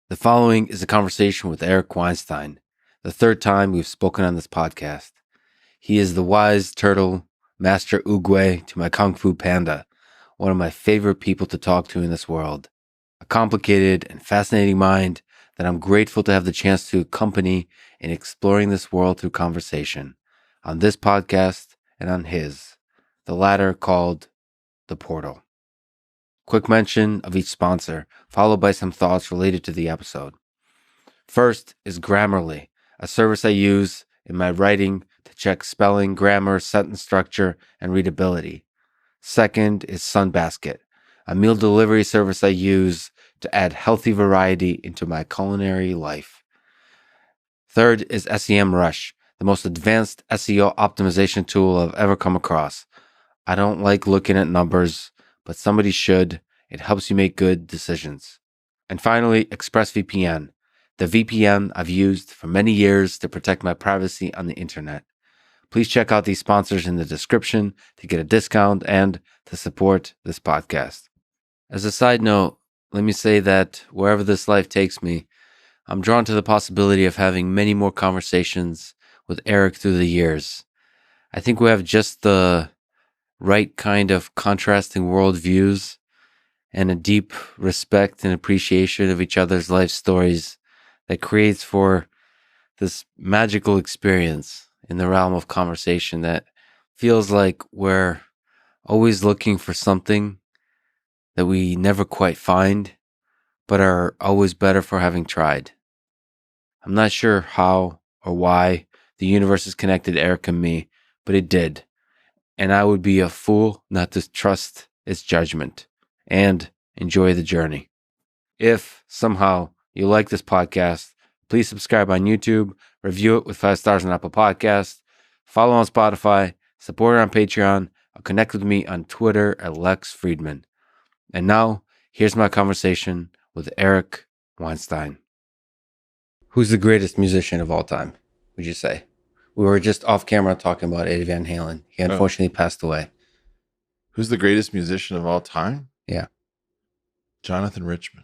The following is a conversation with Eric Weinstein, the third time we've spoken on this podcast. He is the wise turtle, Master Oogway to my Kung Fu Panda, one of my favorite people to talk to in this world. A complicated and fascinating mind that I'm grateful to have the chance to accompany in exploring this world through conversation, on this podcast and on his, the latter called The Portal. Quick mention of each sponsor, followed by some thoughts related to the episode. First is Grammarly, a service I use in my writing to check spelling, grammar, sentence structure, and readability. Second is Sunbasket, a meal delivery service I use to add healthy variety into my culinary life. Third is SEMrush, the most advanced SEO optimization tool I've ever come across. I don't like looking at numbers, but somebody should. It helps you make good decisions. And finally, ExpressVPN, the VPN I've used for many years to protect my privacy on the internet. Please check out these sponsors in the description to get a discount and to support this podcast. As a side note, let me say that wherever this life takes me, I'm drawn to the possibility of having many more conversations with Eric through the years. I think we have just the right kind of contrasting worldviews and a deep respect and appreciation of each other's life stories that creates for this magical experience in the realm of conversation that feels like we're always looking for something that we never quite find, but are always better for having tried. I'm not sure how or why the universe has connected Eric and me, but it did. And I would be a fool not to trust its judgment and enjoy the journey. If somehow you like this podcast, please subscribe on YouTube, review it with 5 stars on Apple Podcasts, follow on Spotify, support it on Patreon, or connect with me on Twitter at Lex Fridman. And now, here's my conversation with Eric Weinstein. Who's the greatest musician of all time, would you say? We were just off camera talking about Eddie Van Halen. He unfortunately passed away. Who's the greatest musician of all time? Yeah. Jonathan Richman.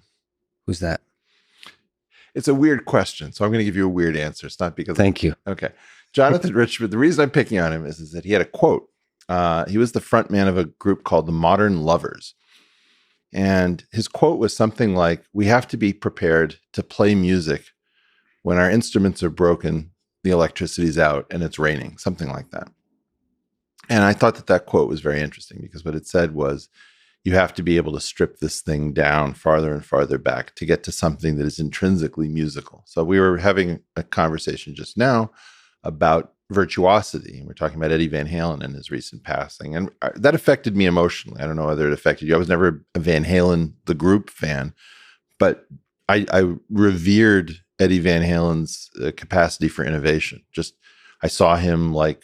Who's that? It's a weird question, so I'm going to give you a weird answer. It's not because... Thank you. Okay. Jonathan Richman, the reason I'm picking on him is that he had a quote. He was the front man of a group called the Modern Lovers. And his quote was something like, "We have to be prepared to play music when our instruments are broken, the electricity's out, and it's raining," something like that. And I thought that that quote was very interesting because what it said was, you have to be able to strip this thing down farther and farther back to get to something that is intrinsically musical. So we were having a conversation just now about virtuosity. We're talking about Eddie Van Halen and his recent passing. And that affected me emotionally. I don't know whether it affected you. I was never a Van Halen, the group fan, but I revered Eddie Van Halen's capacity for innovation. Just, I saw him like,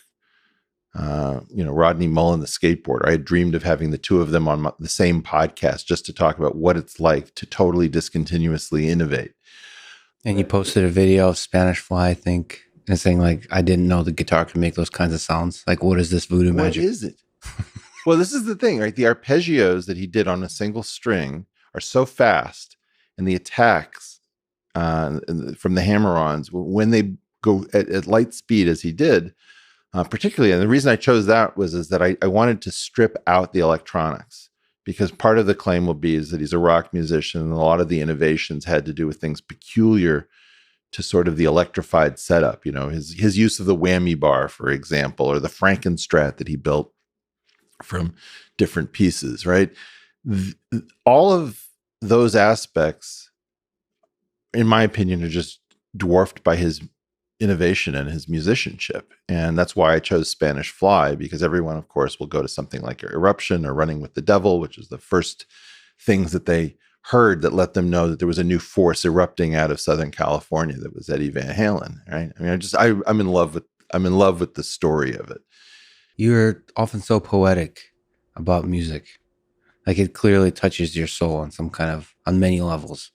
Rodney Mullen, the skateboarder. I had dreamed of having the two of them on the same podcast just to talk about what it's like to totally discontinuously innovate. And you posted a video of Spanish Fly, I think, and saying like, I didn't know the guitar could make those kinds of sounds. Like, what is this voodoo magic? What is it? Well, this is the thing, right? The arpeggios that he did on a single string are so fast, and the attacks from the hammer-ons, when they go at light speed as he did, particularly, and the reason I chose that is that I wanted to strip out the electronics, because part of the claim will be is that he's a rock musician, and a lot of the innovations had to do with things peculiar to sort of the electrified setup. You know, his use of the whammy bar, for example, or the Frankenstrat that he built from different pieces, right? All of those aspects, in my opinion, are just dwarfed by his innovation and his musicianship. And that's why I chose Spanish Fly, because everyone, of course, will go to something like Eruption or Running with the Devil, which is the first things that they heard that let them know that there was a new force erupting out of Southern California that was Eddie Van Halen, right? I mean, I'm in love with the story of it. You're often so poetic about music. Like, it clearly touches your soul on many levels.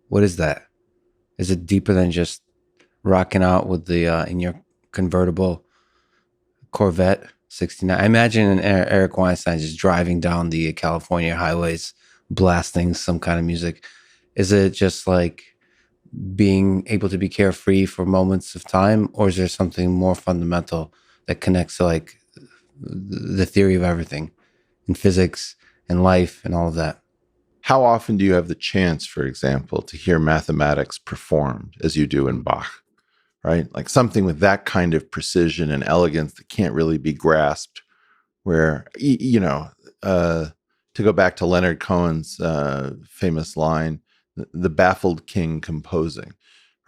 What is that? Is it deeper than just rocking out with the in your convertible Corvette 69? I imagine Eric Weinstein just driving down the California highways, blasting some kind of music. Is it just like being able to be carefree for moments of time, or is there something more fundamental that connects to like the theory of everything in physics and life and all of that? How often do you have the chance, for example, to hear mathematics performed as you do in Bach, right? Like something with that kind of precision and elegance that can't really be grasped, where, to go back to Leonard Cohen's famous line, the baffled king composing,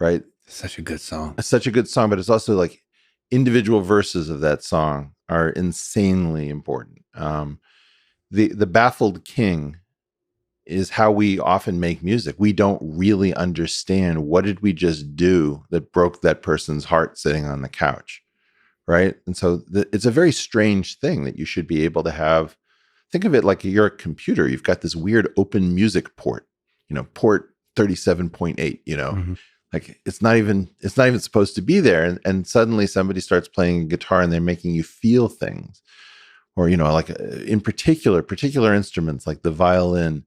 right? Such a good song. It's such a good song, but it's also like individual verses of that song are insanely important. The baffled king is how we often make music. We don't really understand what did we just do that broke that person's heart sitting on the couch, right? And so it's a very strange thing that you should be able to have. Think of it like you're a computer. You've got this weird open music port, port 37.8, Mm-hmm. like it's not even supposed to be there. And suddenly somebody starts playing a guitar and they're making you feel things. Or, like in particular instruments like the violin,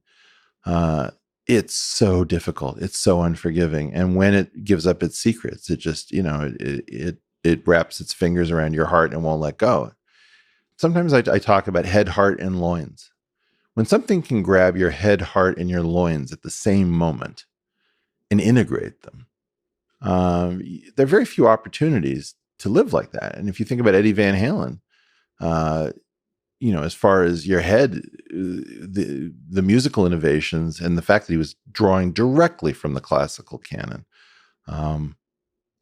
it's so difficult. It's so unforgiving. And when it gives up its secrets, it just, it wraps its fingers around your heart and won't let go. Sometimes I talk about head, heart, and loins. When something can grab your head, heart, and your loins at the same moment and integrate them, there are very few opportunities to live like that. And if you think about Eddie Van Halen, as far as your head, the musical innovations and the fact that he was drawing directly from the classical canon,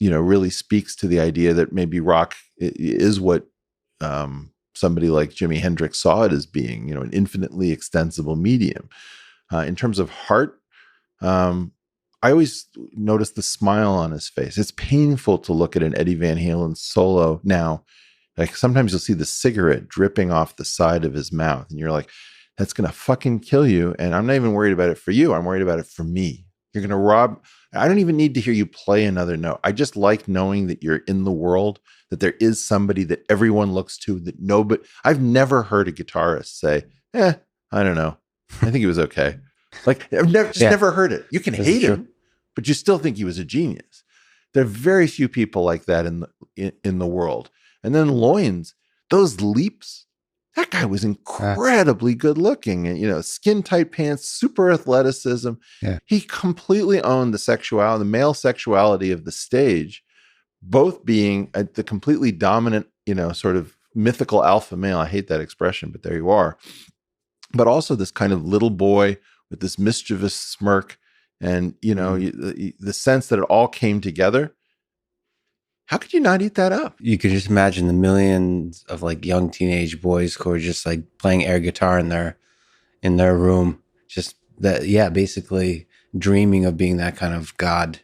really speaks to the idea that maybe rock is what somebody like Jimi Hendrix saw it as being, an infinitely extensible medium. In terms of heart, I always notice the smile on his face. It's painful to look at an Eddie Van Halen solo now. Like sometimes you'll see the cigarette dripping off the side of his mouth and you're like, that's going to fucking kill you. And I'm not even worried about it for you. I'm worried about it for me. You're going to rob. I don't even need to hear you play another note. I just like knowing that you're in the world, that there is somebody that everyone looks to, that nobody, I've never heard a guitarist say, I don't know. I think he was okay. Like I've never heard it. You can hate him, but you still think he was a genius. There are very few people like that in the world. And then loins, those leaps, that guy was incredibly good looking. And, skin tight pants, super athleticism. Yeah. He completely owned the male sexuality of the stage, both being the completely dominant, sort of mythical alpha male. I hate that expression, but there you are. But also this kind of little boy with this mischievous smirk and, the sense that it all came together. How could you not eat that up? You could just imagine the millions of like young teenage boys who are just like playing air guitar in their room. Just that, basically dreaming of being that kind of God.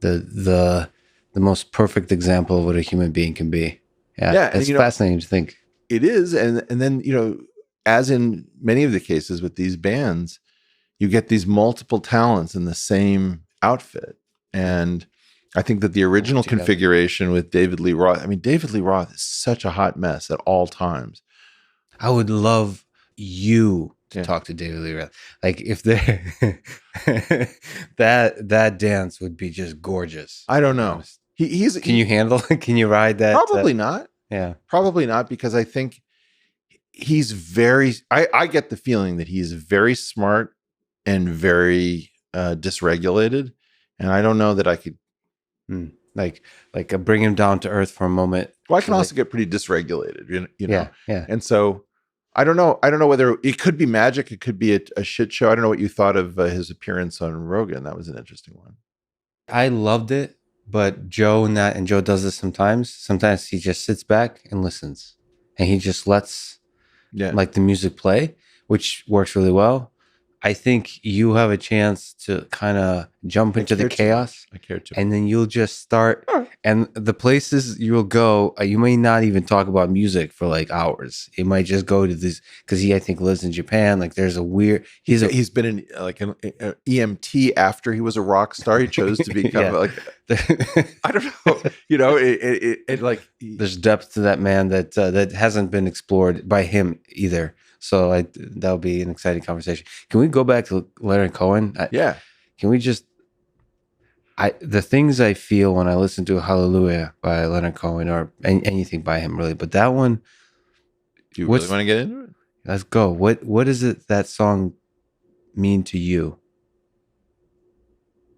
The most perfect example of what a human being can be. Yeah. It's fascinating to think. It is. And then, as in many of the cases with these bands, you get these multiple talents in the same outfit. And I think that the original configuration with David Lee Roth, David Lee Roth is such a hot mess at all times. I would love you to talk to David Lee Roth. Like if that dance would be just gorgeous. I don't know. Can you handle it? Can you ride that? Probably not. Yeah. Probably not, because I think he's I get the feeling that he's very smart and very dysregulated. And I don't know that I could like bring him down to earth for a moment. Well, I can also get pretty dysregulated, Yeah. And so I don't know whether it could be magic. It could be a shit show. I don't know what you thought of his appearance on Rogan. That was an interesting one. I loved it, but Joe does this sometimes. Sometimes he just sits back and listens, and he just lets like the music play, which works really well. I think you have a chance to kind of jump into the chaos. I care too. And then you'll just start. And the places you'll go, you may not even talk about music for like hours. It might just go to this, because he, I think, lives in Japan. Like there's a weird... He's been in like an EMT after he was a rock star. He chose to become I don't know. It like... There's depth to that man that hasn't been explored by him either. So that'll be an exciting conversation. Can we go back to Leonard Cohen? Yeah. Can we just the things I feel when I listen to Hallelujah by Leonard Cohen or anything by him really, but that one, Do you really want to get into it? let's go. What does that song mean to you?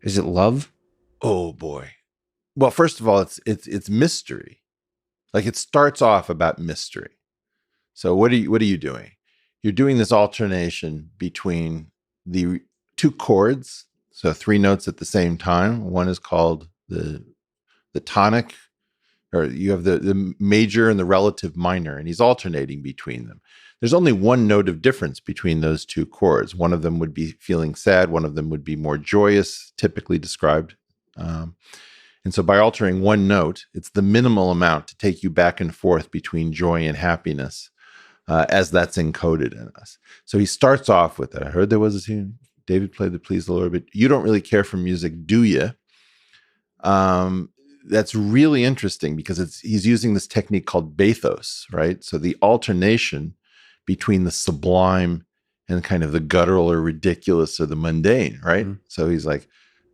Is it love? Oh boy. Well, first of all, it's mystery. Like it starts off about mystery. So what are you doing? You're doing this alternation between the two chords, so three notes at the same time. One is called the tonic, or you have the major and the relative minor, and he's alternating between them. There's only one note of difference between those two chords. One of them would be feeling sad. One of them would be more joyous, typically described. And so by altering one note, it's the minimal amount to take you back and forth between joy and happiness as that's encoded in us. So he starts off with that. I heard there was a scene. David played the Please the Lord, but you don't really care for music, do you? That's really interesting because he's using this technique called bathos, right? So the alternation between the sublime and kind of the guttural or ridiculous or the mundane, right? Mm-hmm. So he's like...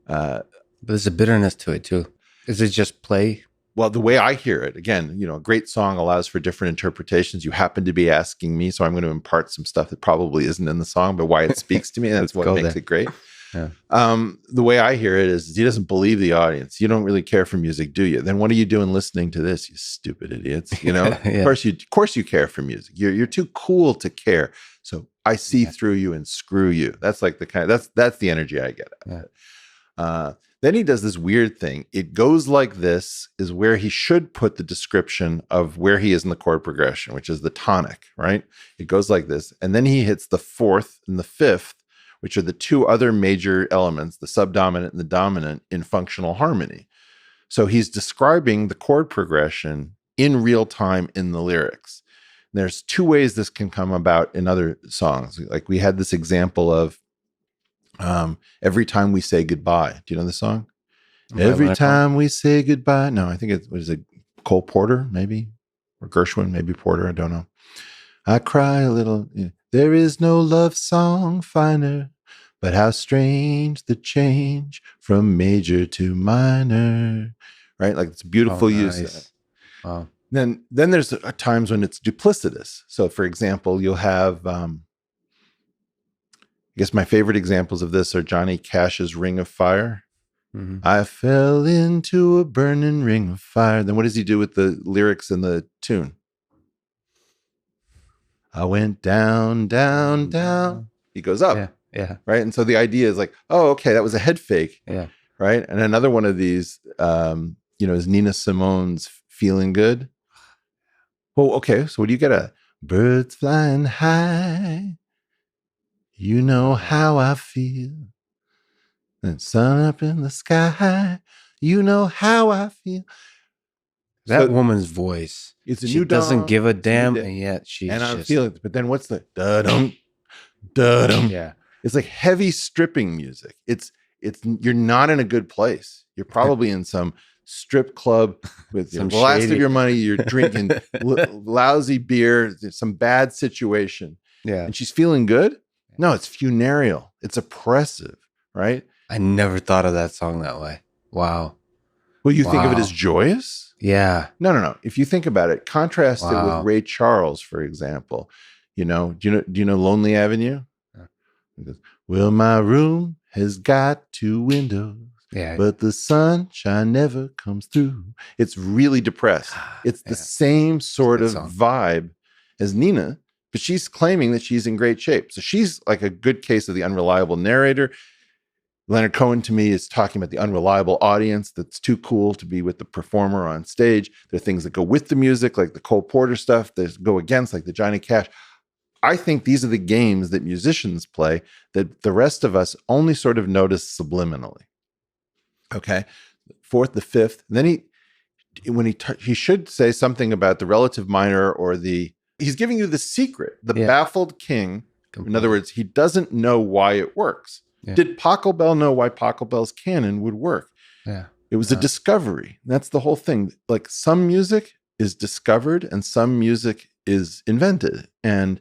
but there's a bitterness to it too. Is it just play? Well, the way I hear it, again, a great song allows for different interpretations. You happen to be asking me, so I'm going to impart some stuff that probably isn't in the song, but why it speaks to me, that's what makes it great. Yeah. The way I hear it is he doesn't believe the audience. You don't really care for music, do you? Then what are you doing listening to this, you stupid idiots? Yeah. Of course you care for music. You're too cool to care. So I see through you and screw you. That's like that's the energy I get out of it. Then he does this weird thing. It goes like this is where he should put the description of where he is in the chord progression, which is the tonic, right? It goes like this. And then he hits the fourth and the fifth, which are the two other major elements, the subdominant and the dominant, in functional harmony. So he's describing the chord progression in real time in the lyrics. And there's two ways this can come about in other songs. Like we had this example of Every Time We Say Goodbye. Do you know the song? Every time we say goodbye. No, I think it was Cole Porter, maybe, or Gershwin, maybe Porter. I don't know. I cry a little. There is no love song finer, but how strange the change from major to minor. Right? Like it's beautiful use of it. Wow. Then there's times when it's duplicitous. So, for example, you'll have. I guess my favorite examples of this are Johnny Cash's Ring of Fire. Mm-hmm. I fell into a burning ring of fire. Then what does he do with the lyrics in the tune? I went down, down, down. He goes up. Yeah. Right. And so the idea is like, oh, okay, that was a head fake. Yeah. Right. And another one of these, is Nina Simone's Feeling Good. Well, okay. So what do you get at? Birds flying high. You know how I feel. And sun up in the sky. You know how I feel. That woman's voice. She doesn't give a damn, and yet she's and I'm feeling it. But then what's the da-dum, da-dum? Yeah. It's like heavy stripping music. It's you're not in a good place. You're probably in some strip club with the last of your money. You're drinking lousy beer, some bad situation. Yeah. And she's feeling good? No, it's funereal. It's oppressive, right? I never thought of that song that way. Wow. Well, you think of it as joyous? Yeah. No. If you think about it, contrast it with Ray Charles, for example. Do you know Lonely Avenue? He goes, well, my room has got two windows, but the sunshine never comes through. It's really depressed. It's the same sort of vibe as Nina, but she's claiming that she's in great shape. So she's like a good case of the unreliable narrator. Leonard Cohen, to me, is talking about the unreliable audience that's too cool to be with the performer on stage. There are things that go with the music, like the Cole Porter stuff, that go against, like the Johnny Cash. I think these are the games that musicians play that the rest of us only sort of notice subliminally. Okay? Fourth, the fifth. And then he should say something about the relative minor or he's giving you the secret, the baffled king. Completely. In other words, he doesn't know why it works. Yeah. Did Pachelbel know why Pachelbel's canon would work? Yeah. It was a discovery. That's the whole thing. Like some music is discovered and some music is invented. And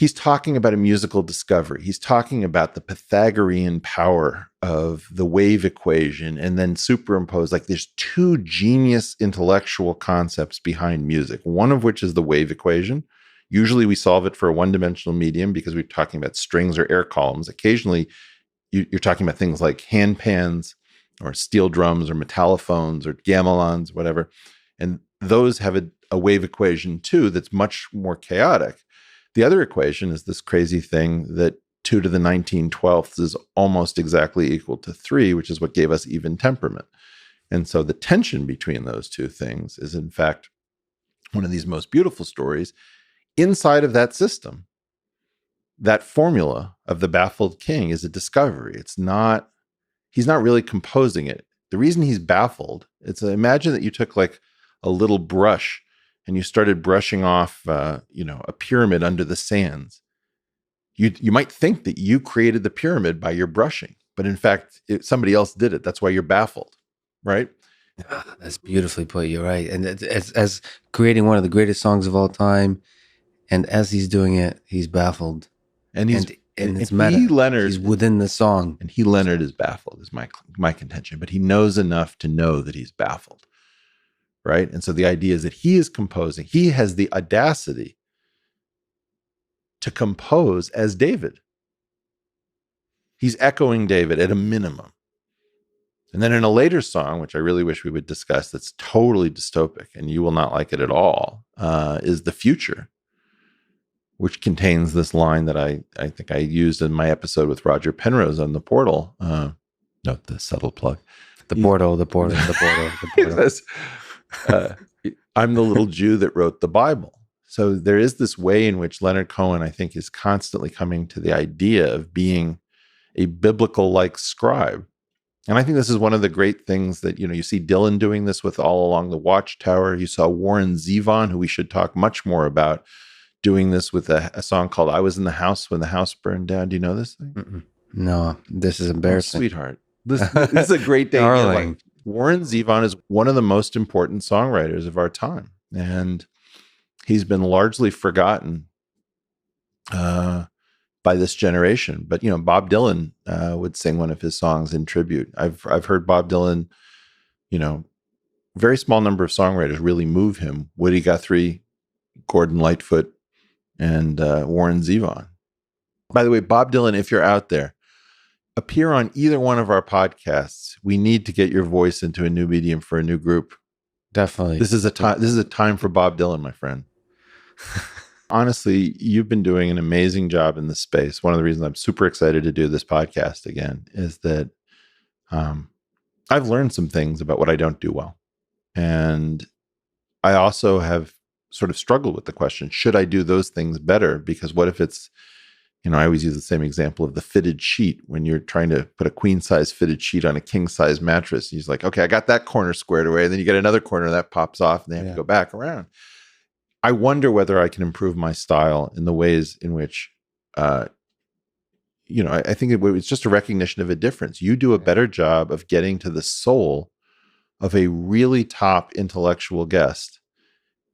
he's talking about a musical discovery. He's talking about the Pythagorean power of the wave equation, and then superimpose, like, there's two genius intellectual concepts behind music, one of which is the wave equation. Usually we solve it for a one-dimensional medium because we're talking about strings or air columns. Occasionally you're talking about things like handpans or steel drums or metallophones or gamelons, whatever. And those have a wave equation too that's much more chaotic. The other equation is this crazy thing that 2 to the 19/12 is almost exactly equal to 3, which is what gave us even temperament. And so the tension between those two things is, in fact, one of these most beautiful stories. Inside of that system, that formula of the baffled king is a discovery. He's not really composing it. The reason he's baffled, imagine that you took like a little brush and you started brushing off, a pyramid under the sands. You might think that you created the pyramid by your brushing, but in fact, somebody else did it. That's why you're baffled, right? That's beautifully put. You're right. And as creating one of the greatest songs of all time, and as he's doing it, he's baffled. And it's meta. Leonard, he's within the song. And Leonard is baffled, is my contention. But he knows enough to know that he's baffled, right? And so the idea is that he is composing. He has the audacity to compose as David. He's echoing David at a minimum. And then in a later song, which I really wish we would discuss, that's totally dystopic, and you will not like it at all, is The Future, which contains this line that I think I used in my episode with Roger Penrose on The Portal. Note the subtle plug. The portal. I'm the little Jew that wrote the Bible. So there is this way in which Leonard Cohen, I think, is constantly coming to the idea of being a biblical-like scribe. And I think this is one of the great things that, you see Dylan doing this with All Along the Watchtower. You saw Warren Zevon, who we should talk much more about, doing this with a song called I Was in the House When the House Burned Down. Do you know this thing? Mm-mm. No, this is embarrassing. Oh, sweetheart. This is a great day. Darling. Warren Zevon is one of the most important songwriters of our time. And he's been largely forgotten by this generation. But, Bob Dylan would sing one of his songs in tribute. I've heard Bob Dylan, very small number of songwriters really move him. Woody Guthrie, Gordon Lightfoot, and Warren Zevon. By the way, Bob Dylan, if you're out there, appear on either one of our podcasts. We need to get your voice into a new medium for a new group. Definitely. This is a time for Bob Dylan, my friend. Honestly, you've been doing an amazing job in this space. One of the reasons I'm super excited to do this podcast again is that I've learned some things about what I don't do well. And I also have sort of struggled with the question, should I do those things better? Because what if it's, I always use the same example of the fitted sheet. When you're trying to put a queen size fitted sheet on a king size mattress, he's like, okay, I got that corner squared away. And then you get another corner that pops off and they have to go back around. I wonder whether I can improve my style in the ways in which, I think it's just a recognition of a difference. You do a better job of getting to the soul of a really top intellectual guest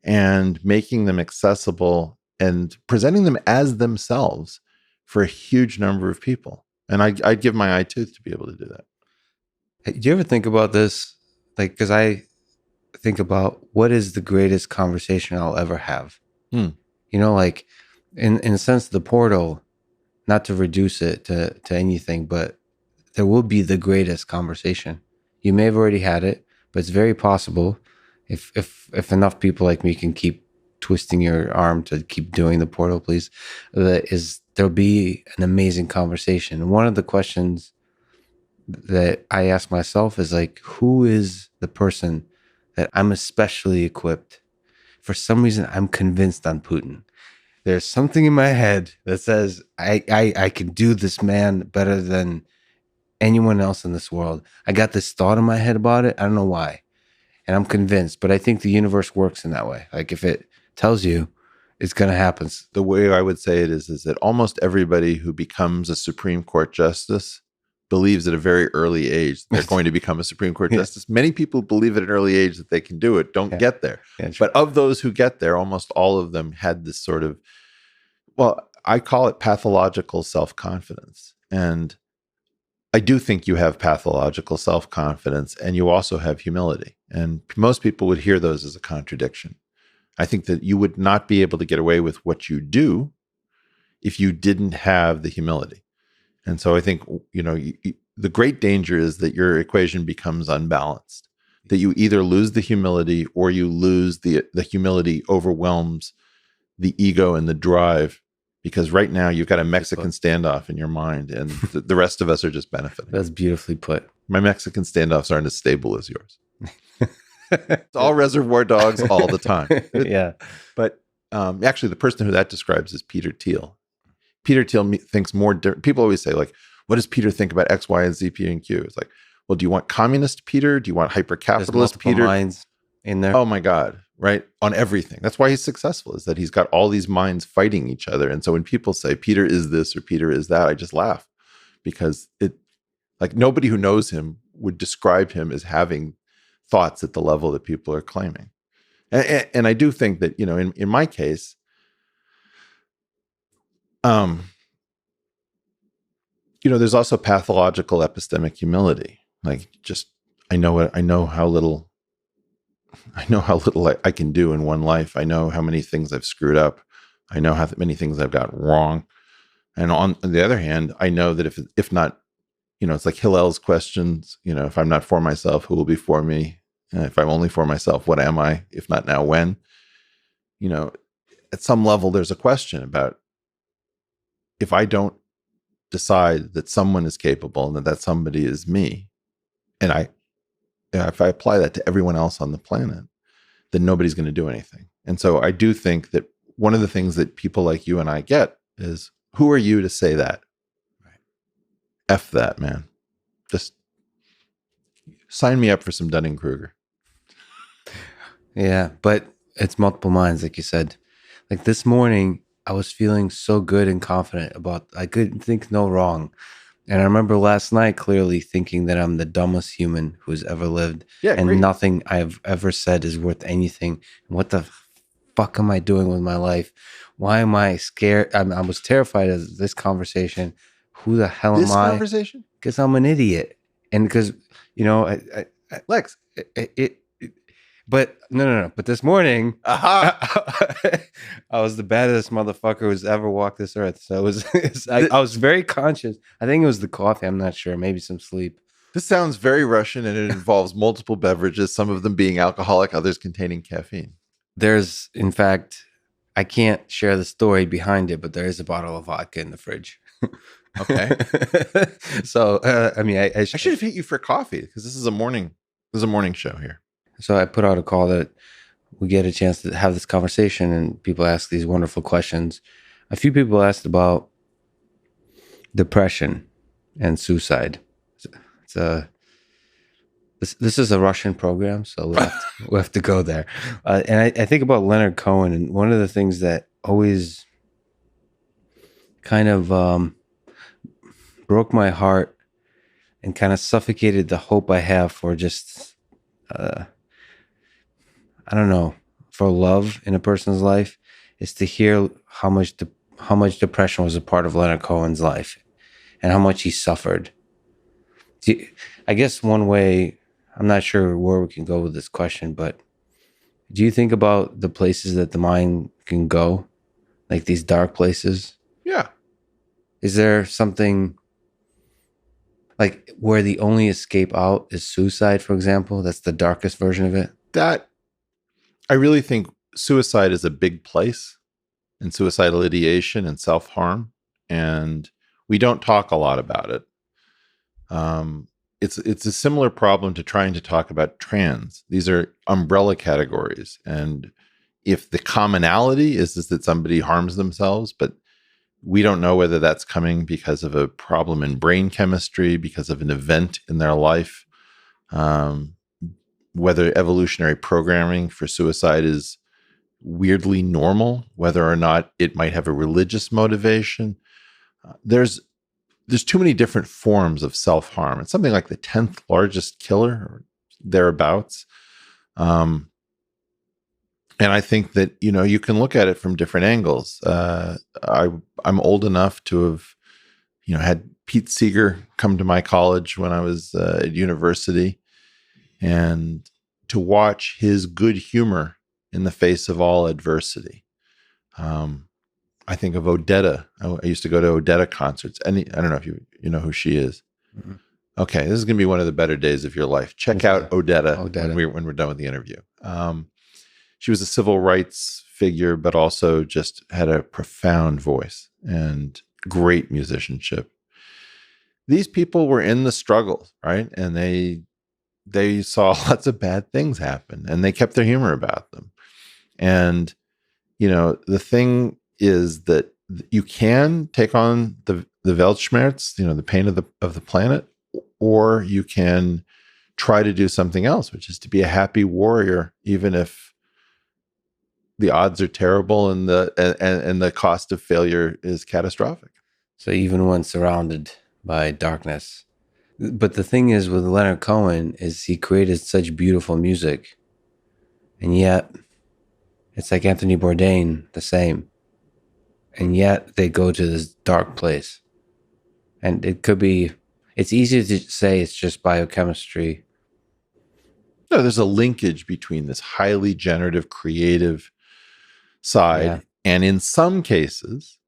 and making them accessible and presenting them as themselves for a huge number of people. And I'd give my eye tooth to be able to do that. Hey, do you ever think about this? Like, because I think about what is the greatest conversation I'll ever have. Like in a sense, the portal, not to reduce it to anything, but there will be the greatest conversation. You may have already had it, but it's very possible if enough people like me can keep twisting your arm to keep doing the portal, please, there'll be an amazing conversation. One of the questions that I ask myself is like, who is the person that I'm especially equipped? For some reason, I'm convinced on Putin. There's something in my head that says I can do this man better than anyone else in this world. I got this thought in my head about it. I don't know why. And I'm convinced, but I think the universe works in that way. Like if it tells you, it's going to happen. The way I would say it is that almost everybody who becomes a Supreme Court justice believes at a very early age they're going to become a Supreme Court justice. Many people believe at an early age that they can do it, don't get there. But of those who get there, almost all of them had this sort of, well, I call it pathological self-confidence. And I do think you have pathological self-confidence and you also have humility. And most people would hear those as a contradiction. I think that you would not be able to get away with what you do if you didn't have the humility. And so I think, the great danger is that your equation becomes unbalanced, that you either lose the humility or you lose the humility overwhelms the ego and the drive, because right now you've got a Mexican standoff in your mind and the rest of us are just benefiting. That's beautifully put. My Mexican standoffs aren't as stable as yours. It's all Reservoir Dogs all the time. Yeah. But actually, the person who that describes is Peter Thiel. Peter Thiel thinks more. People always say, like, what does Peter think about X, Y, and Z, P, and Q? It's like, well, do you want communist Peter? Do you want hyper-capitalist Peter? Minds in there. Oh my God, right? On everything. That's why he's successful, is that he's got all these minds fighting each other. And so when people say Peter is this or Peter is that, I just laugh, because nobody who knows him would describe him as having thoughts at the level that people are claiming. And I do think that, in my case, there's also pathological epistemic humility. Like, just, I know how little I can do in one life. I know how many things I've screwed up. I know how many things I've got wrong. And on the other hand, I know that if not, it's like Hillel's questions, if I'm not for myself, who will be for me? If I'm only for myself, what am I? If not now, when? At some level, there's a question about, if I don't decide that someone is capable and that somebody is me, and if I apply that to everyone else on the planet, then nobody's going to do anything. And so I do think that one of the things that people like you and I get is, who are you to say that? Right. F that, man. Just sign me up for some Dunning-Kruger. Yeah, but it's multiple minds, like you said. Like this morning, I was feeling so good and confident I couldn't think no wrong. And I remember last night clearly thinking that I'm the dumbest human who's ever lived. Yeah, and great. Nothing I've ever said is worth anything. What the fuck am I doing with my life? Why am I scared? I was terrified of this conversation. Who the hell am I? This conversation? Because I'm an idiot. And because, Lex, but no. But this morning, I was the baddest motherfucker who's ever walked this earth. So I was very conscious. I think it was the coffee. I'm not sure. Maybe some sleep. This sounds very Russian, and it involves multiple beverages, some of them being alcoholic, others containing caffeine. There's, in fact, I can't share the story behind it, but there is a bottle of vodka in the fridge. Okay. So, I should have hit you for coffee, because this is a morning show here. So I put out a call that we get a chance to have this conversation, and people ask these wonderful questions. A few people asked about depression and suicide. This is a Russian program, so we have to go there. And I think about Leonard Cohen, and one of the things that always kind of broke my heart and kind of suffocated the hope I have for just I don't know, for love in a person's life, is to hear how much depression was a part of Leonard Cohen's life and how much he suffered. I guess one way, I'm not sure where we can go with this question, but do you think about the places that the mind can go, like these dark places? Yeah. Is there something like where the only escape out is suicide, for example? That's the darkest version of it? I really think suicide is a big place, and suicidal ideation and self-harm, and we don't talk a lot about it. It's a similar problem to trying to talk about trans. These are umbrella categories, and if the commonality is that somebody harms themselves, but we don't know whether that's coming because of a problem in brain chemistry, because of an event in their life, whether evolutionary programming for suicide is weirdly normal, whether or not it might have a religious motivation. There's too many different forms of self-harm. It's something like the 10th largest killer or thereabouts. And I think that, you can look at it from different angles. I'm old enough to have, had Pete Seeger come to my college when I was at university, and to watch his good humor in the face of all adversity. I think of Odetta. I used to go to Odetta concerts. I don't know if you know who she is. Mm-hmm. Okay, this is going to be one of the better days of your life. Check out Odetta. When we're done with the interview. She was a civil rights figure, but also just had a profound voice and great musicianship. These people were in the struggle, right? And they saw lots of bad things happen, and they kept their humor about them. And, the thing is that you can take on the Weltschmerz, the pain of the planet, or you can try to do something else, which is to be a happy warrior, even if the odds are terrible and the cost of failure is catastrophic. So even when surrounded by darkness. But the thing is with Leonard Cohen is he created such beautiful music, and yet it's like Anthony Bourdain, the same. And yet they go to this dark place. And it's easy to say it's just biochemistry. No, there's a linkage between this highly generative, creative side and, in some cases,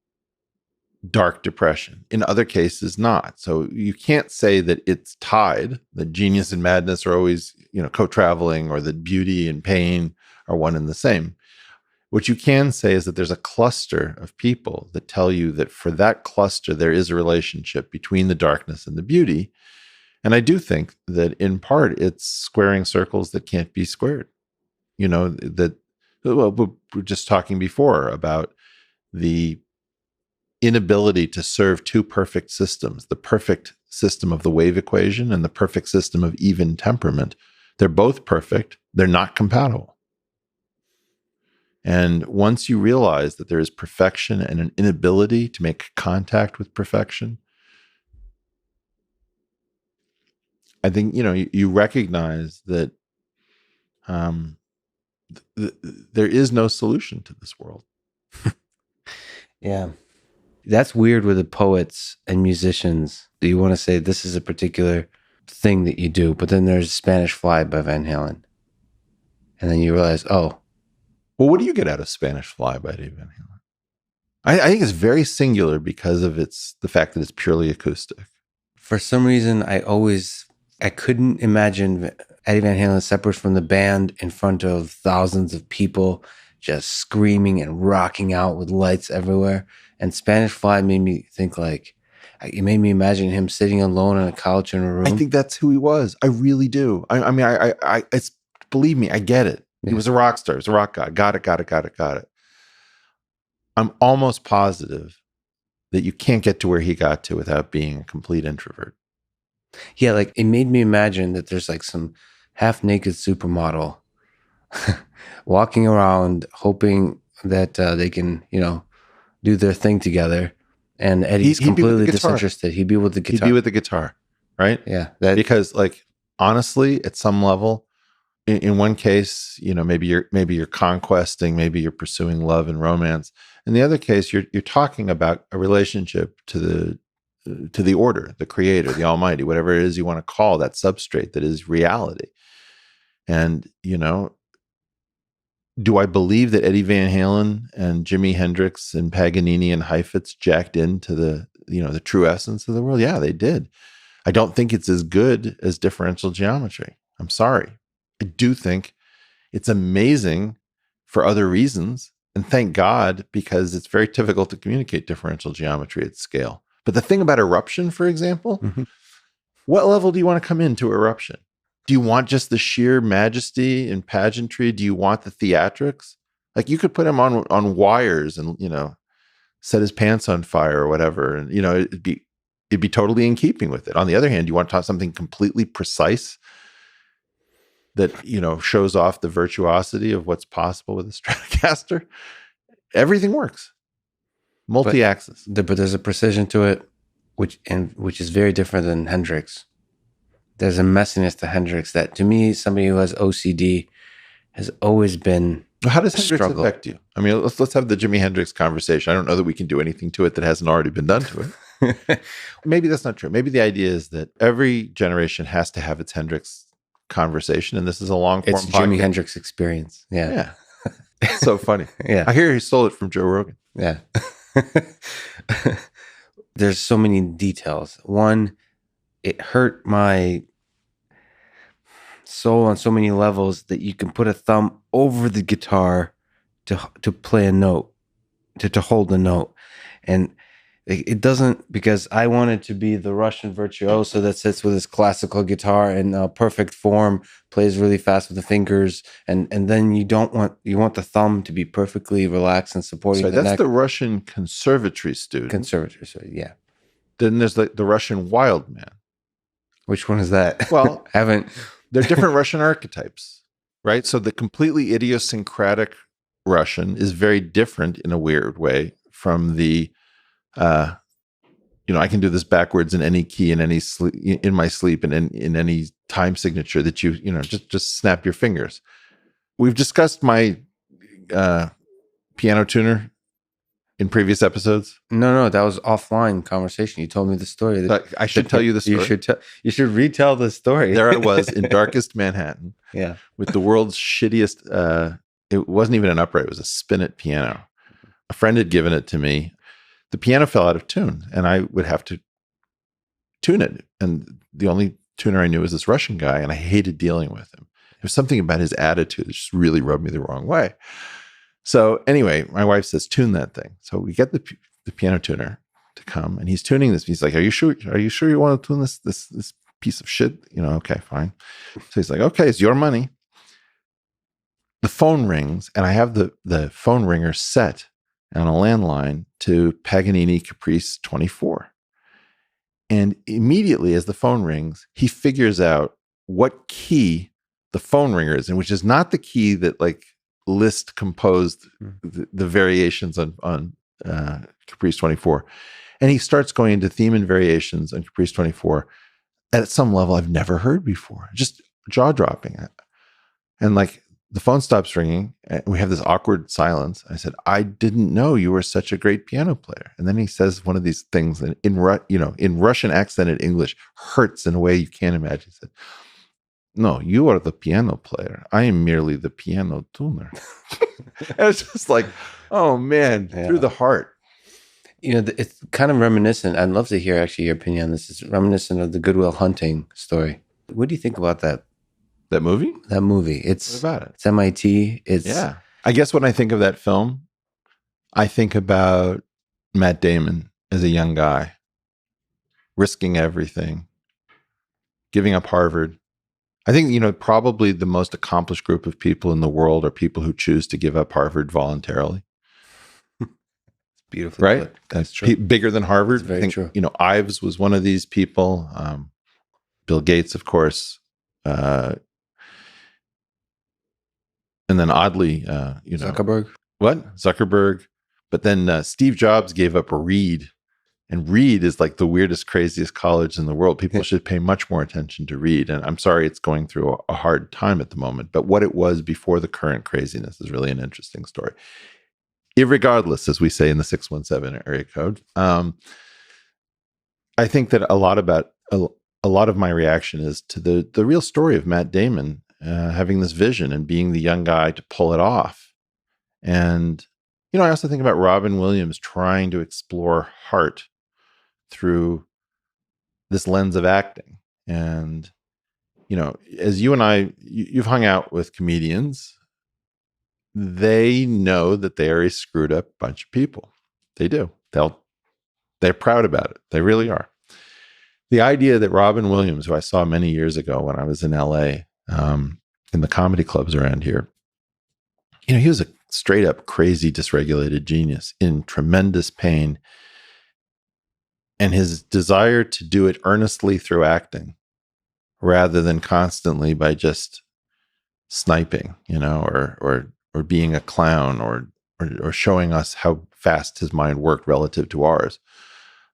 dark depression. In other cases, not. So you can't say that it's tied, that genius and madness are always, co-traveling, or that beauty and pain are one and the same. What you can say is that there's a cluster of people that tell you that for that cluster, there is a relationship between the darkness and the beauty. And I do think that in part, it's squaring circles that can't be squared. We were just talking before about the inability to serve two perfect systems, the perfect system of the wave equation and the perfect system of even temperament. They're both perfect. They're not compatible. And once you realize that there is perfection and an inability to make contact with perfection, I think, you recognize that there is no solution to this world. Yeah. That's weird with the poets and musicians. Do you want to say this is a particular thing that you do, but then there's Spanish Fly by Van Halen. And then you realize, well, what do you get out of Spanish Fly by Eddie Van Halen? I think it's very singular because of the fact that it's purely acoustic. For some reason, I couldn't imagine Eddie Van Halen separate from the band in front of thousands of people, just screaming and rocking out with lights everywhere. And Spanish Fly made me think it made me imagine him sitting alone on a couch in a room. I think that's who he was. I really do. I mean, it's, believe me, I get it. Yeah. He was a rock star. He was a rock guy. Got it. I'm almost positive that you can't get to where he got to without being a complete introvert. Yeah, it made me imagine that there's some half-naked supermodel walking around hoping that they can, do their thing together. And Eddie's completely disinterested. He'd be with the guitar. Right? Yeah. Because honestly, at some level, in one case, maybe you're conquesting, maybe you're pursuing love and romance. In the other case, you're talking about a relationship to the order, the creator, the almighty, whatever it is you want to call that substrate that is reality. And, do I believe that Eddie Van Halen and Jimi Hendrix and Paganini and Heifetz jacked into the true essence of the world? Yeah, they did. I don't think it's as good as differential geometry. I'm sorry. I do think it's amazing for other reasons. And thank God, because it's very difficult to communicate differential geometry at scale. But the thing about eruption, for example, mm-hmm. What level do you want to come into eruption? Do you want just the sheer majesty and pageantry? Do you want the theatrics? You could put him on wires and, set his pants on fire or whatever. And, it'd be totally in keeping with it. On the other hand, you want to talk something completely precise that, shows off the virtuosity of what's possible with a Stratocaster. Everything works. Multi-axis. But there's a precision to it, which is very different than Hendrix. There's a messiness to Hendrix that, to me, somebody who has OCD has always been How does Hendrix struggle. affect you? I mean, let's have the Jimi Hendrix conversation. I don't know that we can do anything to it that hasn't already been done to it. Maybe that's not true. Maybe the idea is that every generation has to have its Hendrix conversation, and this is a long form. It's Jimi Hendrix experience. Yeah. It's so funny. Yeah. I hear he stole it from Joe Rogan. Yeah. There's so many details. One, it hurt my soul on so many levels that you can put a thumb over the guitar to play a note, to hold a note. And it doesn't, because I wanted to be the Russian virtuoso that sits with his classical guitar in perfect form, plays really fast with the fingers, and then you want the thumb to be perfectly relaxed and supporting the that's neck. the Russian conservatory student. Yeah. Then there's the Russian wild man. Which one is that? Well, they're different Russian archetypes, right? So the completely idiosyncratic Russian is very different in a weird way from the I can do this backwards in any key, in any sleep, in my sleep, and in any time signature that just snap your fingers. We've discussed my piano tuner in previous episodes. No, that was offline conversation. You told me the story. I should tell you the story. You should retell the story. There I was in darkest Manhattan. Yeah, with the world's shittiest. It wasn't even an upright; it was a spinet piano. A friend had given it to me. The piano fell out of tune, and I would have to tune it. And the only tuner I knew was this Russian guy, and I hated dealing with him. There was something about his attitude that just really rubbed me the wrong way. So anyway, my wife says, tune that thing. So we get the piano tuner to come, and he's tuning this. He's like, are you sure you want to tune this piece of shit? Okay, fine. So he's like, okay, it's your money. The phone rings, and I have the phone ringer set on a landline to Paganini Caprice 24. And immediately as the phone rings, he figures out what key the phone ringer is in, which is not the key that like Liszt composed the variations on Caprice 24. And he starts going into theme and variations on Caprice 24 at some level I've never heard before, just jaw-dropping. And like, the phone stops ringing, and we have this awkward silence. I said, I didn't know you were such a great piano player. And then he says one of these things that in Russian accented English hurts in a way you can't imagine. He said, no, you are the piano player. I am merely the piano tuner. And it's just like, oh man, through the heart. It's kind of reminiscent. I'd love to hear actually your opinion on this. It's reminiscent of the Good Will Hunting story. What do you think about that? That movie? That movie. What about it? It's MIT. Yeah. I guess when I think of that film, I think about Matt Damon as a young guy, risking everything, giving up Harvard. I think, probably the most accomplished group of people in the world are people who choose to give up Harvard voluntarily. Beautiful. Right? That's true. Bigger than Harvard. That's very true. Ives was one of these people. Bill Gates, of course. And then oddly, Zuckerberg. What? Zuckerberg. But then Steve Jobs gave up Reed. And Reed is like the weirdest, craziest college in the world. People should pay much more attention to Reed. And I'm sorry it's going through a hard time at the moment. But what it was before the current craziness is really an interesting story. Irregardless, as we say in the 617 area code, I think that a lot of my reaction is to the real story of Matt Damon having this vision and being the young guy to pull it off. And, I also think about Robin Williams trying to explore heart through this lens of acting. And, as you and I, you've hung out with comedians, they know that they are a screwed up bunch of people. They do. They're proud about it. They really are. The idea that Robin Williams, who I saw many years ago when I was in LA, in the comedy clubs around here, he was a straight up crazy, dysregulated genius in tremendous pain. And his desire to do it earnestly through acting rather than constantly by just sniping, or being a clown or showing us how fast his mind worked relative to ours.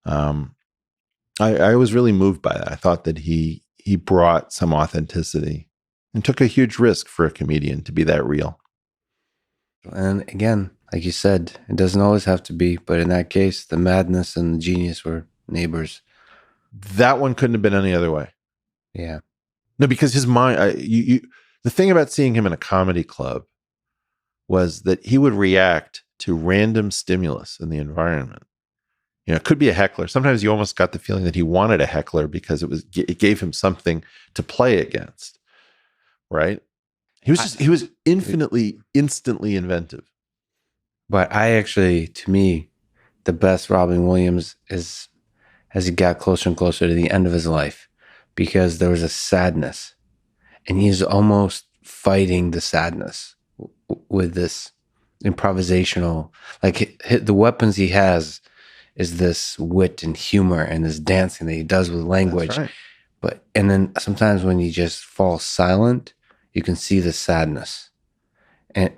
I was really moved by that. I thought that he brought some authenticity and took a huge risk for a comedian to be that real. And again, like you said, it doesn't always have to be, but in that case, the madness and the genius were neighbors. That one couldn't have been any other way. Yeah. No, because his mind, the thing about seeing him in a comedy club was that he would react to random stimulus in the environment. You know, it could be a heckler. Sometimes you almost got the feeling that he wanted a heckler because it gave him something to play against, right? He was instantly inventive. But to me, the best Robin Williams is as he got closer and closer to the end of his life, because there was a sadness, and he's almost fighting the sadness with this improvisational, like the weapons he has is this wit and humor and this dancing that he does with language. That's right. And then sometimes when he just falls silent, you can see the sadness. And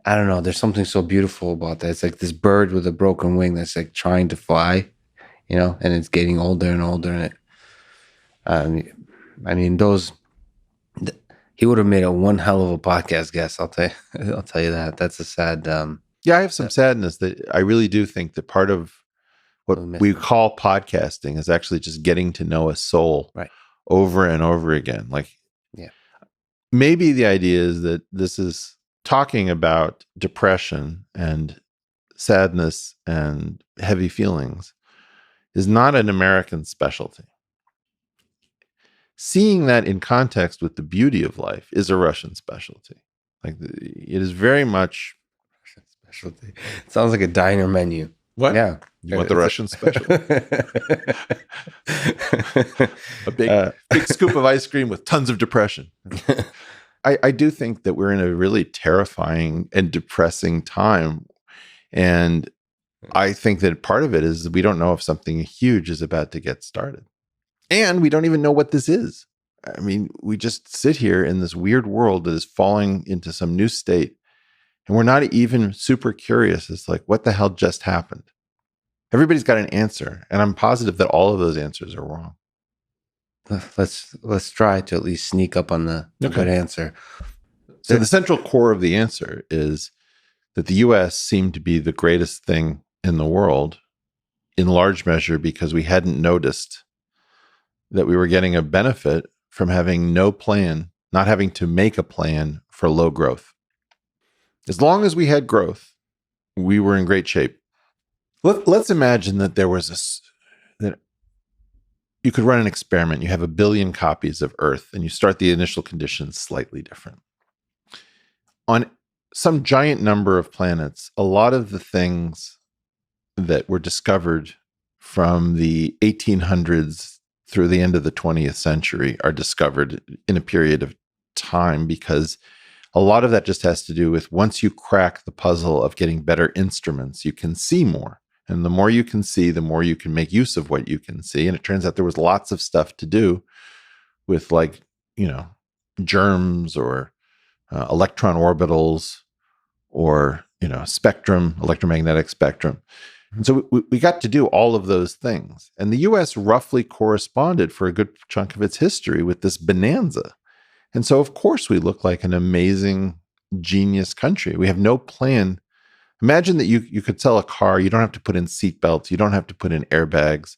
I don't know, there's something so beautiful about that. It's like this bird with a broken wing that's like trying to fly, and it's getting older and older. And he would have made one hell of a podcast guest. I'll tell you that. That's a sad. Yeah, I have some sadness that I really do think that part of what we call podcasting is actually just getting to know a soul over and over again. Like, maybe the idea is that this is talking about depression and sadness and heavy feelings is not an American specialty. Seeing that in context with the beauty of life is a Russian specialty. Like, it is very much specialty. It sounds like a diner menu. What? Yeah. You want the Russian special? A big scoop of ice cream with tons of depression. I do think that we're in a really terrifying and depressing time. And I think that part of it is we don't know if something huge is about to get started. And we don't even know what this is. I mean, we just sit here in this weird world that is falling into some new state. And we're not even super curious. It's like, what the hell just happened? Everybody's got an answer. And I'm positive that all of those answers are wrong. Let's try to at least sneak up on the good answer. So the central core of the answer is that the U.S. seemed to be the greatest thing in the world, in large measure because we hadn't noticed that we were getting a benefit from having no plan, not having to make a plan for low growth. As long as we had growth, we were in great shape. Let's imagine that there was that you could run an experiment. You have 1 billion copies of Earth, and you start the initial conditions slightly different. On some giant number of planets, a lot of the things that were discovered from the 1800s through the end of the 20th century are discovered in a period of time, because a lot of that just has to do with once you crack the puzzle of getting better instruments, you can see more. And the more you can see, the more you can make use of what you can see. And it turns out there was lots of stuff to do with, like, germs or electron orbitals or, spectrum, electromagnetic spectrum. And so we got to do all of those things. And the U.S. roughly corresponded for a good chunk of its history with this bonanza. And so, of course, we look like an amazing, genius country. We have no plan. Imagine that you could sell a car. You don't have to put in seatbelts. You don't have to put in airbags.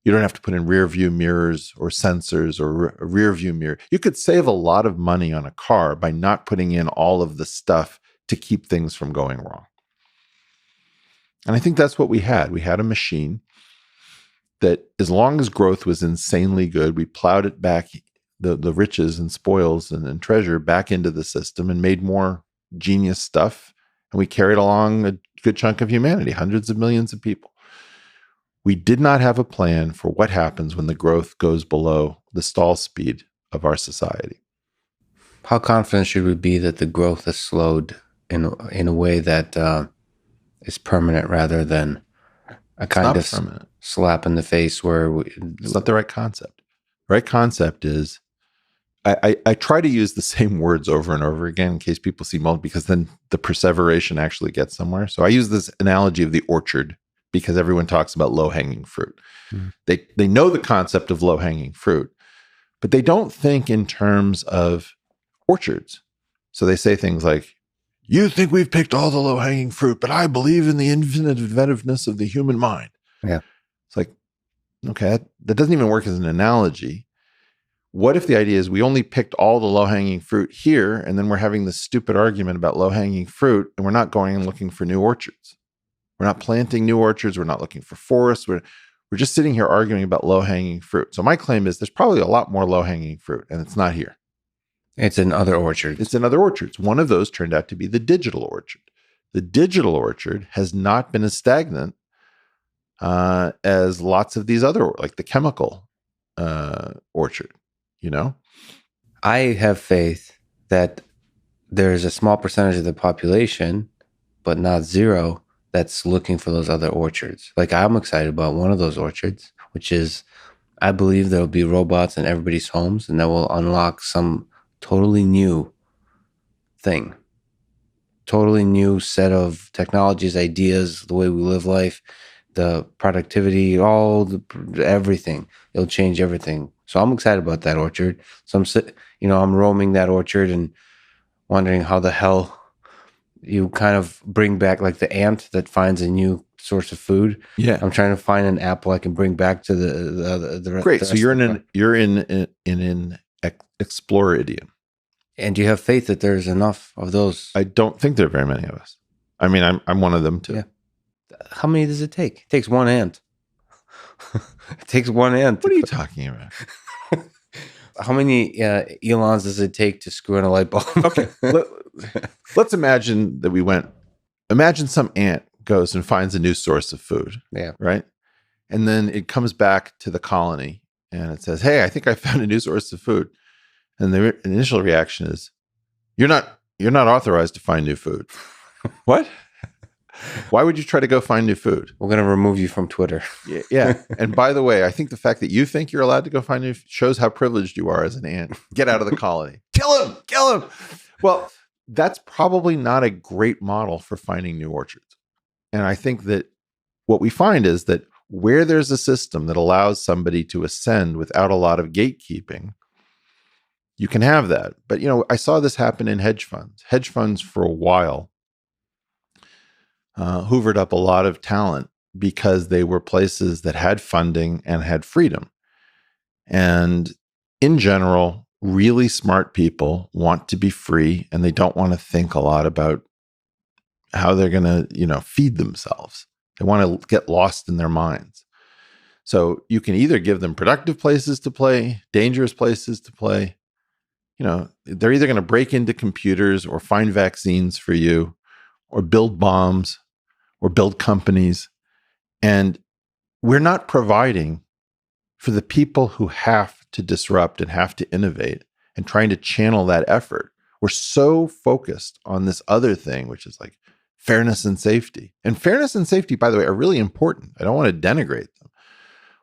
You don't have to put in rear view mirrors or sensors or a rear view mirror. You could save a lot of money on a car by not putting in all of the stuff to keep things from going wrong. And I think that's what we had. We had a machine that, as long as growth was insanely good, we plowed it back, the riches and spoils and treasure back into the system and made more genius stuff. And we carried along a good chunk of humanity, hundreds of millions of people. We did not have a plan for what happens when the growth goes below the stall speed of our society. How confident should we be that the growth has slowed in a way that is permanent rather than a kind of slap in the face where it's not the right concept. The right concept is, I try to use the same words over and over again in case people see mold, because then the perseveration actually gets somewhere. So I use this analogy of the orchard because everyone talks about low-hanging fruit. Mm. They know the concept of low-hanging fruit, but they don't think in terms of orchards. So they say things like, You think we've picked all the low-hanging fruit, but I believe in the infinite inventiveness of the human mind. Yeah. It's like, okay, that doesn't even work as an analogy. What if the idea is we only picked all the low-hanging fruit here, and then we're having this stupid argument about low-hanging fruit, and we're not going and looking for new orchards. We're not planting new orchards. We're not looking for forests. We're just sitting here arguing about low-hanging fruit. So my claim is there's probably a lot more low-hanging fruit, and it's not here. It's in other orchards. It's in other orchards. One of those turned out to be the digital orchard. The digital orchard has not been as stagnant as lots of these other, like the chemical orchard, you know? I have faith that there's a small percentage of the population, but not zero, that's looking for those other orchards. Like, I'm excited about one of those orchards, which is, I believe there'll be robots in everybody's homes, and that will unlock some totally new thing, totally new set of technologies, ideas, the way we live life, the productivity, everything. It'll change everything. So I'm excited about that orchard. So I'm roaming that orchard and wondering how the hell you kind of bring back, like the ant that finds a new source of food. Yeah, I'm trying to find an apple I can bring back to the great. So you're in an Exploridium. And do you have faith that there's enough of those? I don't think there are very many of us. I mean, I'm one of them too. Yeah. How many does it take? It takes one ant. It takes one ant. What are you talking about? How many Elons does it take to screw in a light bulb? Okay. Let's imagine that imagine some ant goes and finds a new source of food. Yeah. Right. And then it comes back to the colony and it says, hey, I think I found a new source of food. And the initial reaction is, you're not authorized to find new food. What? Why would you try to go find new food? We're going to remove you from Twitter. Yeah. And by the way, I think the fact that you think you're allowed to go find new shows how privileged you are as an ant. Get out of the colony. Kill him. Well, that's probably not a great model for finding new orchards. And I think that what we find is that where there's a system that allows somebody to ascend without a lot of gatekeeping, you can have that. But, I saw this happen in hedge funds. Hedge funds for a while hoovered up a lot of talent because they were places that had funding and had freedom. And in general, really smart people want to be free, and they don't want to think a lot about how they're going to, feed themselves. They want to get lost in their minds. So you can either give them productive places to play, dangerous places to play. They're either going to break into computers or find vaccines for you or build bombs or build companies. And we're not providing for the people who have to disrupt and have to innovate and trying to channel that effort. We're so focused on this other thing, which is like fairness and safety. And fairness and safety, by the way, are really important. I don't want to denigrate them.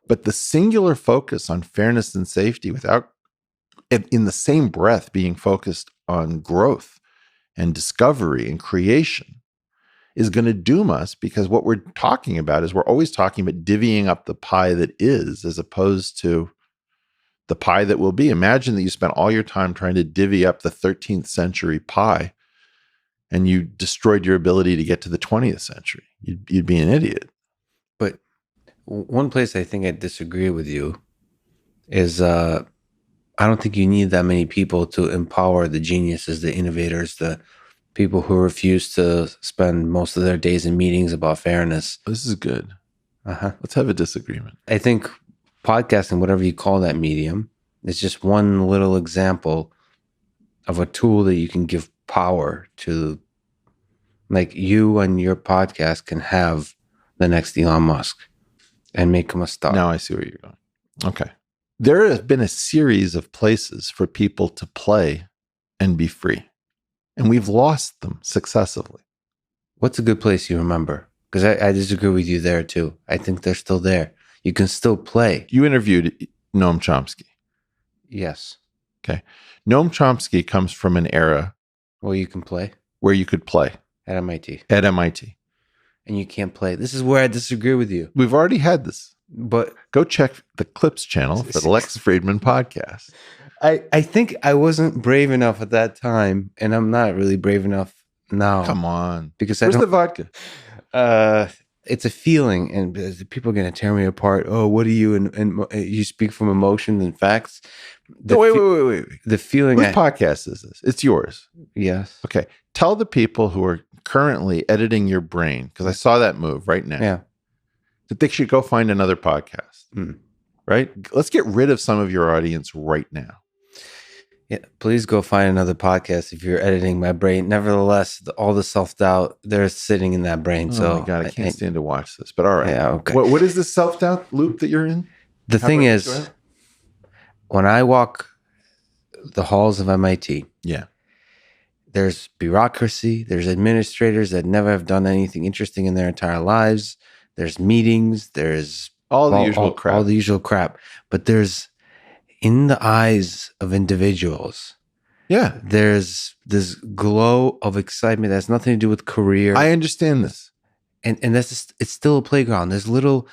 But the singular focus on fairness and safety without, in the same breath, being focused on growth and discovery and creation is going to doom us, because what we're talking about is we're always talking about divvying up the pie that is, as opposed to the pie that will be. Imagine that you spent all your time trying to divvy up the 13th century pie and you destroyed your ability to get to the 20th century. You'd be an idiot. But one place I think I disagree with you is I don't think you need that many people to empower the geniuses, the innovators, the people who refuse to spend most of their days in meetings about fairness. This is good. Let's have a disagreement. I think podcasting, whatever you call that medium, is just one little example of a tool that you can give power to. Like, you and your podcast can have the next Elon Musk and make him a star. Now I see where you're going. Okay. There has been a series of places for people to play and be free. And we've lost them successively. What's a good place you remember? Because I disagree with you there too. I think they're still there. You can still play. You interviewed Noam Chomsky. Yes. Okay. Noam Chomsky comes from an era where you can play. Where you could play. At MIT. At MIT. And you can't play. This is where I disagree with you. We've already had this. But go check the Clips channel for the Lex Fridman podcast. I think I wasn't brave enough at that time, and I'm not really brave enough No. Come on. Because I Where's don't. the vodka? It's a feeling, and people are going to tear me apart. Oh, what are you? And you speak from emotions and facts. No, wait. The feeling. Whose podcast is this? It's yours. Yes. Okay. Tell the people who are currently editing your brain, because I saw that move right now. Yeah. That they should go find another podcast. Right? Let's get rid of some of your audience right now. Yeah, please go find another podcast if you're editing my brain. Nevertheless, all the self-doubt, they're sitting in that brain. Oh my God, I can't stand to watch this. But all right. Yeah, okay. What is this self-doubt loop that you're in? The thing is, when I walk the halls of MIT, there's bureaucracy, there's administrators that never have done anything interesting in their entire lives. There's meetings, there's all the usual crap. All the usual crap. But there's, in the eyes of individuals, there's this glow of excitement that has nothing to do with career. I understand this. And that's just, it's still a playground. There's little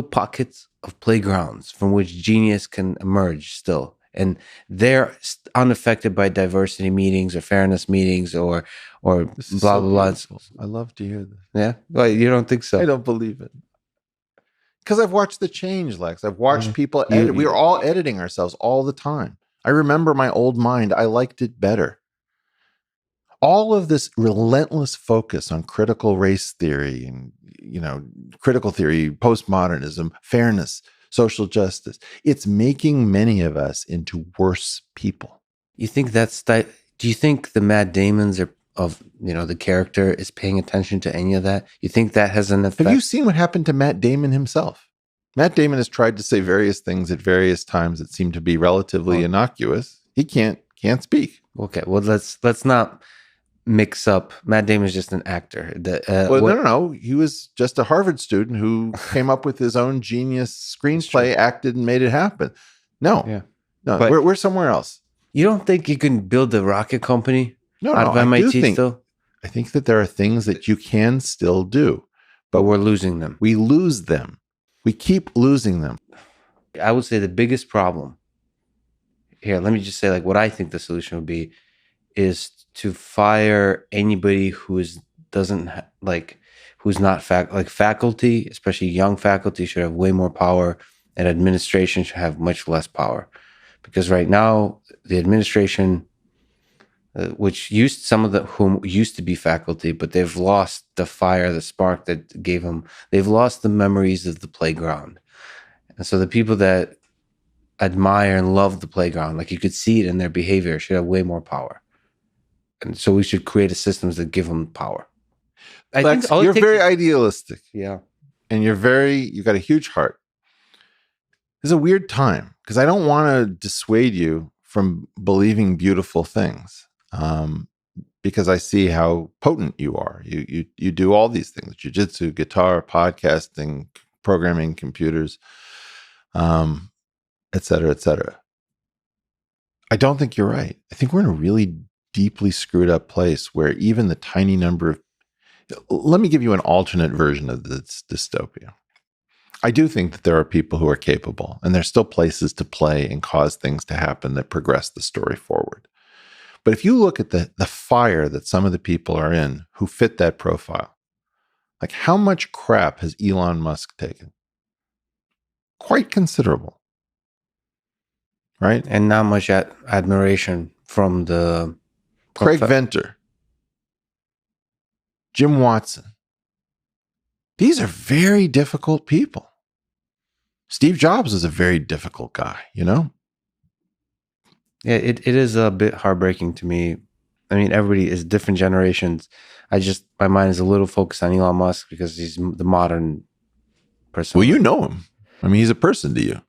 pockets of playgrounds from which genius can emerge still. And they're unaffected by diversity meetings or fairness meetings or blah, blah, blah. I love to hear this. Yeah? Well, you don't think so? I don't believe it. Because I've watched the change, Lex. I've watched people edit. We are all editing ourselves all the time. I remember my old mind. I liked it better. All of this relentless focus on critical race theory and, critical theory, postmodernism, fairness, social justice, it's making many of us into worse people. You think do you think the Matt Damons of the character is paying attention to any of that? You think that has an effect? Have you seen what happened to Matt Damon himself? Matt Damon has tried to say various things at various times that seem to be relatively innocuous. He can't speak. Okay, well let's not mix up. Matt Damon is just an actor. No. He was just a Harvard student who came up with his own genius screenplay, acted, and made it happen. No, but we're somewhere else. You don't think you can build a rocket company out of MIT still? I think that there are things that you can still do, but we're losing them. We lose them. We keep losing them. I would say the biggest problem here, let me just say what I think the solution would be is to fire anybody who's not faculty, especially young faculty should have way more power, and administration should have much less power. Because right now, the administration, whom used to be faculty, but they've lost the fire, the spark that gave them, they've lost the memories of the playground. And so the people that admire and love the playground, you could see it in their behavior, should have way more power. And so we should create systems that give them power. Lex, you're very idealistic. Yeah. And you've got a huge heart. It's a weird time because I don't want to dissuade you from believing beautiful things. Because I see how potent you are. You do all these things: jiu-jitsu, guitar, podcasting, programming computers, et cetera, et cetera. I don't think you're right. I think we're in a really deeply screwed up place where even the tiny number of... Let me give you an alternate version of this dystopia. I do think that there are people who are capable, and there's still places to play and cause things to happen that progress the story forward. But if you look at the fire that some of the people are in who fit that profile, how much crap has Elon Musk taken? Quite considerable. Right? And not much admiration from the... Craig Venter, Jim Watson. These are very difficult people. Steve Jobs is a very difficult guy, Yeah, it is a bit heartbreaking to me. I mean, everybody is different generations. My mind is a little focused on Elon Musk because he's the modern person. Well, you know him. I mean, he's a person to you.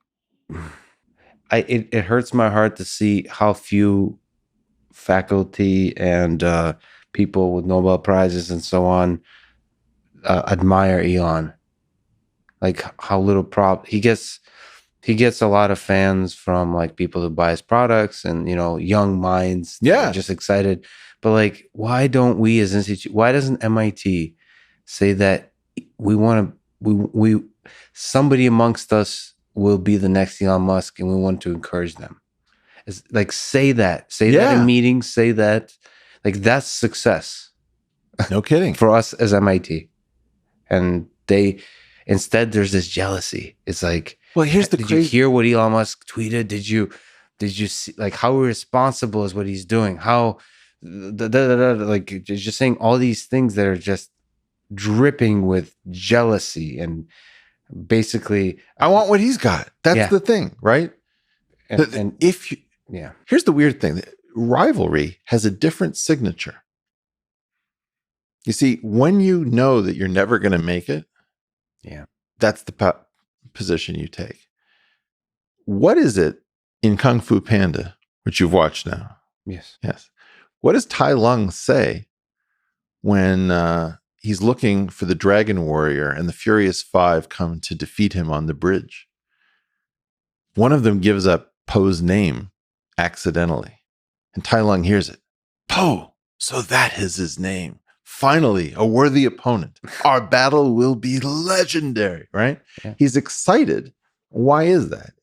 It hurts my heart to see how few faculty and people with Nobel Prizes and so on admire Elon. How little he gets a lot of fans from people who buy his products and young minds, just excited. But why don't we as institute? Why doesn't MIT say that we somebody amongst us will be the next Elon Musk and we want to encourage them? Say that in meetings. Say that that's success. No kidding. for us as MIT. And instead there's this jealousy. It's like, Well, here's the did you hear what Elon Musk tweeted? Did you see, like, how irresponsible is what he's doing? How like just saying all these things that are just dripping with jealousy and basically I want what he's got. That's the thing, right? and if you, here's the weird thing. Rivalry has a different signature. You see, when you know that you're never going to make it, that's the position you take. What is it in Kung Fu Panda, which you've watched now? Yes. What does Tai Lung say when he's looking for the Dragon Warrior and the Furious Five come to defeat him on the bridge? One of them gives up Poe's name accidentally, and Tai Lung hears it. Poe, so that is his name. Finally, a worthy opponent. Our battle will be legendary, right? Yeah. He's excited. Why is that?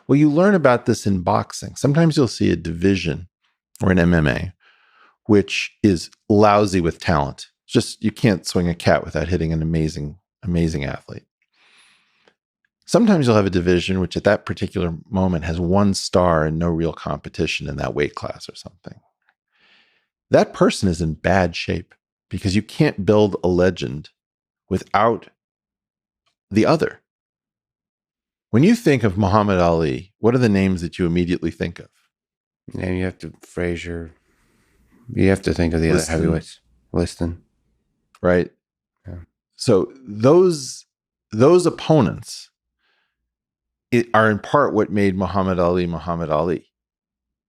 Well, you learn about this in boxing. Sometimes you'll see a division or an MMA, which is lousy with talent. Just, you can't swing a cat without hitting an amazing, amazing athlete. Sometimes you'll have a division which at that particular moment has one star and no real competition in that weight class or something. That person is in bad shape because you can't build a legend without the other. When you think of Muhammad Ali, what are the names that you immediately think of? Yeah, you have to Frazier. You have to think of the other heavyweights. Liston. Right? Yeah. So those opponents are in part what made Muhammad Ali Muhammad Ali.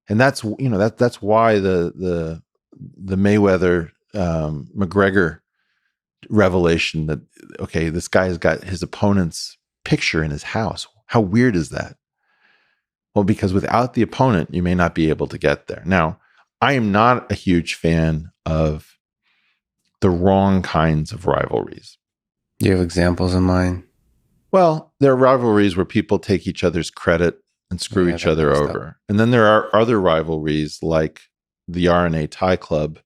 And that's, that's why the Mayweather McGregor revelation that, okay, this guy's got his opponent's picture in his house. How weird is that? Well, because without the opponent, you may not be able to get there. Now, I am not a huge fan of the wrong kinds of rivalries. Do you have examples in mind? Well, there are rivalries where people take each other's credit and screw each other over. And then there are other rivalries like the RNA Thai Club,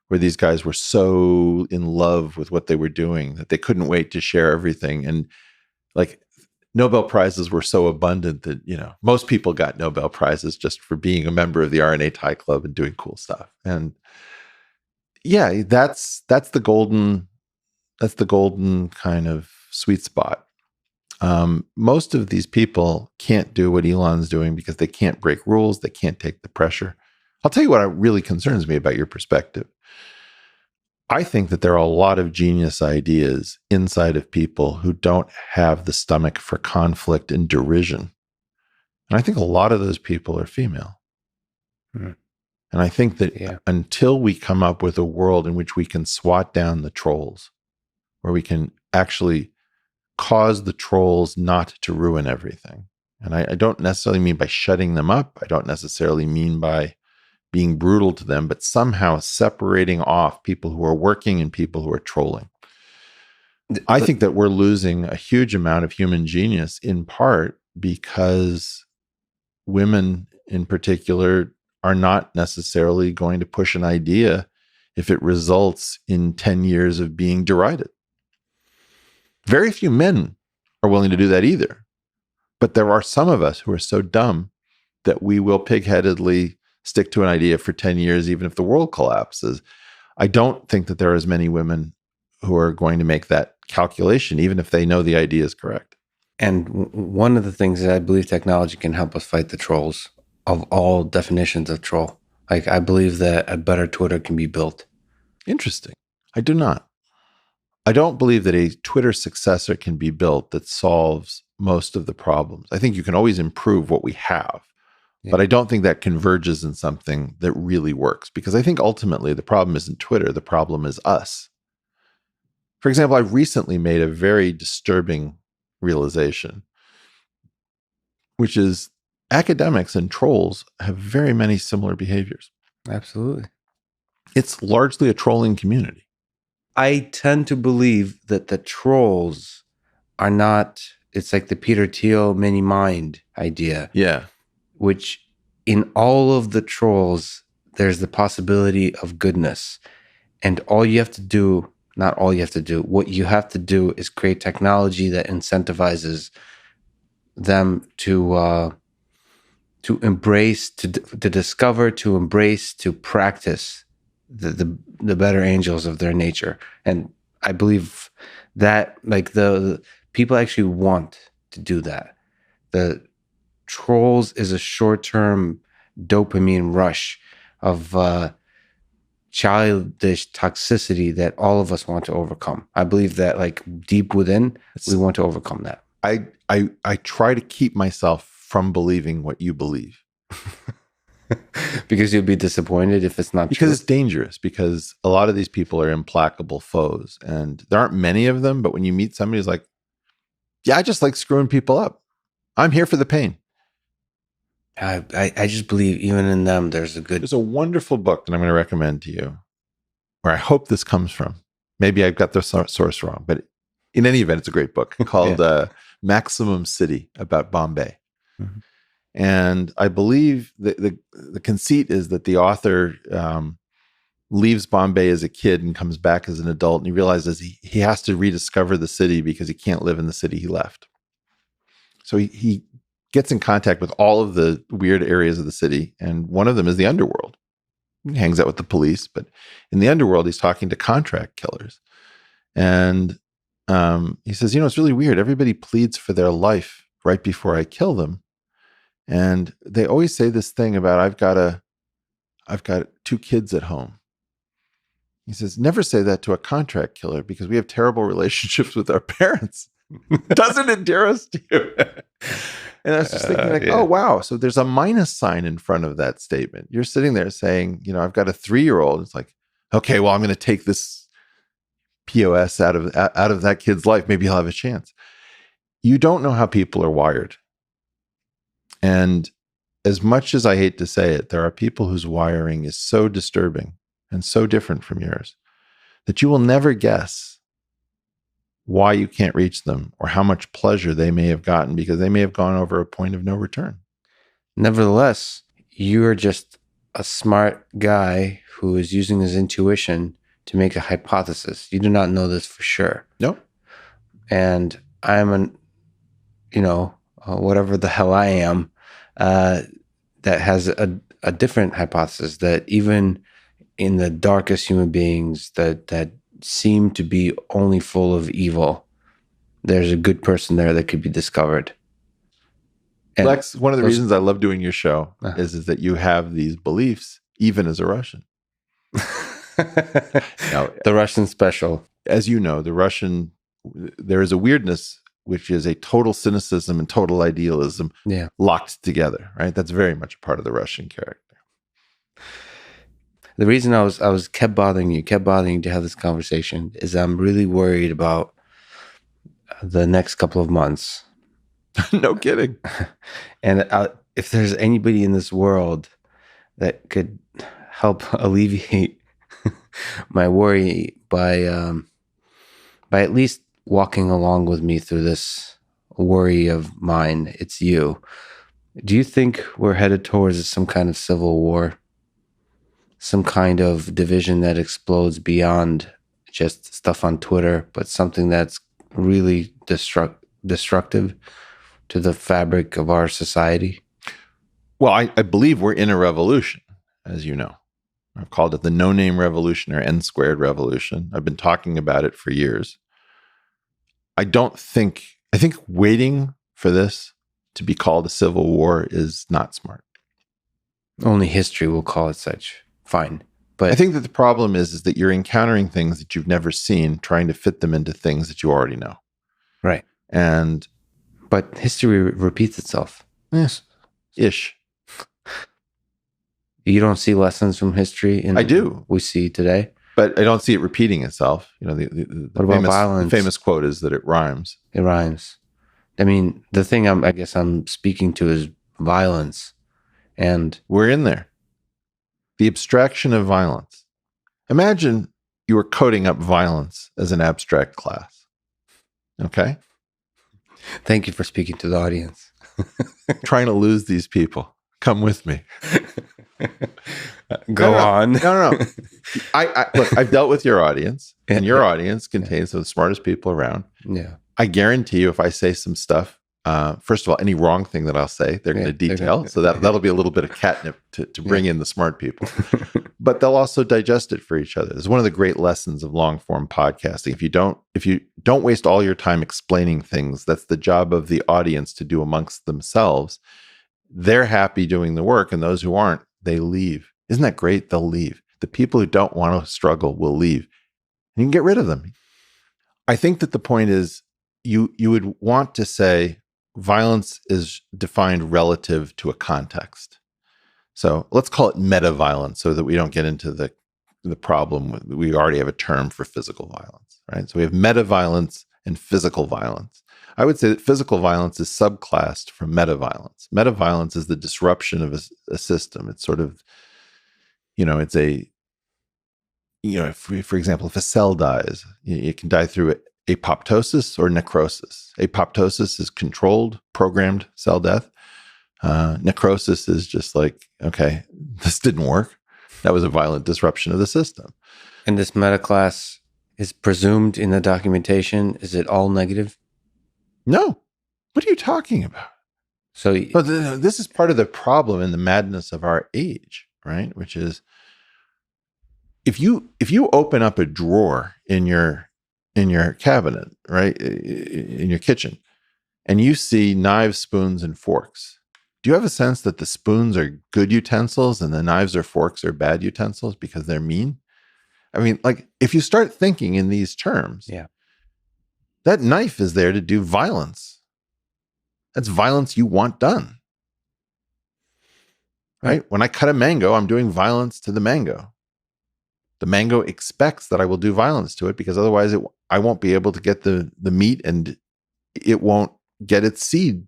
where these guys were so in love with what they were doing that they couldn't wait to share everything. And like Nobel Prizes were so abundant that, most people got Nobel Prizes just for being a member of the RNA Thai Club and doing cool stuff. And yeah, that's the golden kind of sweet spot. Most of these people can't do what Elon's doing because they can't break rules. They can't take the pressure. I'll tell you what really concerns me about your perspective. I think that there are a lot of genius ideas inside of people who don't have the stomach for conflict and derision. And I think a lot of those people are female. And I think that until we come up with a world in which we can swat down the trolls, where we can actually cause the trolls not to ruin everything. And I don't necessarily mean by shutting them up. I don't necessarily mean by being brutal to them, but somehow separating off people who are working and people who are trolling. I think that we're losing a huge amount of human genius, in part because women in particular are not necessarily going to push an idea if it results in 10 years of being derided. Very few men are willing to do that either. But there are some of us who are so dumb that we will pig-headedly stick to an idea for 10 years, even if the world collapses. I don't think that there are as many women who are going to make that calculation, even if they know the idea is correct. And one of the things that I believe technology can help us fight the trolls of all definitions of troll. Like, I believe that a better Twitter can be built. Interesting. I do not. I don't believe that a Twitter successor can be built that solves most of the problems. I think you can always improve what we have. But I don't think that converges in something that really works, because I think ultimately the problem isn't Twitter. The problem is us. For example, I recently made a very disturbing realization, which is academics and trolls have very many similar behaviors. Absolutely. It's largely a trolling community. I tend to believe that the trolls are not, it's like the Peter Thiel mini mind idea. Yeah. Which in all of the trolls, there's the possibility of goodness. And all you have to do, not all you have to do, what you have to do is create technology that incentivizes them to embrace, to discover, to embrace, to practice the better angels of their nature. And I believe that like the people actually want to do that. The trolls is a short-term dopamine rush of childish toxicity that all of us want to overcome. I believe that like deep within, we want to overcome that. I try to keep myself from believing what you believe. Because you'll be disappointed if it's not because true. It's dangerous, because a lot of these people are implacable foes, and there aren't many of them, but when you meet somebody who's like, yeah, I just like screwing people up. I'm here for the pain. I just believe even in them, there's a wonderful book that I'm going to recommend to you, where I hope this comes from. Maybe I've got the source wrong, but in any event, it's a great book called Maximum City, about Bombay. Mm-hmm. And I believe the conceit is that the author leaves Bombay as a kid and comes back as an adult, and he realizes he has to rediscover the city because he can't live in the city he left. So he gets in contact with all of the weird areas of the city, and one of them is the underworld. He hangs out with the police, but in the underworld, he's talking to contract killers. And he says, it's really weird. Everybody pleads for their life right before I kill them. And they always say this thing about, I've got 2 kids at home. He says, never say that to a contract killer, because we have terrible relationships with our parents. Doesn't endear us to you. And I was just thinking oh, wow. So there's a minus sign in front of that statement. You're sitting there saying, I've got a 3-year-old. It's like, okay, well, I'm going to take this POS out of that kid's life. Maybe he'll have a chance. You don't know how people are wired. And as much as I hate to say it, there are people whose wiring is so disturbing and so different from yours that you will never guess why you can't reach them or how much pleasure they may have gotten, because they may have gone over a point of no return. Nevertheless, you are just a smart guy who is using his intuition to make a hypothesis. You do not know this for sure. No. And I'm whatever the hell I am, that has a different hypothesis, that even in the darkest human beings that seem to be only full of evil, there's a good person there that could be discovered. And Lex, one of the reasons I love doing your show is that you have these beliefs, even as a Russian. Now, the Russian special. As you know, there is a weirdness, which is a total cynicism and total idealism locked together, right? That's very much a part of the Russian character. The reason I was kept bothering you to have this conversation is I'm really worried about the next couple of months. No kidding. And if there's anybody in this world that could help alleviate my worry by at least walking along with me through this worry of mine, it's you. Do you think we're headed towards some kind of civil war? Some kind of division that explodes beyond just stuff on Twitter, but something that's really destructive to the fabric of our society? Well, I believe we're in a revolution, as you know. I've called it the no-name revolution or N-squared revolution. I've been talking about it for years. I think waiting for this to be called a civil war is not smart. Only history will call it such. Fine. But I think that the problem is that you're encountering things that you've never seen, trying to fit them into things that you already know. Right. But history repeats itself. Yes. Ish. You don't see lessons from history I do. We see today? But I don't see it repeating itself. The famous quote is that it rhymes. It rhymes. I mean, the thing I guess I'm speaking to is violence. And we're in there. The abstraction of violence. Imagine you were coding up violence as an abstract class. Okay? Thank you for speaking to the audience. Trying to lose these people. Come with me. Go on. No. I look, I've dealt with your audience, and your audience contains the smartest people around. Yeah. I guarantee you, if I say some stuff, first of all, any wrong thing that I'll say, they're going to detail. So that'll be a little bit of catnip to bring in the smart people. But they'll also digest it for each other. It's one of the great lessons of long form podcasting. If you don't waste all your time explaining things, that's the job of the audience to do amongst themselves. They're happy doing the work, and those who aren't, they leave. Isn't that great? They'll leave. The people who don't want to struggle will leave. And you can get rid of them. I think that the point is you would want to say violence is defined relative to a context. So let's call it meta violence so that we don't get into the problem. We already have a term for physical violence, right? So we have meta violence and physical violence. I would say that physical violence is subclassed from meta violence. Meta violence is the disruption of a system. It's sort of, it's for example, if a cell dies, it can die through apoptosis or necrosis. Apoptosis is controlled, programmed cell death. Necrosis is just like, okay, this didn't work. That was a violent disruption of the system. And this meta class is presumed in the documentation. Is it all negative? No. What are you talking about? But this is part of the problem and the madness of our age, right? Which is, if you open up a drawer in your cabinet, right, in your kitchen, and you see knives, spoons, and forks, do you have a sense that the spoons are good utensils and the knives or forks are bad utensils because they're mean? I mean, like, if you start thinking in these terms, that knife is there to do violence. That's violence you want done. Right? When I cut a mango, I'm doing violence to the mango. The mango expects that I will do violence to it because otherwise I won't be able to get the meat, and it won't get its seed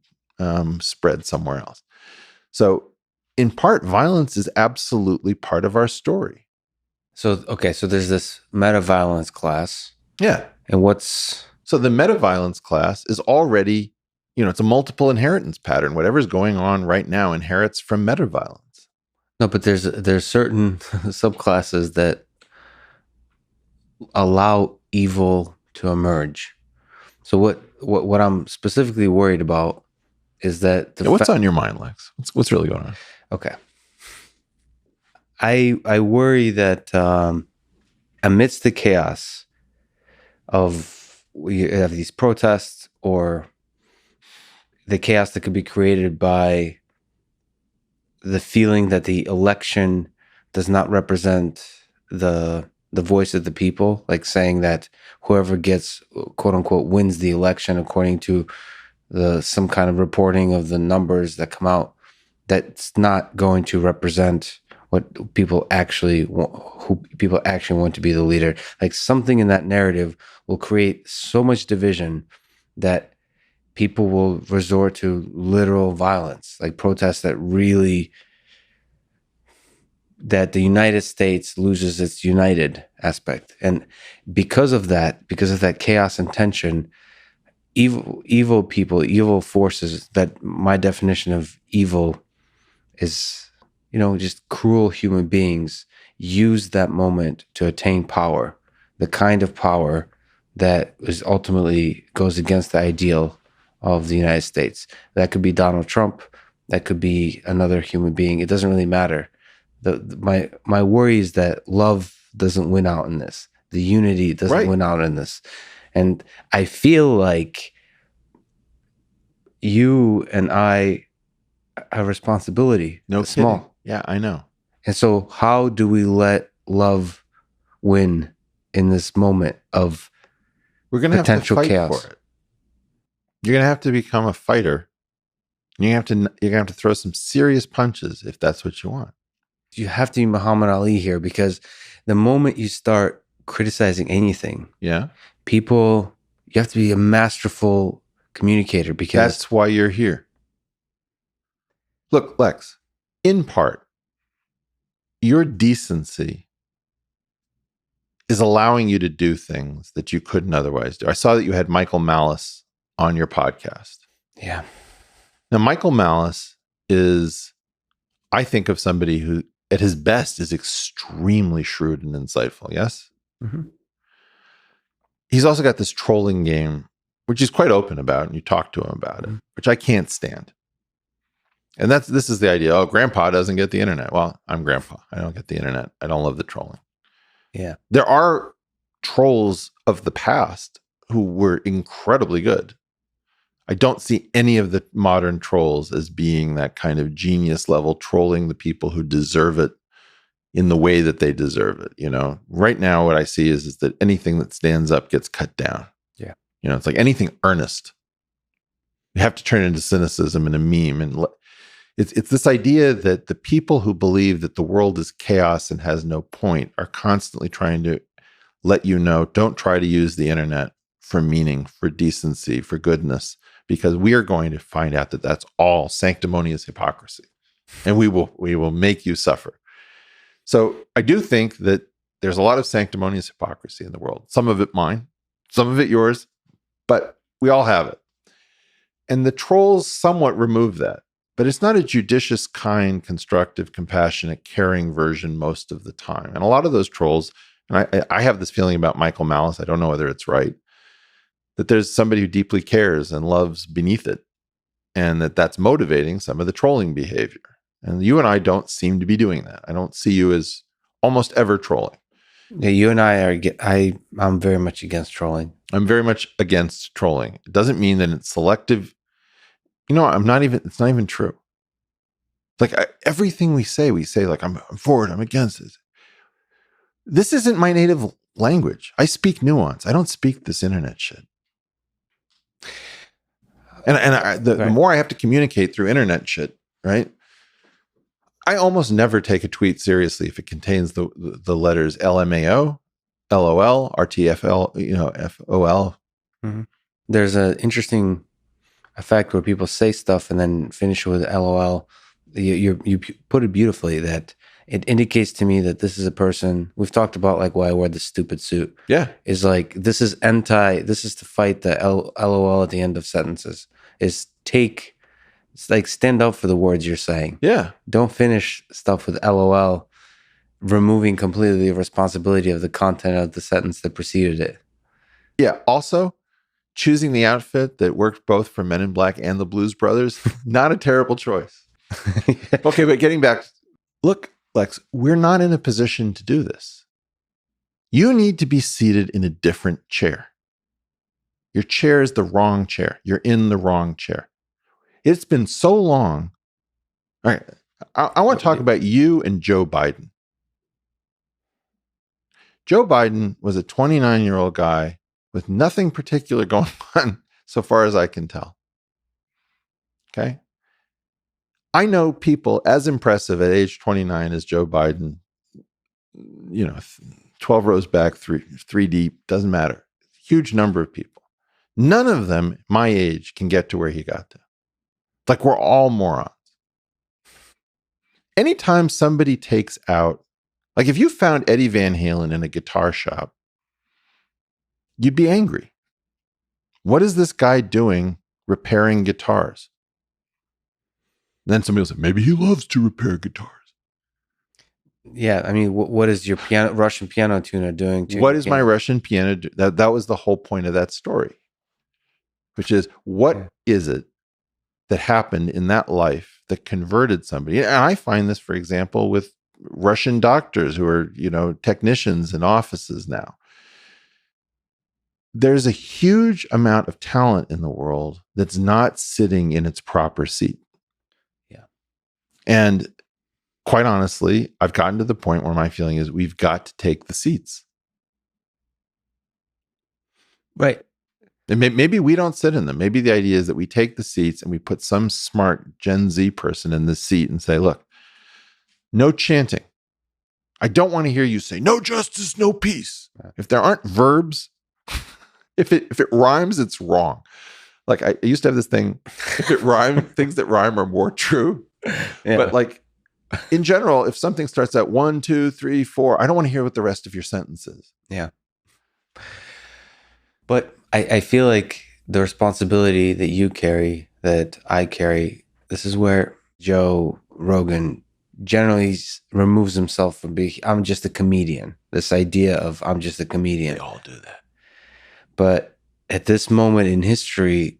spread somewhere else. So in part, violence is absolutely part of our story. So there's this meta violence class. Yeah. And so the meta violence class is already, it's a multiple inheritance pattern. Whatever's going on right now inherits from meta violence. No, but there's certain subclasses that allow evil to emerge. So what I'm specifically worried about is that what's on your mind, Lex? What's really going on? Okay. I worry that amidst the chaos of you have these protests, or the chaos that could be created by the feeling that the election does not represent the voice of the people, like saying that whoever gets, quote unquote, wins the election according to some kind of reporting of the numbers that come out, that's not going to represent what people actually want, who people actually want to be the leader. Like, something in that narrative will create so much division that people will resort to literal violence, like protests that the United States loses its united aspect. And because of that chaos and tension, evil people, evil forces, that my definition of evil is, just cruel human beings, use that moment to attain power, the kind of power that is ultimately goes against the ideal of the United States. That could be Donald Trump. That could be another human being. It doesn't really matter. My worry is that love doesn't win out in this. The unity doesn't win out in this. And I feel like you and I have responsibility. No kidding. Small. Yeah, I know. And so how do we let love win in this moment of We're going to have to fight chaos for it. You're going to have to become a fighter. You're going to have to throw some serious punches if that's what you want. You have to be Muhammad Ali here, because the moment you start criticizing anything, you have to be a masterful communicator, because that's why you're here. Look, Lex, in part, your decency is allowing you to do things that you couldn't otherwise do. I saw that you had Michael Malice on your podcast. Yeah. Now, Michael Malice is, I think, of somebody who at his best, is extremely shrewd and insightful. Yes? Mm-hmm. He's also got this trolling game, which he's quite open about, and you talk to him about it, which I can't stand. And this is the idea. Oh, grandpa doesn't get the internet. Well, I'm grandpa. I don't get the internet. I don't love the trolling. Yeah. There are trolls of the past who were incredibly good. I don't see any of the modern trolls as being that kind of genius level trolling the people who deserve it in the way that they deserve it. You know, right now what I see is that anything that stands up gets cut down. Yeah. You know, it's like anything earnest, you have to turn into cynicism and a meme. And it's this idea that the people who believe that the world is chaos and has no point are constantly trying to let you know, don't try to use the internet for meaning, for decency, for goodness, because we are going to find out that that's all sanctimonious hypocrisy, and we will make you suffer. So I do think that there's a lot of sanctimonious hypocrisy in the world. Some of it mine, some of it yours, but we all have it. And the trolls somewhat remove that. But it's not a judicious, kind, constructive, compassionate, caring version most of the time. And a lot of those trolls, and I have this feeling about Michael Malice, I don't know whether it's right, that there's somebody who deeply cares and loves beneath it, and that's motivating some of the trolling behavior. And you and I don't seem to be doing that. I don't see you as almost ever trolling. Yeah, you and I are. I'm very much against trolling. I'm very much against trolling. It doesn't mean that it's selective. You know, it's not even true. Like everything we say like, I'm for it, I'm against it. This isn't my native language. I speak nuance. I don't speak this internet shit. And the more I have to communicate through internet shit, right? I almost never take a tweet seriously if it contains the letters LMAO, LOL, RTFL, FOL. Mm-hmm. There's an interesting effect where people say stuff and then finish with LOL. You put it beautifully, that it indicates to me that this is a person. We've talked about like why I wear this stupid suit. Yeah. Is like, this is to fight the LOL at the end of sentences. It's like, stand up for the words you're saying. Yeah. Don't finish stuff with LOL, removing completely the responsibility of the content of the sentence that preceded it. Yeah. Also, choosing the outfit that worked both for Men in Black and the Blues Brothers, not a terrible choice. Okay, but getting back, look, Lex, we're not in a position to do this. You need to be seated in a different chair. Your chair is the wrong chair. You're in the wrong chair. It's been so long. All right, I want to talk about you and Joe Biden. Joe Biden was a 29-year-old guy with nothing particular going on, so far as I can tell. Okay? I know people as impressive at age 29 as Joe Biden, 12 rows back, three deep, doesn't matter. Huge number of people. None of them my age can get to where he got to. Like, we're all morons. Anytime somebody takes out, like if you found Eddie Van Halen in a guitar shop, you'd be angry. What is this guy doing repairing guitars? Then somebody will say, maybe he loves to repair guitars. Yeah, I mean, what is your Russian piano tuner doing? What is my Russian piano? That was the whole point of that story, which is, what is it that happened in that life that converted somebody? And I find this, for example, with Russian doctors who are, technicians in offices now. There's a huge amount of talent in the world that's not sitting in its proper seat. Yeah. And quite honestly, I've gotten to the point where my feeling is we've got to take the seats. Right. And maybe we don't sit in them. Maybe the idea is that we take the seats and we put some smart Gen Z person in the seat and say, look, no chanting. I don't want to hear you say no justice, no peace. If there aren't verbs, if it rhymes, it's wrong. Like I used to have this thing, if it rhymes, things that rhyme are more true. Yeah. But like in general, if something starts at 1, 2, 3, 4, I don't want to hear what the rest of your sentence is. Yeah. But I feel like the responsibility that you carry, that I carry, this is where Joe Rogan generally removes himself from being, I'm just a comedian. This idea of I'm just a comedian. They all do that. But at this moment in history,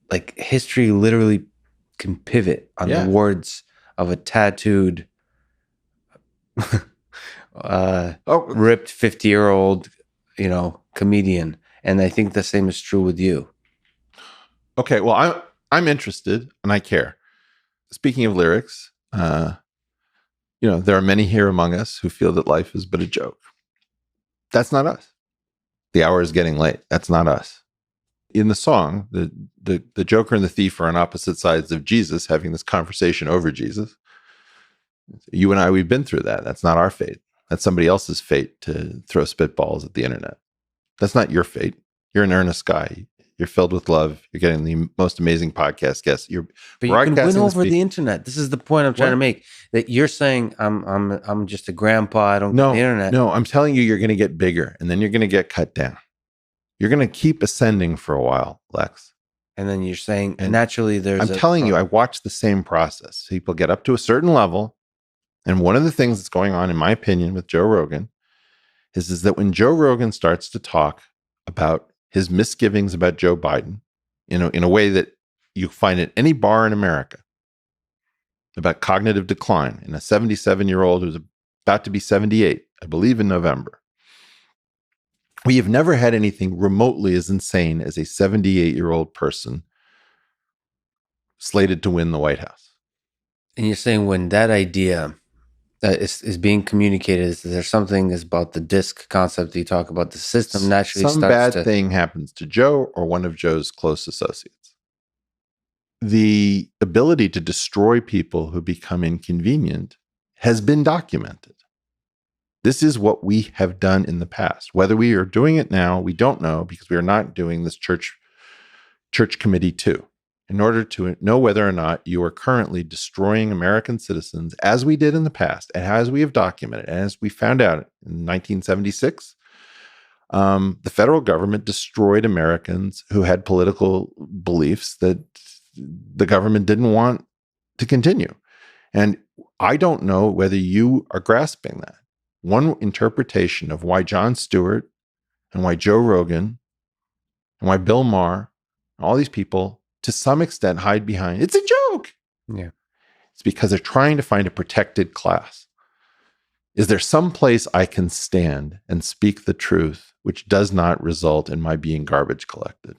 like history literally can pivot on the words of a tattooed, ripped 50-year-old, comedian. And I think the same is true with you. Okay, well, I'm interested and I care. Speaking of lyrics, there are many here among us who feel that life is but a joke. That's not us. The hour is getting late. That's not us. In the song, the Joker and the thief are on opposite sides of Jesus, having this conversation over Jesus. You and I, we've been through that. That's not our fate. That's somebody else's fate to throw spitballs at the internet. That's not your fate. You're an earnest guy. You're filled with love. You're getting the most amazing podcast guests. But you can win over the internet. This is the point I'm trying to make. That you're saying I'm just a grandpa. I don't get the internet. No, I'm telling you, you're going to get bigger, and then you're going to get cut down. You're going to keep ascending for a while, Lex. And then you're saying naturally there's. I'm telling you, I watched the same process. People get up to a certain level, and one of the things that's going on, in my opinion, with Joe Rogan, is that when Joe Rogan starts to talk about his misgivings about Joe Biden, in a way that you find at any bar in America, about cognitive decline in a 77-year-old who's about to be 78, I believe in November. We have never had anything remotely as insane as a 78-year-old person slated to win the White House. And you're saying when that idea is being communicated, is there something is about the disc concept that you talk about, the system naturally some bad thing happens to Joe or one of Joe's close associates. The ability to destroy people who become inconvenient has been documented. This is what we have done in the past. Whether we are doing it now, we don't know, because we are not doing this church committee 2. In order to know whether or not you are currently destroying American citizens, as we did in the past, and as we have documented, and as we found out in 1976, the federal government destroyed Americans who had political beliefs that the government didn't want to continue. And I don't know whether you are grasping that. One interpretation of why Jon Stewart and why Joe Rogan and why Bill Maher, all these people, to some extent hide behind, it's a joke. Yeah. It's because they're trying to find a protected class. Is there some place I can stand and speak the truth which does not result in my being garbage collected?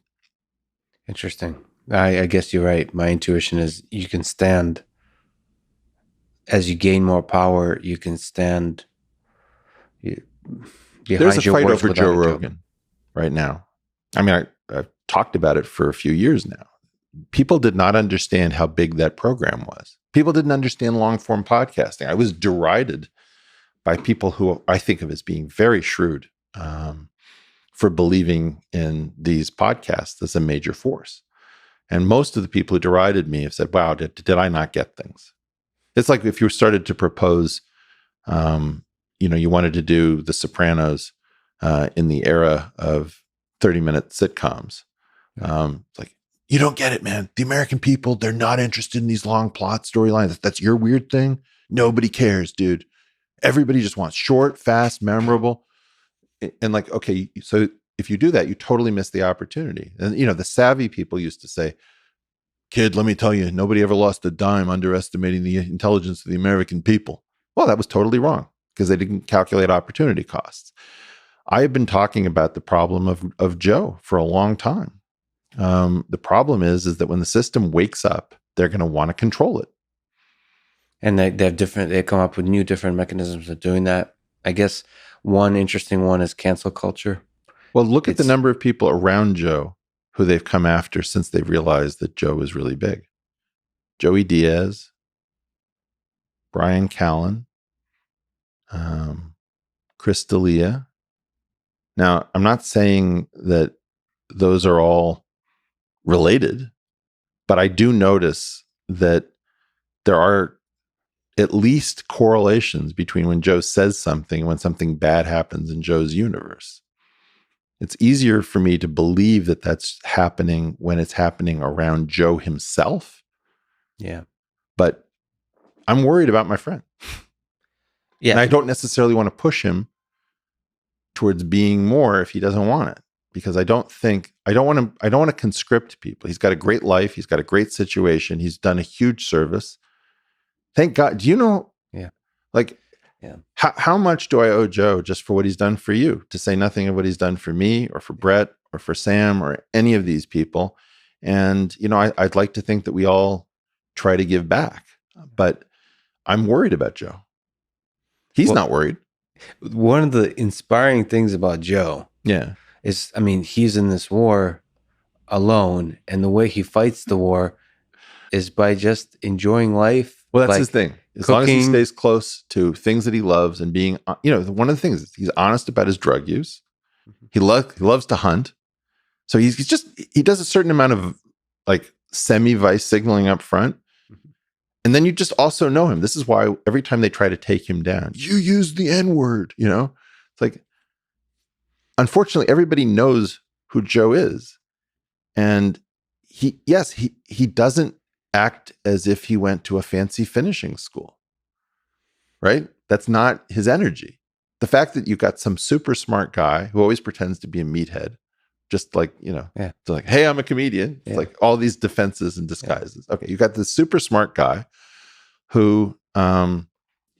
Interesting. I guess you're right. My intuition is you can stand, as you gain more power, you can stand There's a fight over Joe Rogan right now. I mean, I've talked about it for a few years now. People did not understand how big that program was. People didn't understand long-form podcasting. I was derided by people who I think of as being very shrewd for believing in these podcasts as a major force. And most of the people who derided me have said, wow, did I not get things? It's like if you started to propose, you wanted to do The Sopranos in the era of 30-minute sitcoms. It's like, you don't get it, man. The American people, they're not interested in these long plot storylines. That's your weird thing. Nobody cares, dude. Everybody just wants short, fast, memorable. And like, okay, so if you do that, you totally miss the opportunity. And, the savvy people used to say, kid, let me tell you, nobody ever lost a dime underestimating the intelligence of the American people. Well, that was totally wrong because they didn't calculate opportunity costs. I have been talking about the problem of Joe for a long time. The problem is that when the system wakes up, they're going to want to control it. And they come up with new different mechanisms of doing that. I guess one interesting one is cancel culture. Well, look at the number of people around Joe who they've come after since they've realized that Joe is really big. Joey Diaz, Brian Callen, Chris D'Elia. Now, I'm not saying that those are all related, but I do notice that there are at least correlations between when Joe says something and when something bad happens in Joe's universe. It's easier for me to believe that that's happening when it's happening around Joe himself. Yeah. But I'm worried about my friend. Yeah. And I don't necessarily want to push him towards being more if he doesn't want it, because I don't want to conscript people. He's got a great life. He's got a great situation. He's done a huge service. Thank God. Do you know? Yeah. Like, yeah. How much do I owe Joe just for what he's done for you, to say nothing of what he's done for me or for Brett or for Sam or any of these people? And, you know, I'd like to think that we all try to give back, but I'm worried about Joe. He's not worried. One of the inspiring things about Joe is, I mean, he's in this war alone, and the way he fights the war is by just enjoying life. Well, that's his thing. As long as he stays close to things that he loves and being, you know, one of the things is he's honest about his drug use. He loves to hunt. So he does a certain amount of like semi-vice signaling up front. And then you just also know him. This is why every time they try to take him down, you use the N-word, you know? It's like, unfortunately, everybody knows who Joe is. And he doesn't act as if he went to a fancy finishing school, right? That's not his energy. The fact that you got some super smart guy who always pretends to be a meathead, just like, you know, it's like, hey, I'm a comedian. It's like all these defenses and disguises. Okay, you got this super smart guy who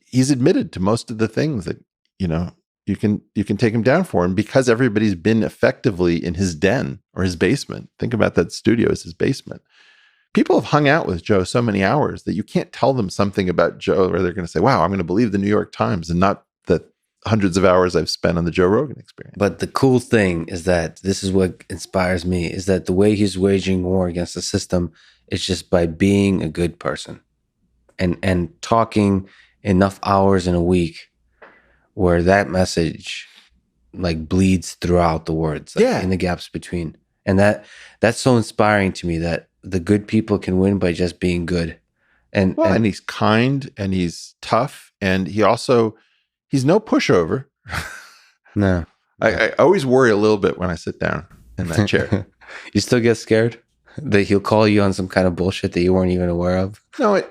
he's admitted to most of the things that, you know, you can take him down for. And because everybody's been effectively in his den or his basement, think about that studio as his basement. People have hung out with Joe so many hours that you can't tell them something about Joe where they're going to say, wow, I'm going to believe the New York Times and not the hundreds of hours I've spent on the Joe Rogan Experience. But the cool thing is that this is what inspires me, is that the way he's waging war against the system is just by being a good person and talking enough hours in a week where that message like bleeds throughout the words, like in the gaps between. And that's so inspiring to me, that the good people can win by just being good. And he's kind and he's tough, and he's no pushover. No. I always worry a little bit when I sit down in that chair. You still get scared that he'll call you on some kind of bullshit that you weren't even aware of? No,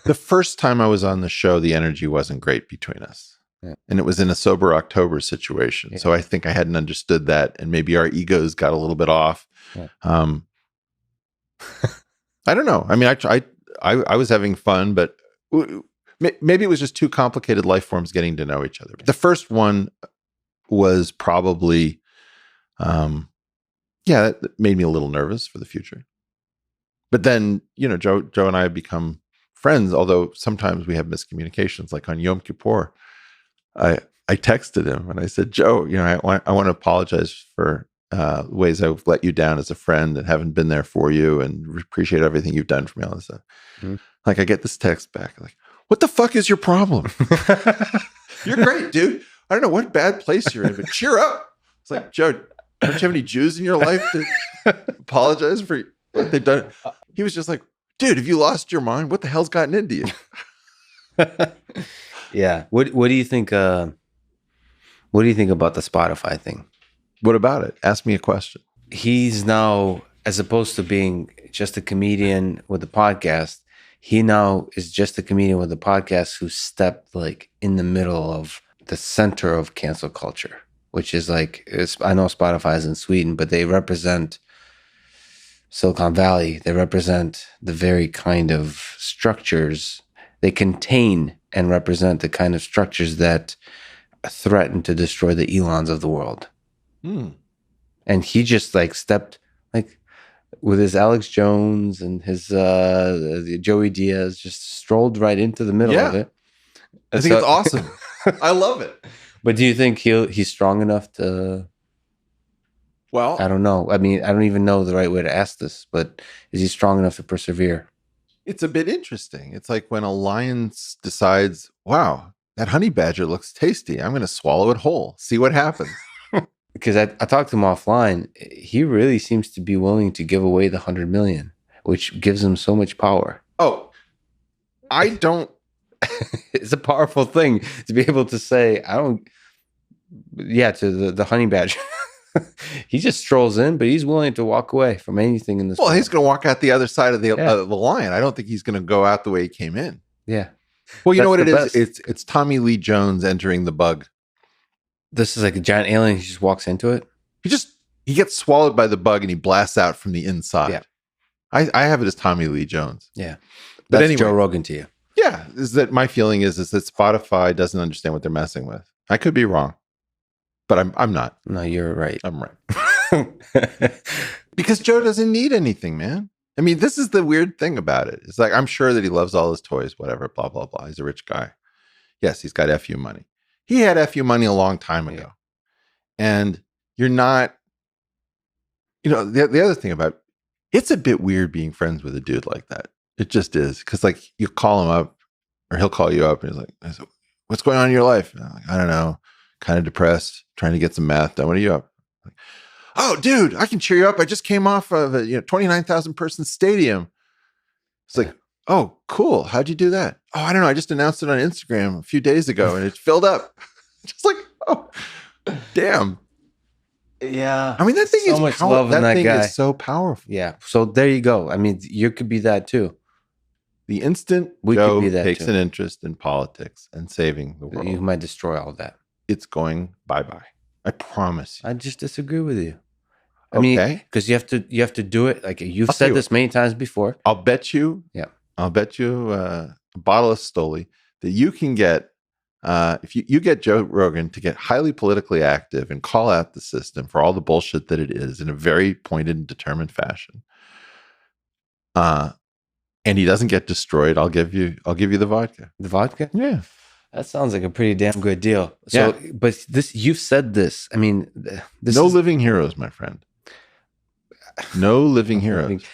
the first time I was on the show, the energy wasn't great between us. Yeah. And it was in a sober October situation. Yeah. So I think I hadn't understood that, and maybe our egos got a little bit off. Yeah. I don't know. I mean, I was having fun, but maybe it was just two complicated life forms getting to know each other. But the first one was probably, that made me a little nervous for the future. But then, you know, Joe and I have become friends, although sometimes we have miscommunications. Like on Yom Kippur, I texted him and I said, Joe, you know, I want to apologize for ways I've let you down as a friend and haven't been there for you, and appreciate everything you've done for me, all this stuff. Mm-hmm. Like I get this text back, like, what the fuck is your problem? You're great, dude. I don't know what bad place you're in, but cheer up. It's like, Joe, don't you have any Jews in your life to apologize for what they've done? He was just like, dude, have you lost your mind? What the hell's gotten into you? Yeah. What do you think? What do you think about the Spotify thing? What about it? Ask me a question. He's now, as opposed to being just a comedian with a podcast, he now is just a comedian with a podcast who stepped like in the middle of the center of cancel culture, which is like, I know Spotify is in Sweden, but they represent Silicon Valley. They represent the very kind of structures. They contain and represent the kind of structures that threaten to destroy the Elons of the world. And he just like stepped like with his Alex Jones and his Joey Diaz, just strolled right into the middle of it. I think it's awesome. I love it. But do you think he's strong enough to? Well, I don't know. I mean, I don't even know the right way to ask this, but is he strong enough to persevere? It's a bit interesting. It's like when a lion decides, wow, that honey badger looks tasty. I'm going to swallow it whole. See what happens. Because I talked to him offline. He really seems to be willing to give away the 100 million, which gives him so much power. Oh, I don't. It's a powerful thing to be able to say, I don't. Yeah, to the honey badger. He just strolls in, but he's willing to walk away from anything in this. Well, he's going to walk out the other side of the line. I don't think he's going to go out the way he came in. Yeah. Well, you know That's what it the is? best. It's Tommy Lee Jones entering the bug. This is like a giant alien. He just walks into it. He gets swallowed by the bug and he blasts out from the inside. Yeah. I have it as Tommy Lee Jones. Yeah. But That's anyway, Joe Rogan to you. yeah, is that my feeling is that Spotify doesn't understand what they're messing with. I could be wrong, but I'm not. No, you're right. I'm right. Because Joe doesn't need anything, man. I mean, this is the weird thing about it. It's like, I'm sure that he loves all his toys, whatever, blah, blah, blah. He's a rich guy. Yes, he's got FU money. He had FU money a long time ago. And you're not, the other thing about it's a bit weird being friends with a dude like that. It just is. Because like you call him up or he'll call you up and he's like, what's going on in your life? And I'm like, I don't know. Kind of depressed, trying to get some math done. What are you up? Like, oh, dude, I can cheer you up. I just came off of a 29,000 person stadium. It's like, oh, cool. How'd you do that? Oh, I don't know. I just announced it on Instagram a few days ago and it filled up. Just like, oh, damn. Yeah. I mean, that thing So is much love in that thing guy. is so powerful. Yeah. So there you go. I mean, you could be that too. The instant Joe takes an interest in politics and saving the world, you might destroy all that. It's going bye-bye. I promise you. I just disagree with you. I mean, because you have to do it. Like you've said this many times before. I'll bet you. Yeah. I'll bet you a bottle of Stoli that you can get if you get Joe Rogan to get highly politically active and call out the system for all the bullshit that it is in a very pointed and determined fashion. And he doesn't get destroyed. I'll give you the vodka. The vodka? Yeah. That sounds like a pretty damn good deal. So, but you've said this. I mean, living heroes, my friend. No living heroes.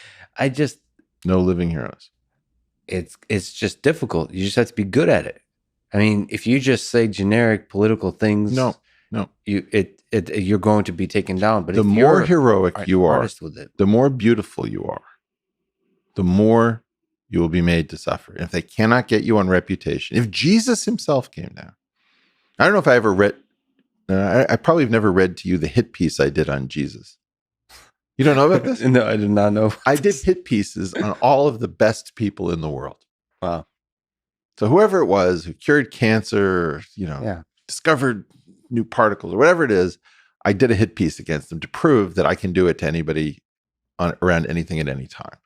No living heroes. It's just difficult. You just have to be good at it. I mean, if you just say generic political things, no, you're going to be taken down. But the more heroic you are, with it, the more beautiful you are, the more you will be made to suffer. And if they cannot get you on reputation, if Jesus himself came down, I don't know if I ever read, I probably have never read to you the hit piece I did on Jesus. You don't know about this? No, I did not know. I did hit pieces on all of the best people in the world. Wow. So whoever it was who cured cancer, or, discovered new particles or whatever it is, I did a hit piece against them to prove that I can do it to anybody around anything at any time.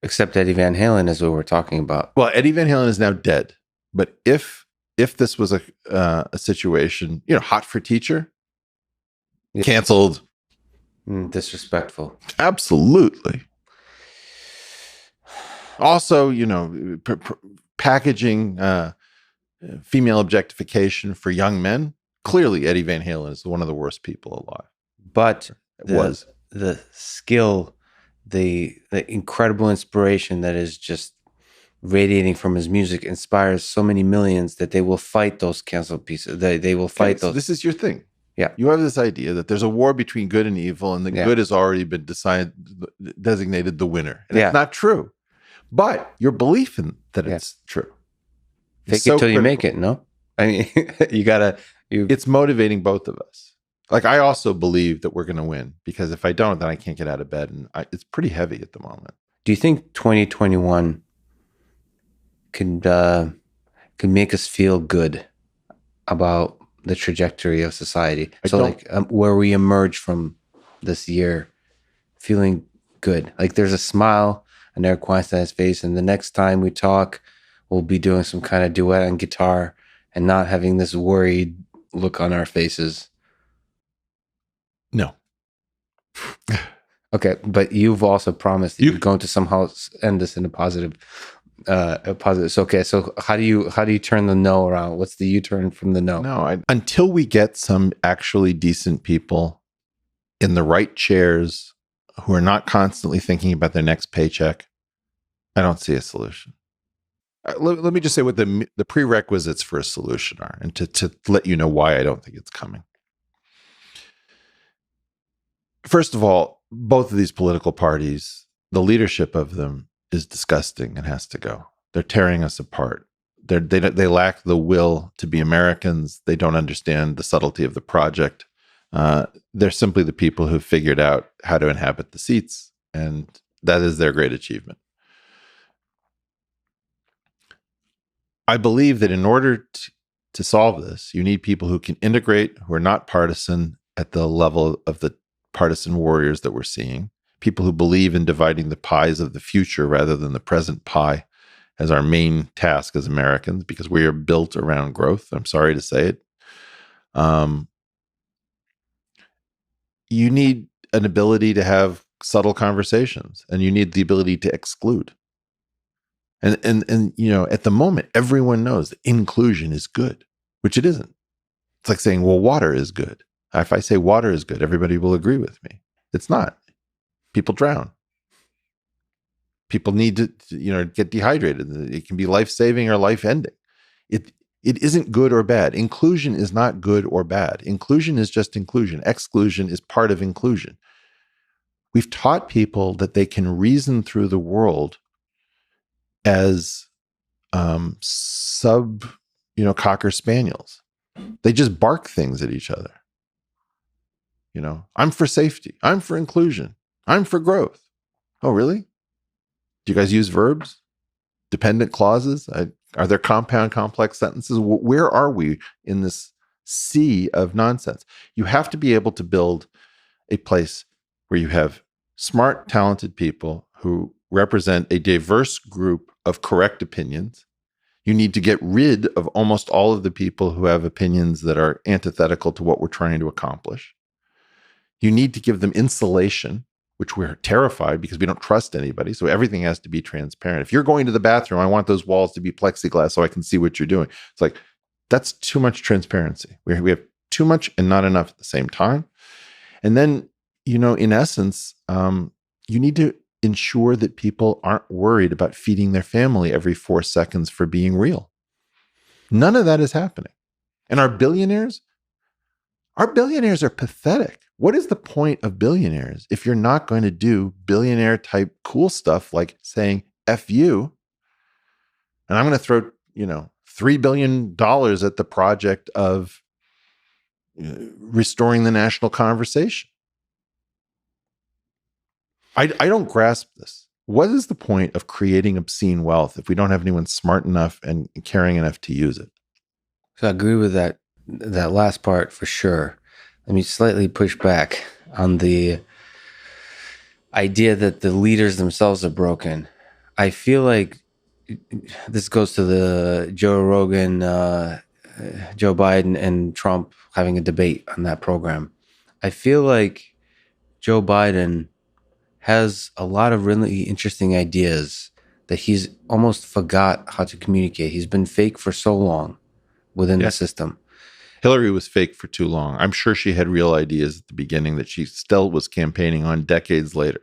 Except Eddie Van Halen is what we're talking about. Well, Eddie Van Halen is now dead. But if this was a situation, Hot for Teacher, canceled. Disrespectful. Absolutely. Also, packaging female objectification for young men. Clearly, Eddie Van Halen is one of the worst people alive. But the skill, the incredible inspiration that is just radiating from his music inspires so many millions that they will fight those canceled pieces. They will fight those. So this is your thing. Yeah. You have this idea that there's a war between good and evil, and the good has already been designated the winner. And it's not true. But your belief in that it's true. Fake it till you make it, no? I mean, it's motivating both of us. Like, I also believe that we're going to win, because if I don't, then I can't get out of bed. And it's pretty heavy at the moment. Do you think 2021 could make us feel good about the trajectory of society? Where we emerge from this year feeling good. Like there's a smile on Eric Weinstein's face, and the next time we talk, we'll be doing some kind of duet on guitar and not having this worried look on our faces. No. Okay, but you've also promised that you're going to somehow end this in a positive. So, okay. So how do you turn the no around? What's the U-turn from the no? No, until we get some actually decent people in the right chairs who are not constantly thinking about their next paycheck, I don't see a solution. Let me just say what the prerequisites for a solution are, and to let you know why I don't think it's coming. First of all, both of these political parties, the leadership of them is disgusting and has to go. They're tearing us apart. They lack the will to be Americans. They don't understand the subtlety of the project. They're simply the people who've figured out how to inhabit the seats, and that is their great achievement. I believe that in order to solve this, you need people who can integrate, who are not partisan at the level of the partisan warriors that we're seeing, people who believe in dividing the pies of the future rather than the present pie as our main task as Americans, because we are built around growth. I'm sorry to say it. You need an ability to have subtle conversations, and you need the ability to exclude. And you know, at the moment, everyone knows that inclusion is good, which it isn't. It's like saying, well, water is good. If I say water is good, everybody will agree with me. It's not. People drown. People need to, you know, get dehydrated. It can be life-saving or life-ending. It isn't good or bad. Inclusion is not good or bad. Inclusion is just inclusion. Exclusion is part of inclusion. We've taught people that they can reason through the world as cocker spaniels. They just bark things at each other. You know, I'm for safety. I'm for inclusion. I'm for growth. Oh, really? Do you guys use verbs? Dependent clauses? Are there compound complex sentences? Where are we in this sea of nonsense? You have to be able to build a place where you have smart, talented people who represent a diverse group of correct opinions. You need to get rid of almost all of the people who have opinions that are antithetical to what we're trying to accomplish. You need to give them insulation, which we're terrified because we don't trust anybody. So everything has to be transparent. If you're going to the bathroom, I want those walls to be plexiglass so I can see what you're doing. It's like, that's too much transparency. We have too much and not enough at the same time. And then, you know, in essence, you need to ensure that people aren't worried about feeding their family every 4 seconds for being real. None of that is happening. And our billionaires are pathetic. What is the point of billionaires if you're not going to do billionaire type cool stuff like saying F you, and I'm going to throw, you know, $3 billion at the project of restoring the national conversation? I don't grasp this. What is the point of creating obscene wealth if we don't have anyone smart enough and caring enough to use it? So I agree with that last part for sure. Let me slightly push back on the idea that the leaders themselves are broken. I feel like this goes to the Joe Rogan, Joe Biden and Trump having a debate on that program. I feel like Joe Biden has a lot of really interesting ideas that he's almost forgot how to communicate. He's been fake for so long within the system. Hillary was fake for too long. I'm sure she had real ideas at the beginning that she still was campaigning on decades later.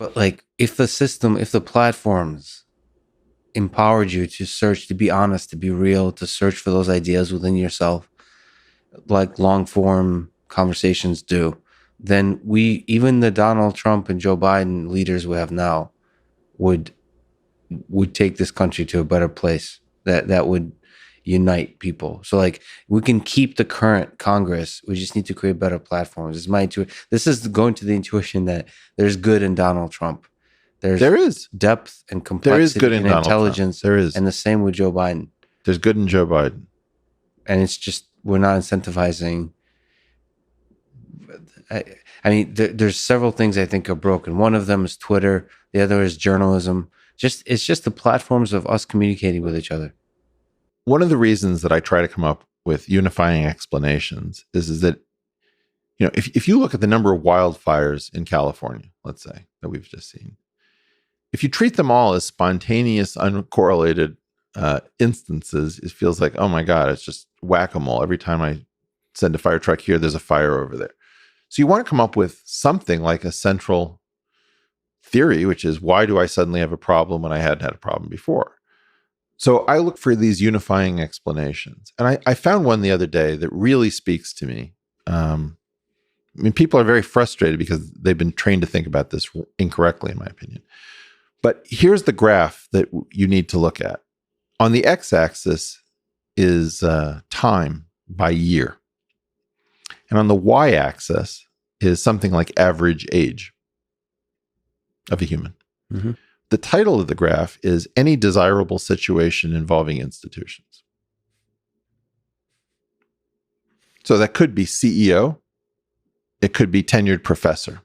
But like, if the platforms empowered you to search, to be honest, to be real, to search for those ideas within yourself, like long form conversations do, then even the Donald Trump and Joe Biden leaders we have now would take this country to a better place. That would unite people. So like, we can keep the current Congress. We just need to create better platforms. This is going to the intuition that there's good in Donald Trump. There is depth and complexity and intelligence. There is. And the same with Joe Biden. There's good in Joe Biden. And it's just, we're not incentivizing. I mean, there's several things I think are broken. One of them is Twitter. The other is journalism. It's just the platforms of us communicating with each other. One of the reasons that I try to come up with unifying explanations is that, you know, if you look at the number of wildfires in California, let's say, that we've just seen, if you treat them all as spontaneous, uncorrelated instances, it feels like, oh my God, it's just whack-a-mole. Every time I send a fire truck here, there's a fire over there. So you want to come up with something like a central theory, which is, why do I suddenly have a problem when I hadn't had a problem before? So I look for these unifying explanations. And I found one the other day that really speaks to me. I mean, people are very frustrated because they've been trained to think about this incorrectly, in my opinion. But here's the graph that you need to look at. On the x-axis is time by year. And on the y-axis is something like average age of a human. Mm-hmm. The title of the graph is Any Desirable Situation Involving Institutions. So that could be CEO. It could be tenured professor.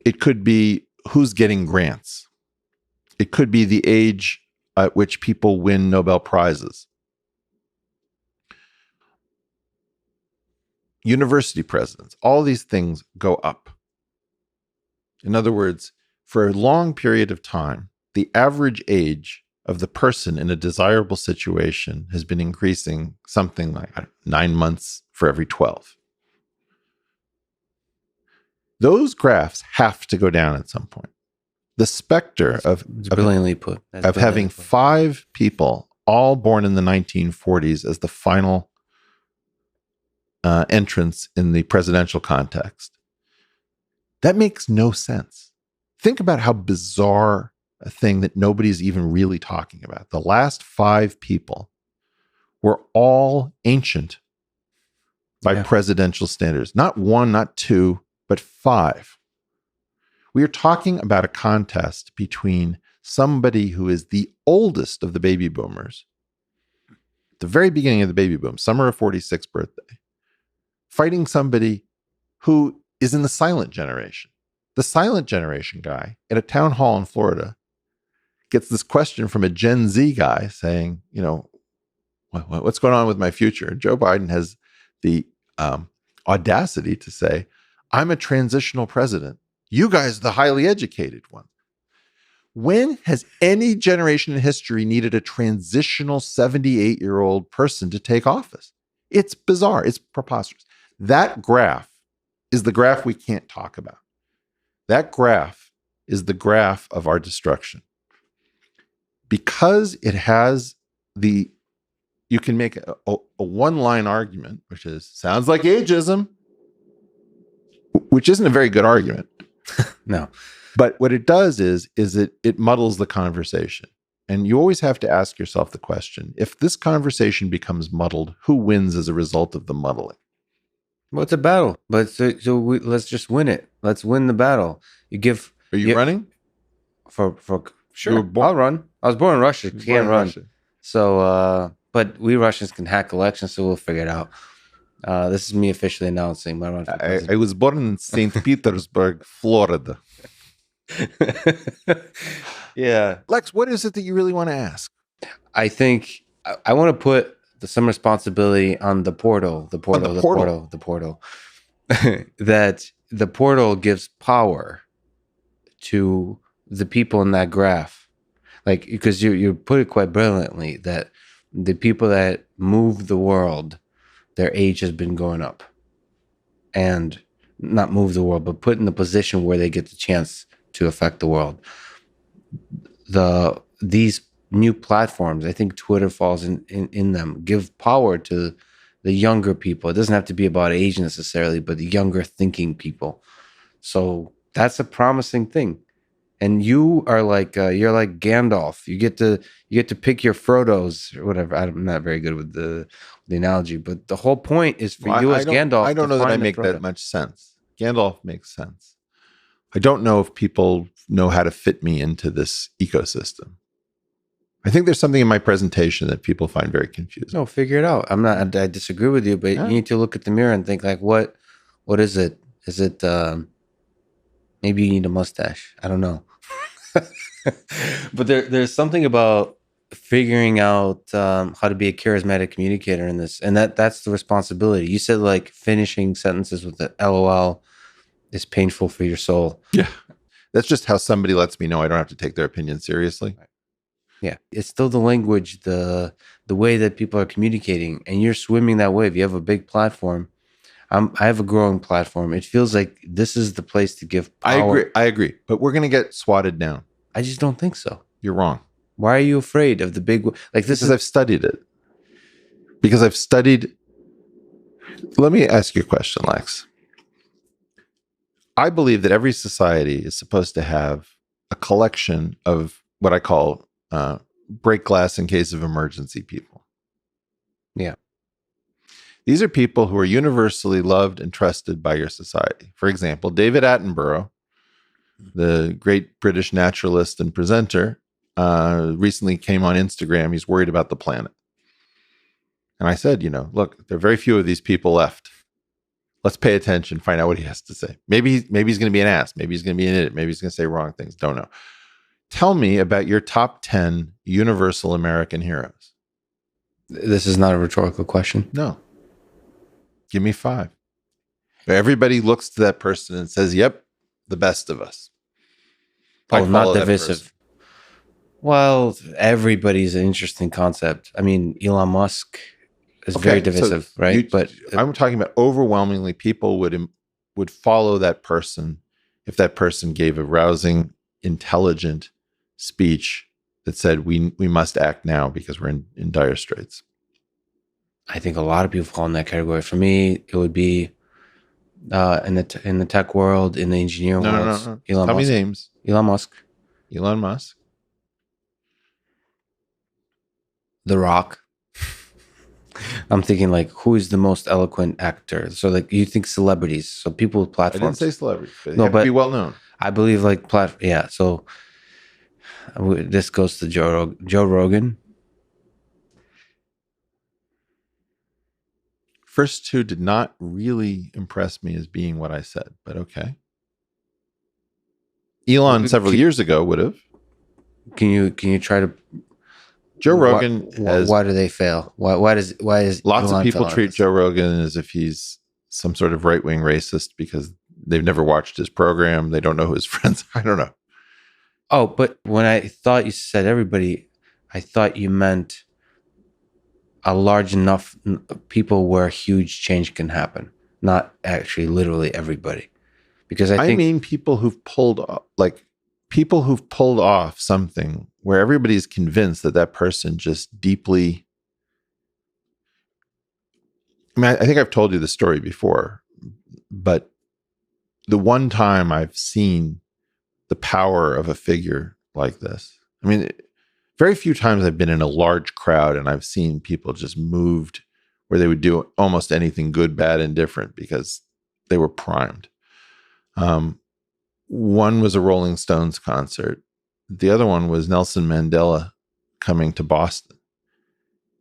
It could be who's getting grants. It could be the age at which people win Nobel Prizes. University presidents, all these things go up. In other words, for a long period of time, the average age of the person in a desirable situation has been increasing something like 9 months for every 12. Those graphs have to go down at some point. The specter of having 5 people all born in the 1940s as the final entrance in the presidential context, that makes no sense. Think about how bizarre a thing that nobody's even really talking about. The last 5 people were all ancient by presidential standards. Not 1, not 2, but 5. We are talking about a contest between somebody who is the oldest of the baby boomers, the very beginning of the baby boom, summer of 46th birthday, fighting somebody who is in the silent generation. The silent generation guy at a town hall in Florida gets this question from a Gen Z guy saying, what's going on with my future? And Joe Biden has the audacity to say, I'm a transitional president. You guys are the highly educated ones. When has any generation in history needed a transitional 78-year-old person to take office? It's bizarre. It's preposterous. That graph is the graph we can't talk about. That graph is the graph of our destruction. Because it has you can make a one-line argument, which sounds like ageism, which isn't a very good argument. No. But what it does is it muddles the conversation. And you always have to ask yourself the question, if this conversation becomes muddled, who wins as a result of the muddling? Well, it's a battle, but let's just win it. Let's win the battle. Are you running? For sure, I'll run. I was born in Russia. You can't run. So, but we Russians can hack elections, so we'll figure it out. This is me officially announcing my run for president. I was born in St. Petersburg, Florida. Yeah. Lex, what is it that you really want to ask? I think I want to put some responsibility on the portal. The portal. That the portal gives power to the people in that graph. Like, because you put it quite brilliantly that the people that move the world, their age has been going up. And not move the world, but put in the position where they get the chance to affect the world. These new platforms, I think Twitter falls in them, give power to the younger people. It doesn't have to be about age necessarily, but the younger thinking people. So that's a promising thing. And you are you're like Gandalf. You get to pick your Frodos or whatever. I'm not very good with the analogy, but the whole point is for you as Gandalf. I don't know that I make that much sense. Gandalf makes sense. I don't know if people know how to fit me into this ecosystem. I think there's something in my presentation that people find very confusing. No, figure it out. I disagree with you, but you need to look at the mirror and think like, what is it? Is it maybe you need a mustache? I don't know. But there's something about figuring out how to be a charismatic communicator in this, and that's the responsibility. You said like finishing sentences with the LOL is painful for your soul. Yeah, that's just how somebody lets me know I don't have to take their opinion seriously. Yeah, it's still the language, the way that people are communicating, and you're swimming that wave. You have a big platform. I have a growing platform. It feels like this is the place to give power. I agree. But we're going to get swatted down. I just don't think so. You're wrong. Why are you afraid of the big... Because I've studied it. Because I've studied... Let me ask you a question, Lex. I believe that every society is supposed to have a collection of what I call break glass in case of emergency people. Yeah. These are people who are universally loved and trusted by your society. For example, David Attenborough the great British naturalist and presenter, recently came on Instagram. He's worried about the planet. And I said, look, there are very few of these people left. Let's pay attention, find out what he has to say. Maybe he's going to be an ass. Maybe he's going to be an idiot. Maybe he's going to say wrong things. Don't know. Tell me about your top 10 universal American heroes. This is not a rhetorical question. No. Give me 5. Everybody looks to that person and says, yep, the best of us. Not divisive. Well, everybody's an interesting concept. I mean, Elon Musk is very divisive, right? But I'm talking about overwhelmingly people would follow that person if that person gave a rousing, intelligent speech that said we must act now because we're in dire straits. I think a lot of people fall in that category. For me, it would be in the tech world, in the engineering world. No. Elon Tell Musk. me names. Elon Musk. Elon Musk. The Rock. I'm thinking like, who is the most eloquent actor? So like, you think celebrities, so people with platforms. I didn't say celebrities, but they have to be well known. I believe like yeah. So this goes to Joe Rogan. First 2 did not really impress me as being what I said, but okay. Elon several years ago would have. Can you try to? Joe Rogan why do they fail? Why is lots Elon of people treat Joe Rogan as if he's some sort of right-wing racist because they've never watched his program. They don't know who his friends are. I don't know. Oh, but when I thought you said everybody, I thought you meant a large enough people where huge change can happen, not actually literally everybody. Because I mean people who've pulled off something where everybody's convinced that person just deeply. I mean, I think I've told you the story before, but the one time I've seen the power of a figure like this, I mean, very few times I've been in a large crowd and I've seen people just moved where they would do almost anything good, bad, and different because they were primed. One was a Rolling Stones concert. The other one was Nelson Mandela coming to Boston.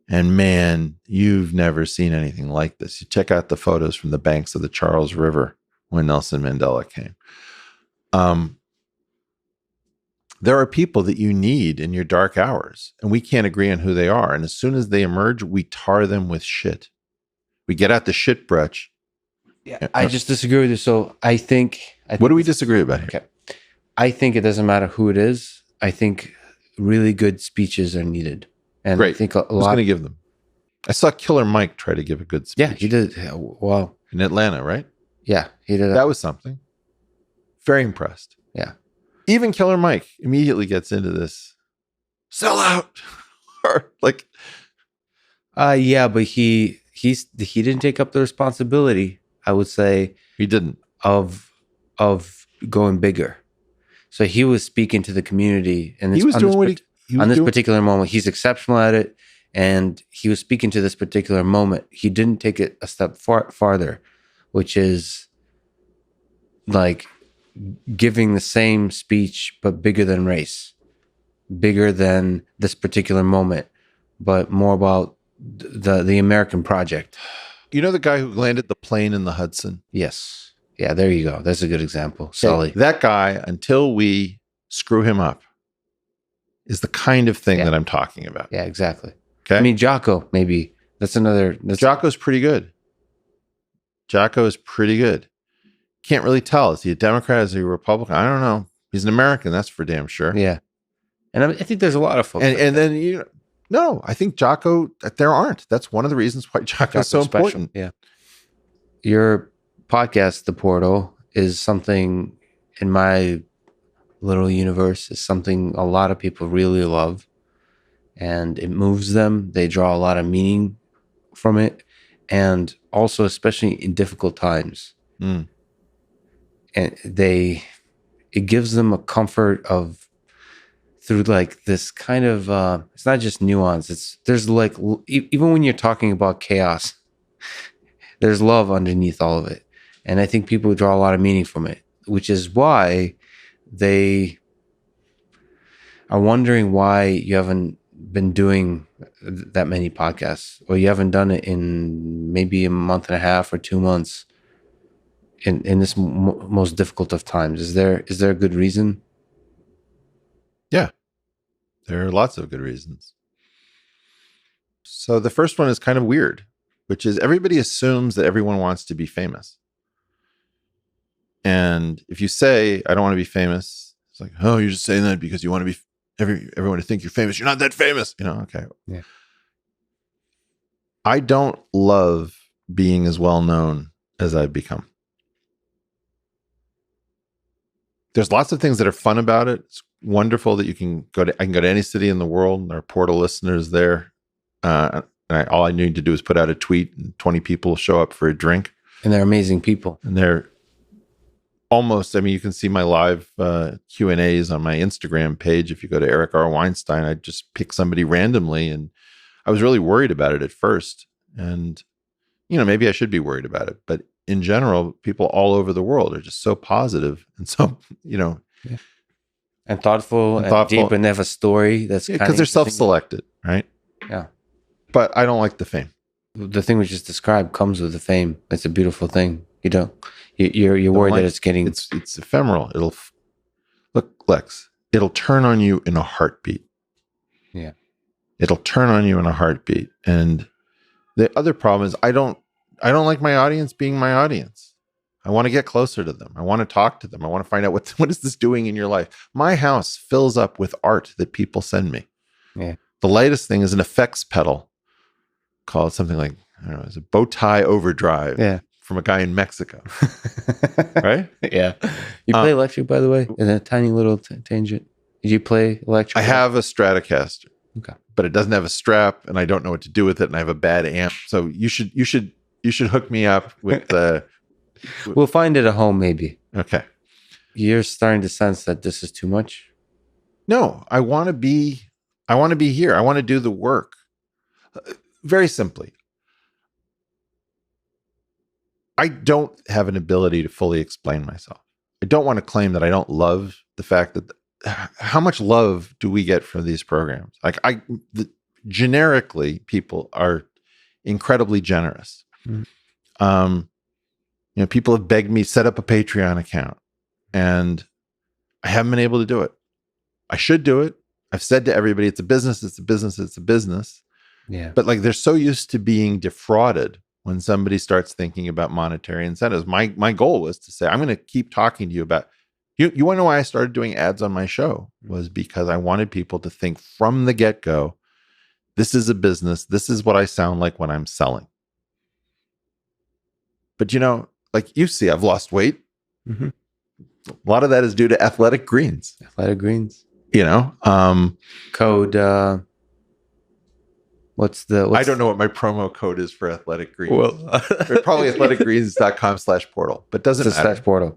And man, you've never seen anything like this. You check out the photos from the banks of the Charles River when Nelson Mandela came. There are people that you need in your dark hours, and we can't agree on who they are. And as soon as they emerge, we tar them with shit. We get out the shit brush. Yeah, I just disagree with you. So I think what do we disagree about here? Okay. I think it doesn't matter who it is. I think really good speeches are needed. And Great. I think a lot. Who's going to give them? I saw Killer Mike try to give a good speech. Yeah, he did. Well, in Atlanta, right? Yeah, he did. That was something. Very impressed. Yeah. Even Killer Mike immediately gets into this sell out. Or like, yeah, but he didn't take up the responsibility. I would say he didn't of going bigger. So he was speaking to the community, and he was doing what he on this particular moment. He's exceptional at it, and he was speaking to this particular moment. He didn't take it a step farther, which is like giving the same speech but bigger than race, bigger than this particular moment, but more about the American project. You know the guy who landed the plane in the Hudson? Yes. Yeah, there you go. That's a good example. Sully. That guy, until we screw him up, is the kind of thing that I'm talking about. Yeah, exactly. Okay. I mean, Jocko, maybe. Jocko's pretty good. Jocko is pretty good. Can't really tell. Is he a Democrat? Is he a Republican? I don't know. He's an American, that's for damn sure. Yeah. And I think there's a lot of folks. No, I think Jocko, there aren't. That's one of the reasons why Jocko is so important. Yeah. Your podcast, The Portal, is something in my little universe, is something a lot of people really love. And it moves them. They draw a lot of meaning from it. And also, especially in difficult times. Mm. And it gives them a comfort of, through like this kind of, it's not just nuance. There's like, even when you're talking about chaos, there's love underneath all of it. And I think people draw a lot of meaning from it, which is why they are wondering why you haven't been doing that many podcasts, or you haven't done it in maybe a month and a half or 2 months in this most difficult of times. Is there a good reason? Yeah, there are lots of good reasons. So the first one is kind of weird, which is everybody assumes that everyone wants to be famous. And if you say, I don't want to be famous, it's like, oh, you're just saying that because you want to be everyone to think you're famous. You're not that famous. Okay. Yeah. I don't love being as well known as I've become. There's lots of things that are fun about it. It's wonderful that I can go to any city in the world, and there are Portal listeners there. All I need to do is put out a tweet and 20 people show up for a drink. And they're amazing people. And they're you can see my live Q&As on my Instagram page. If you go to Eric R. Weinstein, I just pick somebody randomly. And I was really worried about it at first. And, maybe I should be worried about it. But in general, people all over the world are just so positive and so, Yeah. And thoughtful and deep, and have a story that's because they're self-selected, right? Yeah. But I don't like the fame. The thing we just described comes with the fame. It's a beautiful thing. You're worried that it's getting... It's ephemeral. Look, Lex, it'll turn on you in a heartbeat. Yeah. It'll turn on you in a heartbeat. And the other problem is I don't like my audience being my audience. I want to get closer to them. I want to talk to them. I want to find out what is this doing in your life. My house fills up with art that people send me. Yeah. The latest thing is an effects pedal called something like, I don't know, it's a bow tie overdrive. Yeah. From a guy in Mexico. Right? Yeah. You play electric, by the way, in a tiny little tangent. Did you play electric? I have a Stratocaster. Okay. But it doesn't have a strap, and I don't know what to do with it, and I have a bad amp. So you should hook me up with the... We'll find it at home, maybe. Okay. You're starting to sense that this is too much? No, I want to be here. I want to do the work. Very simply, I don't have an ability to fully explain myself. I don't want to claim that I don't love the fact that how much love do we get from these programs? Like generically, people are incredibly generous. Mm. People have begged me set up a Patreon account, and I haven't been able to do it. I should do it. I've said to everybody, it's a business, it's a business, it's a business. Yeah. But they're so used to being defrauded when somebody starts thinking about monetary incentives. My goal was to say, I'm going to keep talking to you about, you want to know why I started doing ads on my show? Was because I wanted people to think from the get-go, this is a business. This is what I sound like when I'm selling. But like you see, I've lost weight. Mm-hmm. A lot of that is due to Athletic Greens. Athletic Greens. Code... What's I don't know what my promo code is for Athletic Greens. Well, probably athleticgreens.com/portal, but doesn't matter. /portal.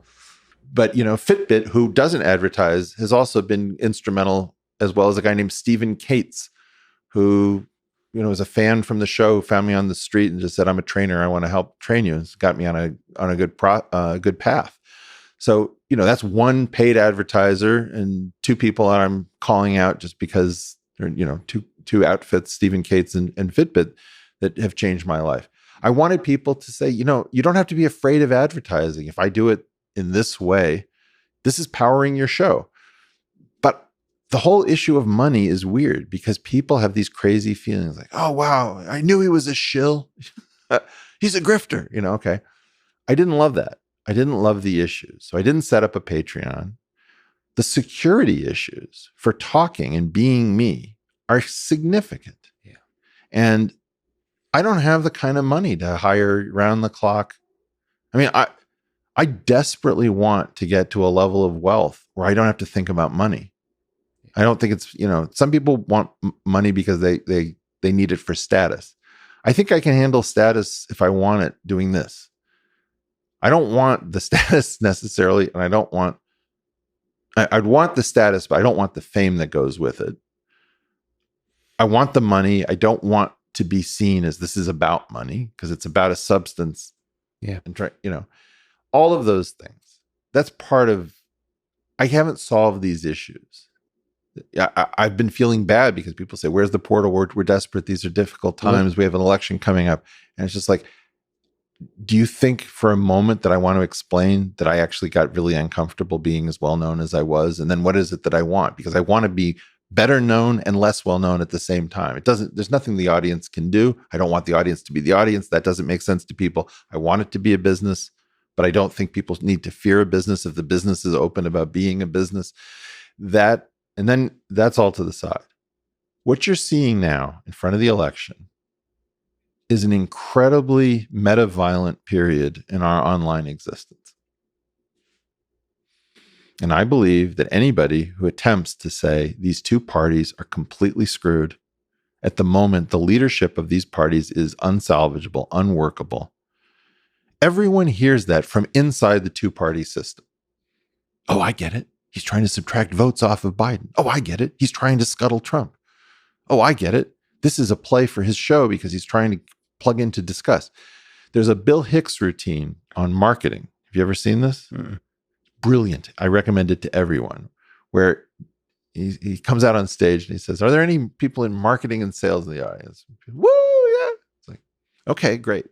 But, Fitbit, who doesn't advertise, has also been instrumental, as well as a guy named Stephen Cates, who, was a fan from the show, found me on the street and just said, I'm a trainer. I want to help train you. It's got me on a good path. So, that's one paid advertiser and two people that I'm calling out just because they're, two outfits, Stephen Cates and Fitbit, that have changed my life. I wanted people to say, you don't have to be afraid of advertising. If I do it in this way, this is powering your show. But the whole issue of money is weird because people have these crazy feelings like, oh, wow, I knew he was a shill. He's a grifter, okay. I didn't love that. I didn't love the issues. So I didn't set up a Patreon. The security issues for talking and being me are significant. Yeah. And I don't have the kind of money to hire round the clock. I mean, I desperately want to get to a level of wealth where I don't have to think about money. I don't think it's, some people want money because they need it for status. I think I can handle status if I want it doing this. I don't want the status necessarily, and I'd want the status, but I don't want the fame that goes with it. I want the money. I don't want to be seen as this is about money because it's about a substance. Yeah. And all of those things. That's part of I haven't solved these issues. I've been feeling bad because people say, where's the portal? We're desperate. These are difficult times. We have an election coming up. And it's just like, do you think for a moment that I want to explain that I actually got really uncomfortable being as well known as I was? And then what is it that I want? Because I want to be better known and less well known at the same time. There's nothing the audience can do. I don't want the audience to be the audience. That doesn't make sense to people. I want it to be a business, but I don't think people need to fear a business if the business is open about being a business. And then that's all to the side. What you're seeing now in front of the election is an incredibly meta-violent period in our online existence. And I believe that anybody who attempts to say these two parties are completely screwed, at the moment, the leadership of these parties is unsalvageable, unworkable. Everyone hears that from inside the two-party system. Oh, I get it. He's trying to subtract votes off of Biden. Oh, I get it. He's trying to scuttle Trump. Oh, I get it. This is a play for his show because he's trying to plug in to discuss. There's a Bill Hicks routine on marketing. Have you ever seen this? Mm-mm. Brilliant. I recommend it to everyone, where he comes out on stage and he says, are there any people in marketing and sales in the audience? Woo, yeah. It's like, okay, great.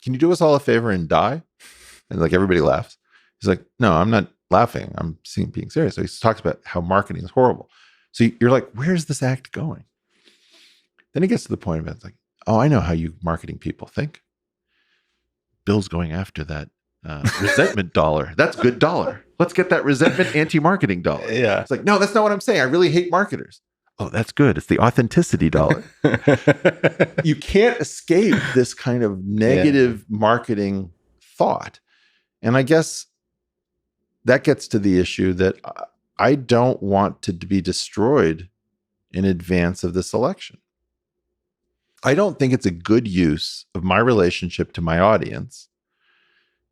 Can you do us all a favor and die? And like everybody laughs. He's like, no, I'm not laughing. I'm being serious. So he talks about how marketing is horrible. So you're like, where's this act going? Then he gets to the point of it. It's like, oh, I know how you marketing people think. Bill's going after that resentment dollar. That's good dollar. Let's get that resentment anti-marketing dollar. Yeah. It's like, no, that's not what I'm saying. I really hate marketers. Oh, that's good. It's the authenticity dollar. You can't escape this kind of negative marketing thought. And I guess that gets to the issue that I don't want to be destroyed in advance of this election. I don't think it's a good use of my relationship to my audience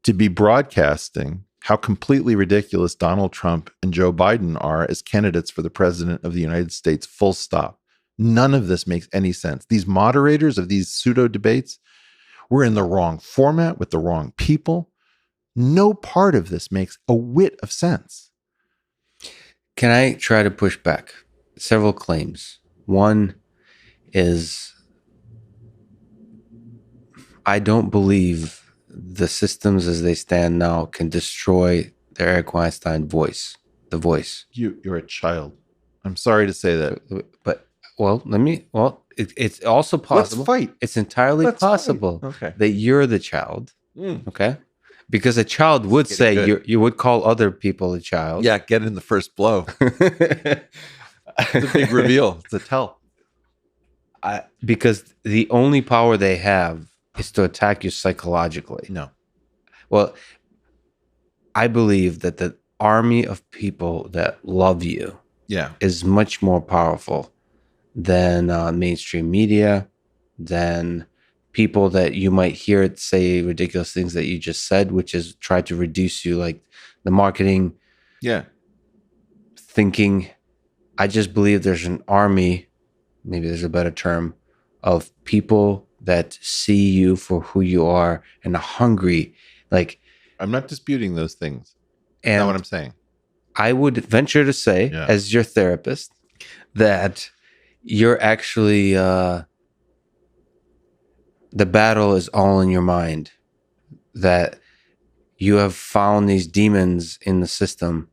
to be broadcasting how completely ridiculous Donald Trump and Joe Biden are as candidates for the president of the United States, full stop. None of this makes any sense. These moderators of these pseudo debates were in the wrong format with the wrong people. No part of this makes a whit of sense. Can I try to push back? Several claims. One is, I don't believe the systems as they stand now can destroy the Eric Weinstein voice, the voice. You're a child. I'm sorry to say that. But, it's also possible. Let's fight. It's entirely possible that you're the child. Okay? Because a child would say, you would call other people a child. Yeah, get in the first blow. It's a big reveal. It's a tell. Because the only power they have is to attack you psychologically. No. Well, I believe that the army of people that love you is much more powerful than mainstream media, than people that you might hear it say ridiculous things that you just said, which is try to reduce you, like the marketing thinking. I just believe there's an army, maybe there's a better term, of people that see you for who you are and are hungry. Like, I'm not disputing those things. And that's not what I'm saying. I would venture to say, as your therapist, that you're actually the battle is all in your mind. That you have found these demons in the system,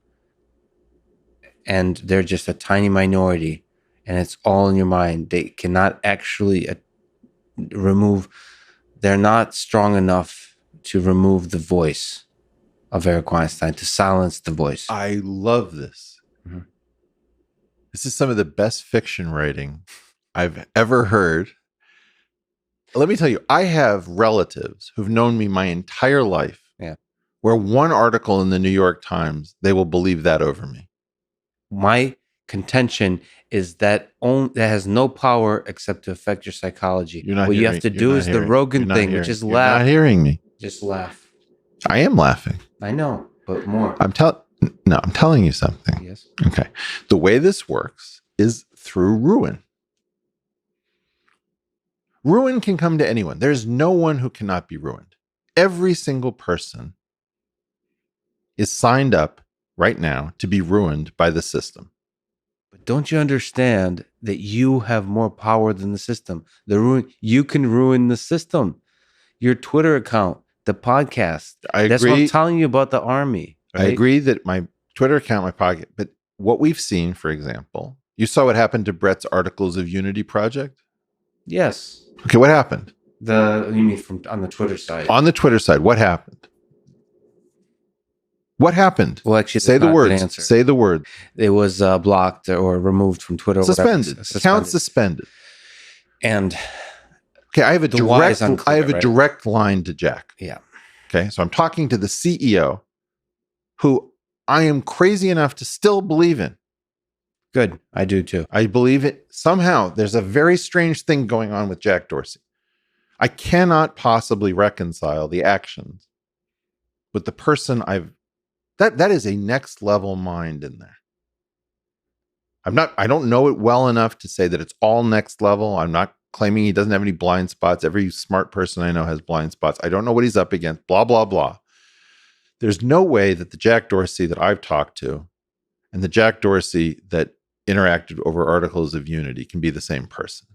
and they're just a tiny minority, and it's all in your mind. They cannot actually they're not strong enough to remove the voice of Eric Weinstein, to silence the voice. I love this. Mm-hmm. This is some of the best fiction writing I've ever heard. Let me tell you, I have relatives who've known me my entire life, where one article in the New York Times, they will believe that over me. My contention is that has no power except to affect your psychology. What you have to do is the Rogan thing, which is laugh. You're not hearing me. Just laugh. I am laughing. I know, but more. I'm telling you something. Yes. Okay. The way this works is through ruin. Ruin can come to anyone. There's no one who cannot be ruined. Every single person is signed up right now to be ruined by the system. But don't you understand that you have more power than the system? You can ruin the system. Your Twitter account, the podcast. I That's what I'm agree. telling you about the army. I Right? agree that my Twitter account, my pocket, but what we've seen, for example, you saw what happened to Brett's Articles of Unity project? Yes. Okay, what happened? You mean on the Twitter side? On the Twitter side, what happened? What happened? Well, actually, say that's the not a good words. answer. Say the word. It was blocked or removed from Twitter. Suspended. Account suspended. And okay, I have a direct line to Jack. Yeah. Okay, so I'm talking to the CEO, who I am crazy enough to still believe in. Good, I do too. I believe it. Somehow, there's a very strange thing going on with Jack Dorsey. I cannot possibly reconcile the actions with the person that is a next level mind in there. I don't know it well enough to say that it's all next level. I'm not claiming he doesn't have any blind spots. Every smart person I know has blind spots. I don't know what he's up against, blah, blah, blah. There's no way that the Jack Dorsey that I've talked to and the Jack Dorsey that interacted over Articles of Unity can be the same person.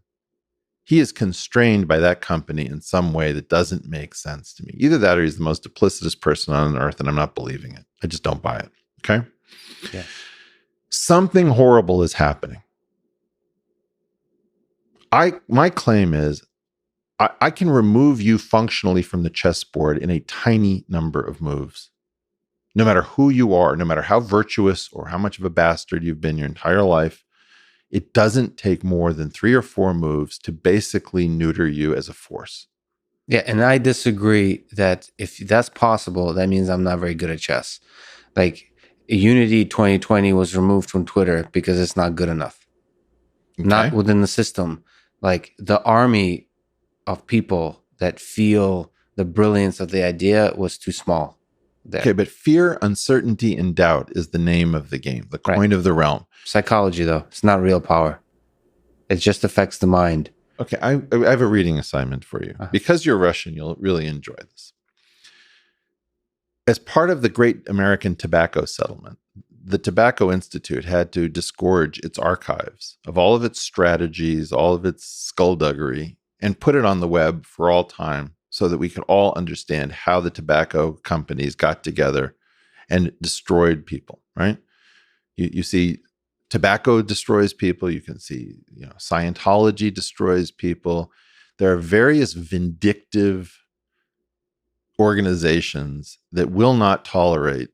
He is constrained by that company in some way that doesn't make sense to me. Either that or he's the most duplicitous person on earth, and I'm not believing it. I just don't buy it. Okay? Yeah. Something horrible is happening. My claim is I can remove you functionally from the chessboard in a tiny number of moves. No matter who you are, no matter how virtuous or how much of a bastard you've been your entire life, it doesn't take more than 3 or 4 moves to basically neuter you as a force. Yeah, and I disagree that if that's possible, that means I'm not very good at chess. Like, Unity 2020 was removed from Twitter because it's not good enough. Okay. Not within the system. Like, the army of people that feel the brilliance of the idea was too small. There. Okay, but fear, uncertainty, and doubt is the name of the game, the coin of the realm. Psychology, though. It's not real power. It just affects the mind. Okay, I have a reading assignment for you. Because you're Russian, you'll really enjoy this. As part of the Great American Tobacco Settlement, the Tobacco Institute had to disgorge its archives of all of its strategies, all of its skullduggery, and put it on the web for all time so that we could all understand how the tobacco companies got together and destroyed people, right? You see tobacco destroys people. You can see, Scientology destroys people. There are various vindictive organizations that will not tolerate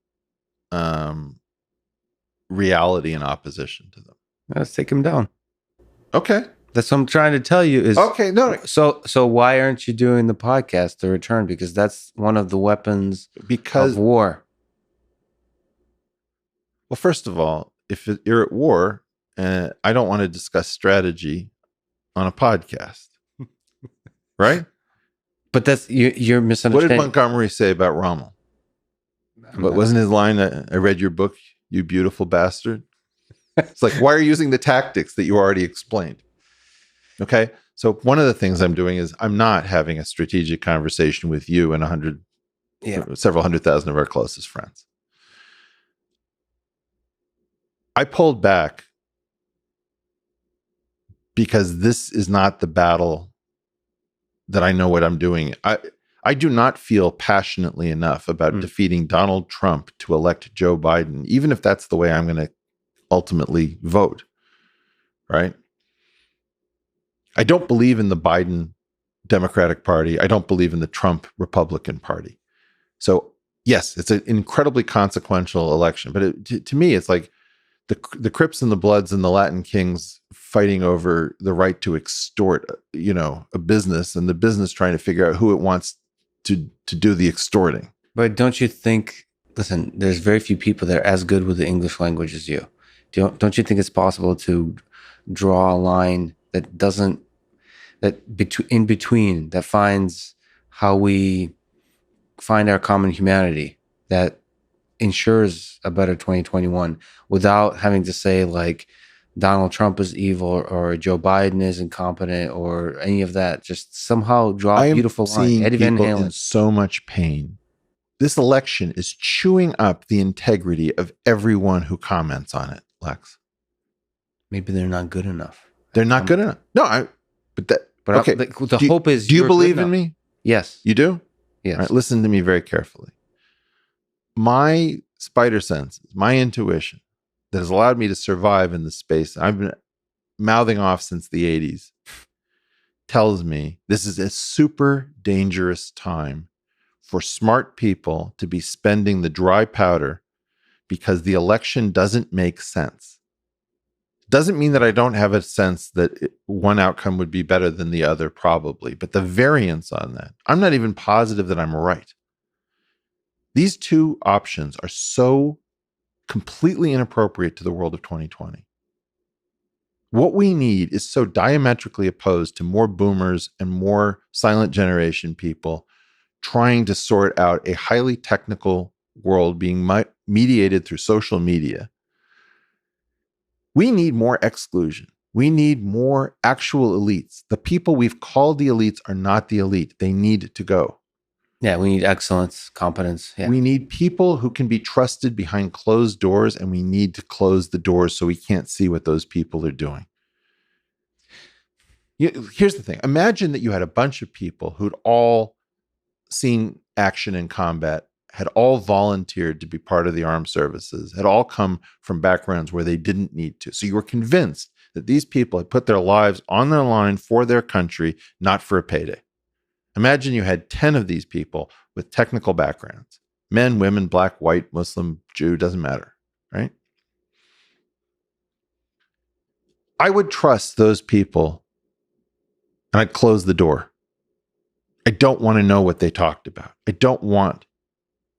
reality in opposition to them. Let's take them down. Okay. That's what I'm trying to tell you is okay. No. So why aren't you doing the podcast to return? Because that's one of the weapons of war. Well, first of all, if you're at war, I don't want to discuss strategy on a podcast, right? But that's you're misunderstanding. What did Montgomery say about Rommel? What wasn't his line? I read your book, you beautiful bastard. It's like, why are you using the tactics that you already explained? Okay, so one of the things I'm doing is I'm not having a strategic conversation with you and several 100,000 of our closest friends. I pulled back because this is not the battle that I know what I'm doing. I do not feel passionately enough about defeating Donald Trump to elect Joe Biden, even if that's the way I'm going to ultimately vote, right? I don't believe in the Biden Democratic Party. I don't believe in the Trump Republican Party. So yes, it's an incredibly consequential election, but to me, it's like the Crips and the Bloods and the Latin Kings fighting over the right to extort, a business, and the business trying to figure out who it wants to do the extorting. But don't you think? Listen, there's very few people that are as good with the English language as you. Don't you think it's possible to draw a line that in between that finds how we find our common humanity, that ensures a better 2021 without having to say like Donald Trump is evil or Joe Biden is incompetent or any of that? Just somehow draw a beautiful line. Eddie Van Halen. In so much pain This election is chewing up the integrity of everyone who comments on it, Lex. Maybe they're not good enough. They're not good enough. No, okay. The hope is. Do you believe in me? Yes. You do? Yes. All right, listen to me very carefully. My spider senses, my intuition that has allowed me to survive in this space, I've been mouthing off since the 80s, tells me this is a super dangerous time for smart people to be spending the dry powder because the election doesn't make sense. Doesn't mean that I don't have a sense that one outcome would be better than the other, probably, but the variance on that, I'm not even positive that I'm right. These two options are so completely inappropriate to the world of 2020. What we need is so diametrically opposed to more boomers and more silent generation people trying to sort out a highly technical world being mediated through social media. We need more exclusion. We need more actual elites. The people we've called the elites are not the elite. They need to go. Yeah, we need excellence, competence. Yeah. We need people who can be trusted behind closed doors, and we need to close the doors so we can't see what those people are doing. Here's the thing. Imagine that you had a bunch of people who'd all seen action in combat, had all volunteered to be part of the armed services, had all come from backgrounds where they didn't need to. So you were convinced that these people had put their lives on the line for their country, not for a payday. Imagine you had 10 of these people with technical backgrounds. Men, women, black, white, Muslim, Jew, doesn't matter, right? I would trust those people and I'd close the door. I don't want to know what they talked about. I don't want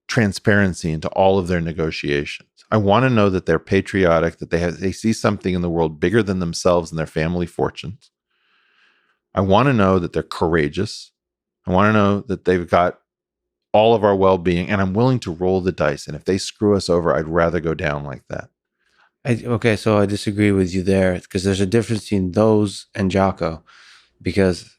transparency into all of their negotiations. I want to know that they're patriotic, that they see something in the world bigger than themselves and their family fortunes. I want to know that they're courageous. I want to know that they've got all of our well-being, and I'm willing to roll the dice. And if they screw us over, I'd rather go down like that. Okay, so I disagree with you there because there's a difference between those and Jocko, because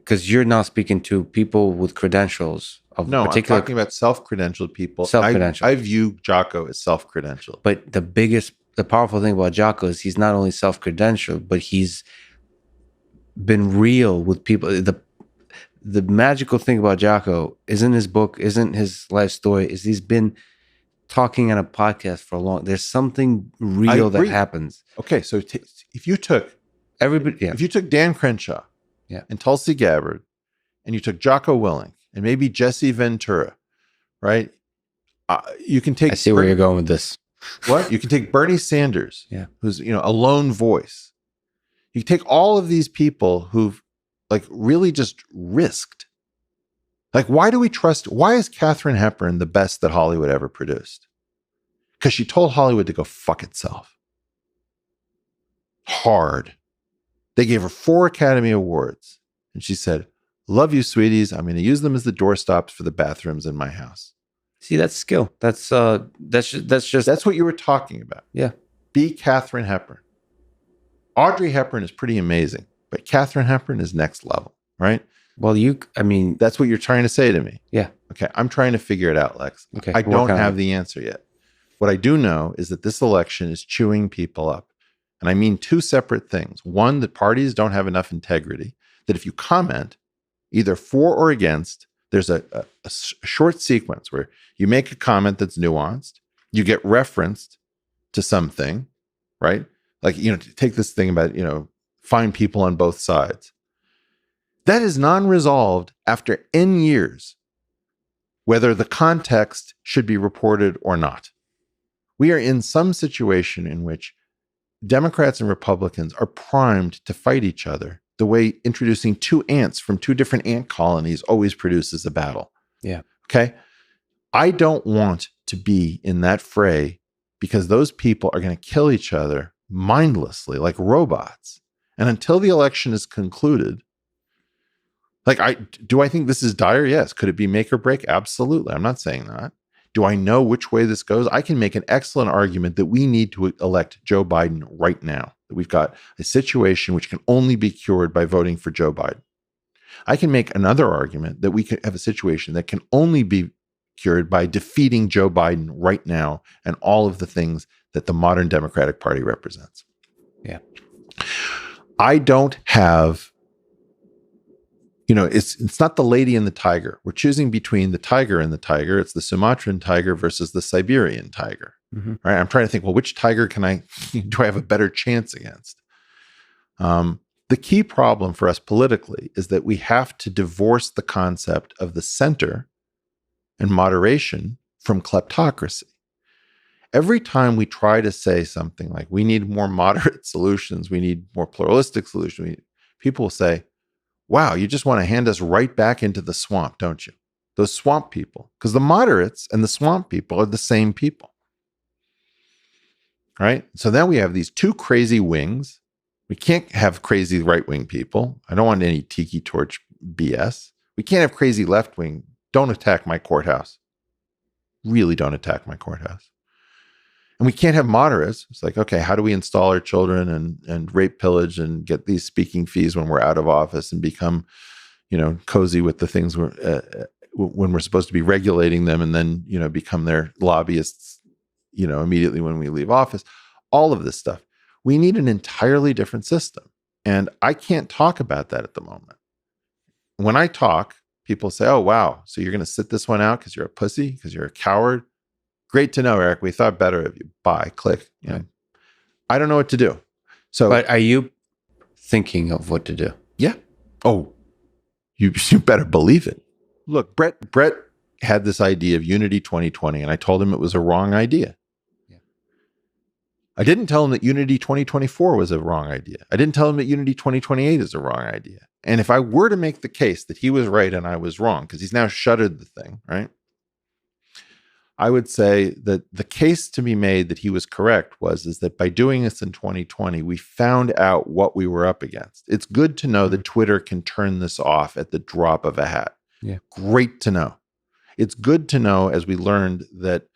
you're now speaking to people with credentials of particular. I'm talking about self-credentialed people. Self-credentialed. I view Jocko as self-credentialed. But the powerful thing about Jocko is he's not only self-credentialed, but he's been real with people. The magical thing about Jocko isn't his book, isn't his life story, is he's been talking on a podcast for a long. There's something real that happens. Okay, so if you took Dan Crenshaw, and Tulsi Gabbard, and you took Jocko Willink, and maybe Jesse Ventura, right? You can take. I see where you're going with this. What? You can take Bernie Sanders, who's a lone voice. You take all of these people who've really just risked. Why do we trust? Why is Katharine Hepburn the best that Hollywood ever produced? Because she told Hollywood to go fuck itself. Hard. They gave her 4 Academy Awards, and she said, "Love you, sweeties. I'm going to use them as the doorstops for the bathrooms in my house." See, that's skill. That's what you were talking about. Yeah. Be Katharine Hepburn. Audrey Hepburn is pretty amazing, but Katharine Hepburn is next level, right? Well, that's what you're trying to say to me. Yeah. Okay. I'm trying to figure it out, Lex. Okay. I don't have the answer yet. What I do know is that this election is chewing people up. And I mean 2 separate things. One, that parties don't have enough integrity, that if you comment either for or against, there's a short sequence where you make a comment that's nuanced, you get referenced to something, right? Take this thing about, find people on both sides. That is non-resolved after N years, whether the context should be reported or not. We are in some situation in which Democrats and Republicans are primed to fight each other the way introducing 2 ants from 2 different ant colonies always produces a battle. Yeah. Okay. I don't want to be in that fray because those people are going to kill each other mindlessly like robots. And until the election is concluded, do I think this is dire? Yes. Could it be make or break? Absolutely. I'm not saying that. Do I know which way this goes? I can make an excellent argument that we need to elect Joe Biden right now, that we've got a situation which can only be cured by voting for Joe Biden. I can make another argument that we could have a situation that can only be cured by defeating Joe Biden right now and all of the things that the modern Democratic Party represents. Yeah. I don't have, it's not the lady and the tiger. We're choosing between the tiger and the tiger. It's the Sumatran tiger versus the Siberian tiger. Mm-hmm. Right? I'm trying to think, well, which tiger do I have a better chance against? The key problem for us politically is that we have to divorce the concept of the center and moderation from kleptocracy. Every time we try to say something like we need more moderate solutions, we need more pluralistic solutions, people will say, wow, you just want to hand us right back into the swamp, don't you? Those swamp people. Because the moderates and the swamp people are the same people. Right? So then we have these two crazy wings. We can't have crazy right-wing people. I don't want any tiki torch BS. We can't have crazy left-wing. Don't attack my courthouse. Really don't attack my courthouse. And we can't have moderates. It's like, okay, how do we install our children and rape, pillage, and get these speaking fees when we're out of office and become, cozy with the things when we're supposed to be regulating them and then, become their lobbyists, immediately when we leave office. All of this stuff. We need an entirely different system. And I can't talk about that at the moment. When I talk, people say, oh, wow, so you're going to sit this one out because you're a pussy, because you're a coward? Great to know, Eric. We thought better of you. Bye. Click. I don't know what to do. So, but are you thinking of what to do? Yeah. Oh, you better believe it. Look, Brett had this idea of Unity 2020, and I told him it was a wrong idea. I didn't tell him that Unity 2024 was a wrong idea. I didn't tell him that Unity 2028 is a wrong idea. And if I were to make the case that he was right and I was wrong, because he's now shuttered the thing, right? I would say that the case to be made that he was correct is that by doing this in 2020, we found out what we were up against. It's good to know that Twitter can turn this off at the drop of a hat. Yeah. Great to know. It's good to know, as we learned, that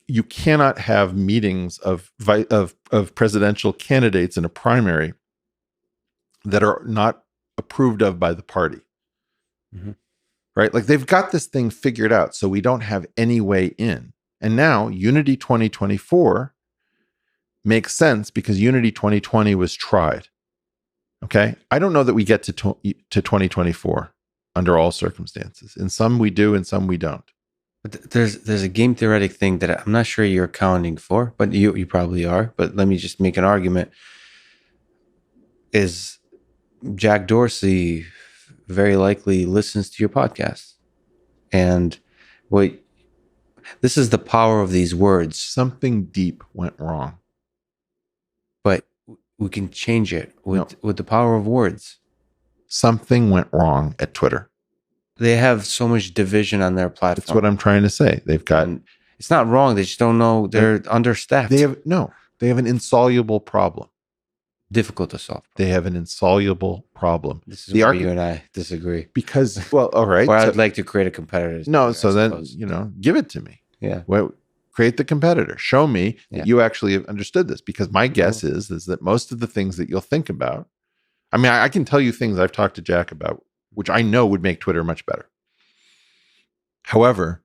you cannot have meetings of presidential candidates in a primary that are not approved of by the party. Mm-hmm. Right? Like they've got this thing figured out, so we don't have any way in. And now Unity 2024 makes sense because Unity 2020 was tried. Okay? I don't know that we get to 2024 under all circumstances. In some we do, in some we don't. But there's a game theoretic thing that I'm not sure you're accounting for, but you probably are. But let me just make an argument. Is Jack Dorsey very likely listens to your podcast? And this is the power of these words. Something deep went wrong. But we can change it with the power of words. Something went wrong at Twitter. They have so much division on their platform. That's what I'm trying to say. They've got... It's not wrong. They just don't know. They're understaffed. They have an insoluble problem. Difficult to solve. They have an insoluble problem. This is where you and I disagree. Because, well, all right. Or I'd like to create a competitor. No, so then, give it to me. Yeah. Well, create the competitor. Show me that you actually have understood this. Because my guess is that most of the things that you'll think about, I mean, I can tell you things I've talked to Jack about, which I know would make Twitter much better. However,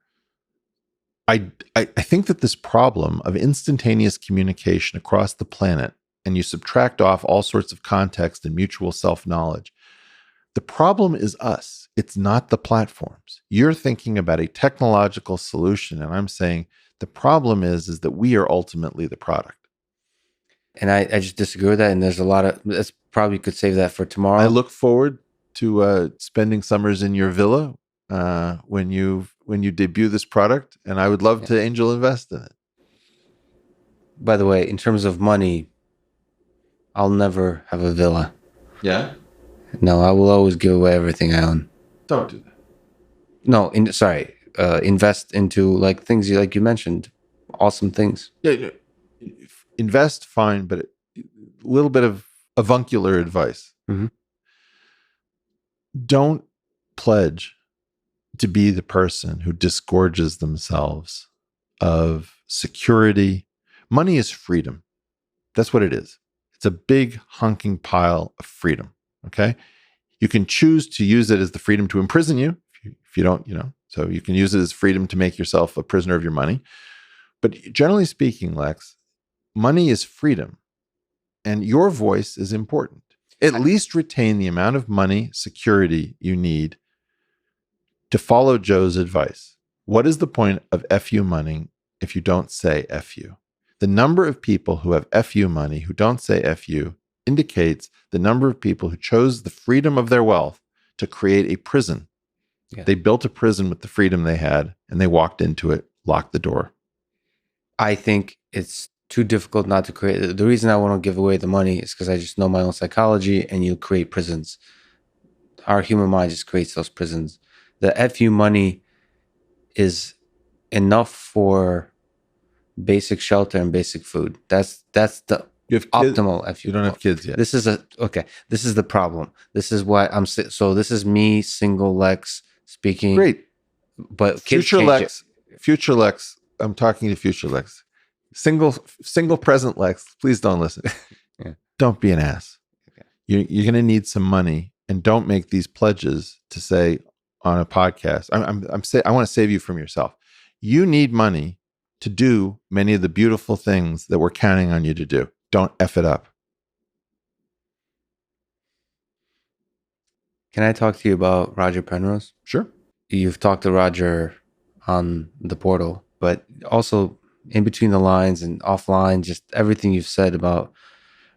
I think that this problem of instantaneous communication across the planet, and you subtract off all sorts of context and mutual self-knowledge, the problem is us. It's not the platforms. You're thinking about a technological solution, and I'm saying the problem is that we are ultimately the product. And I just disagree with that. And there's a lot of, that's probably could save that for tomorrow. I look forward to spending summers in your villa when you debut this product, and I would love to angel invest in it. By the way, in terms of money, I'll never have a villa. Yeah? No, I will always give away everything I own. Don't do that. No, invest into like things like you mentioned, awesome things. Yeah, invest, fine, but a little bit of avuncular advice. Mm-hmm. Don't pledge to be the person who disgorges themselves of security. Money is freedom. That's what it is. It's a big honking pile of freedom. Okay. You can choose to use it as the freedom to imprison you if you don't, So you can use it as freedom to make yourself a prisoner of your money. But generally speaking, Lex, money is freedom, and your voice is important. At least retain the amount of money security you need to follow Joe's advice. What is the point of FU money if you don't say FU? The number of people who have FU money who don't say FU indicates the number of people who chose the freedom of their wealth to create a prison. Yeah. They built a prison with the freedom they had, and they walked into it, locked the door. I think it's too difficult not to create. The reason I want to give away the money is because I just know my own psychology, and you create prisons. Our human mind just creates those prisons. The FU money is enough for basic shelter and basic food. That's the optimal FU. You don't have kids yet. This is the problem. This is why so this is me, single Lex, speaking. Great. But future Lex, I'm talking to future Lex. Single present Lex, please don't listen. Yeah. Don't be an ass. Okay. You're going to need some money, and don't make these pledges to say on a podcast. I want to save you from yourself. You need money to do many of the beautiful things that we're counting on you to do. Don't F it up. Can I talk to you about Roger Penrose? Sure. You've talked to Roger on the portal, but also in between the lines and offline, just everything you've said about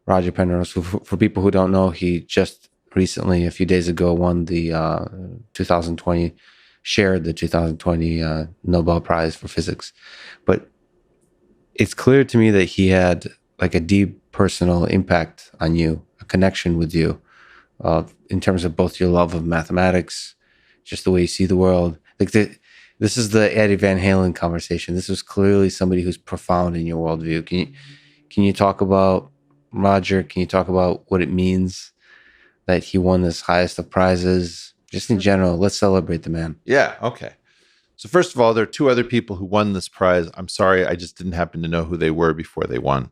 Roger Penrose. For people who don't know, he just recently, a few days ago, won the 2020 Nobel Prize for Physics. But it's clear to me that he had like a deep personal impact on you, a connection with you, in terms of both your love of mathematics, just the way you see the world. Like this is the Eddie Van Halen conversation. This was clearly somebody who's profound in your worldview. Can you talk about Roger? Can you talk about what it means that he won this highest of prizes? Just in general, let's celebrate the man. Yeah, okay. So first of all, there are two other people who won this prize. I'm sorry, I just didn't happen to know who they were before they won.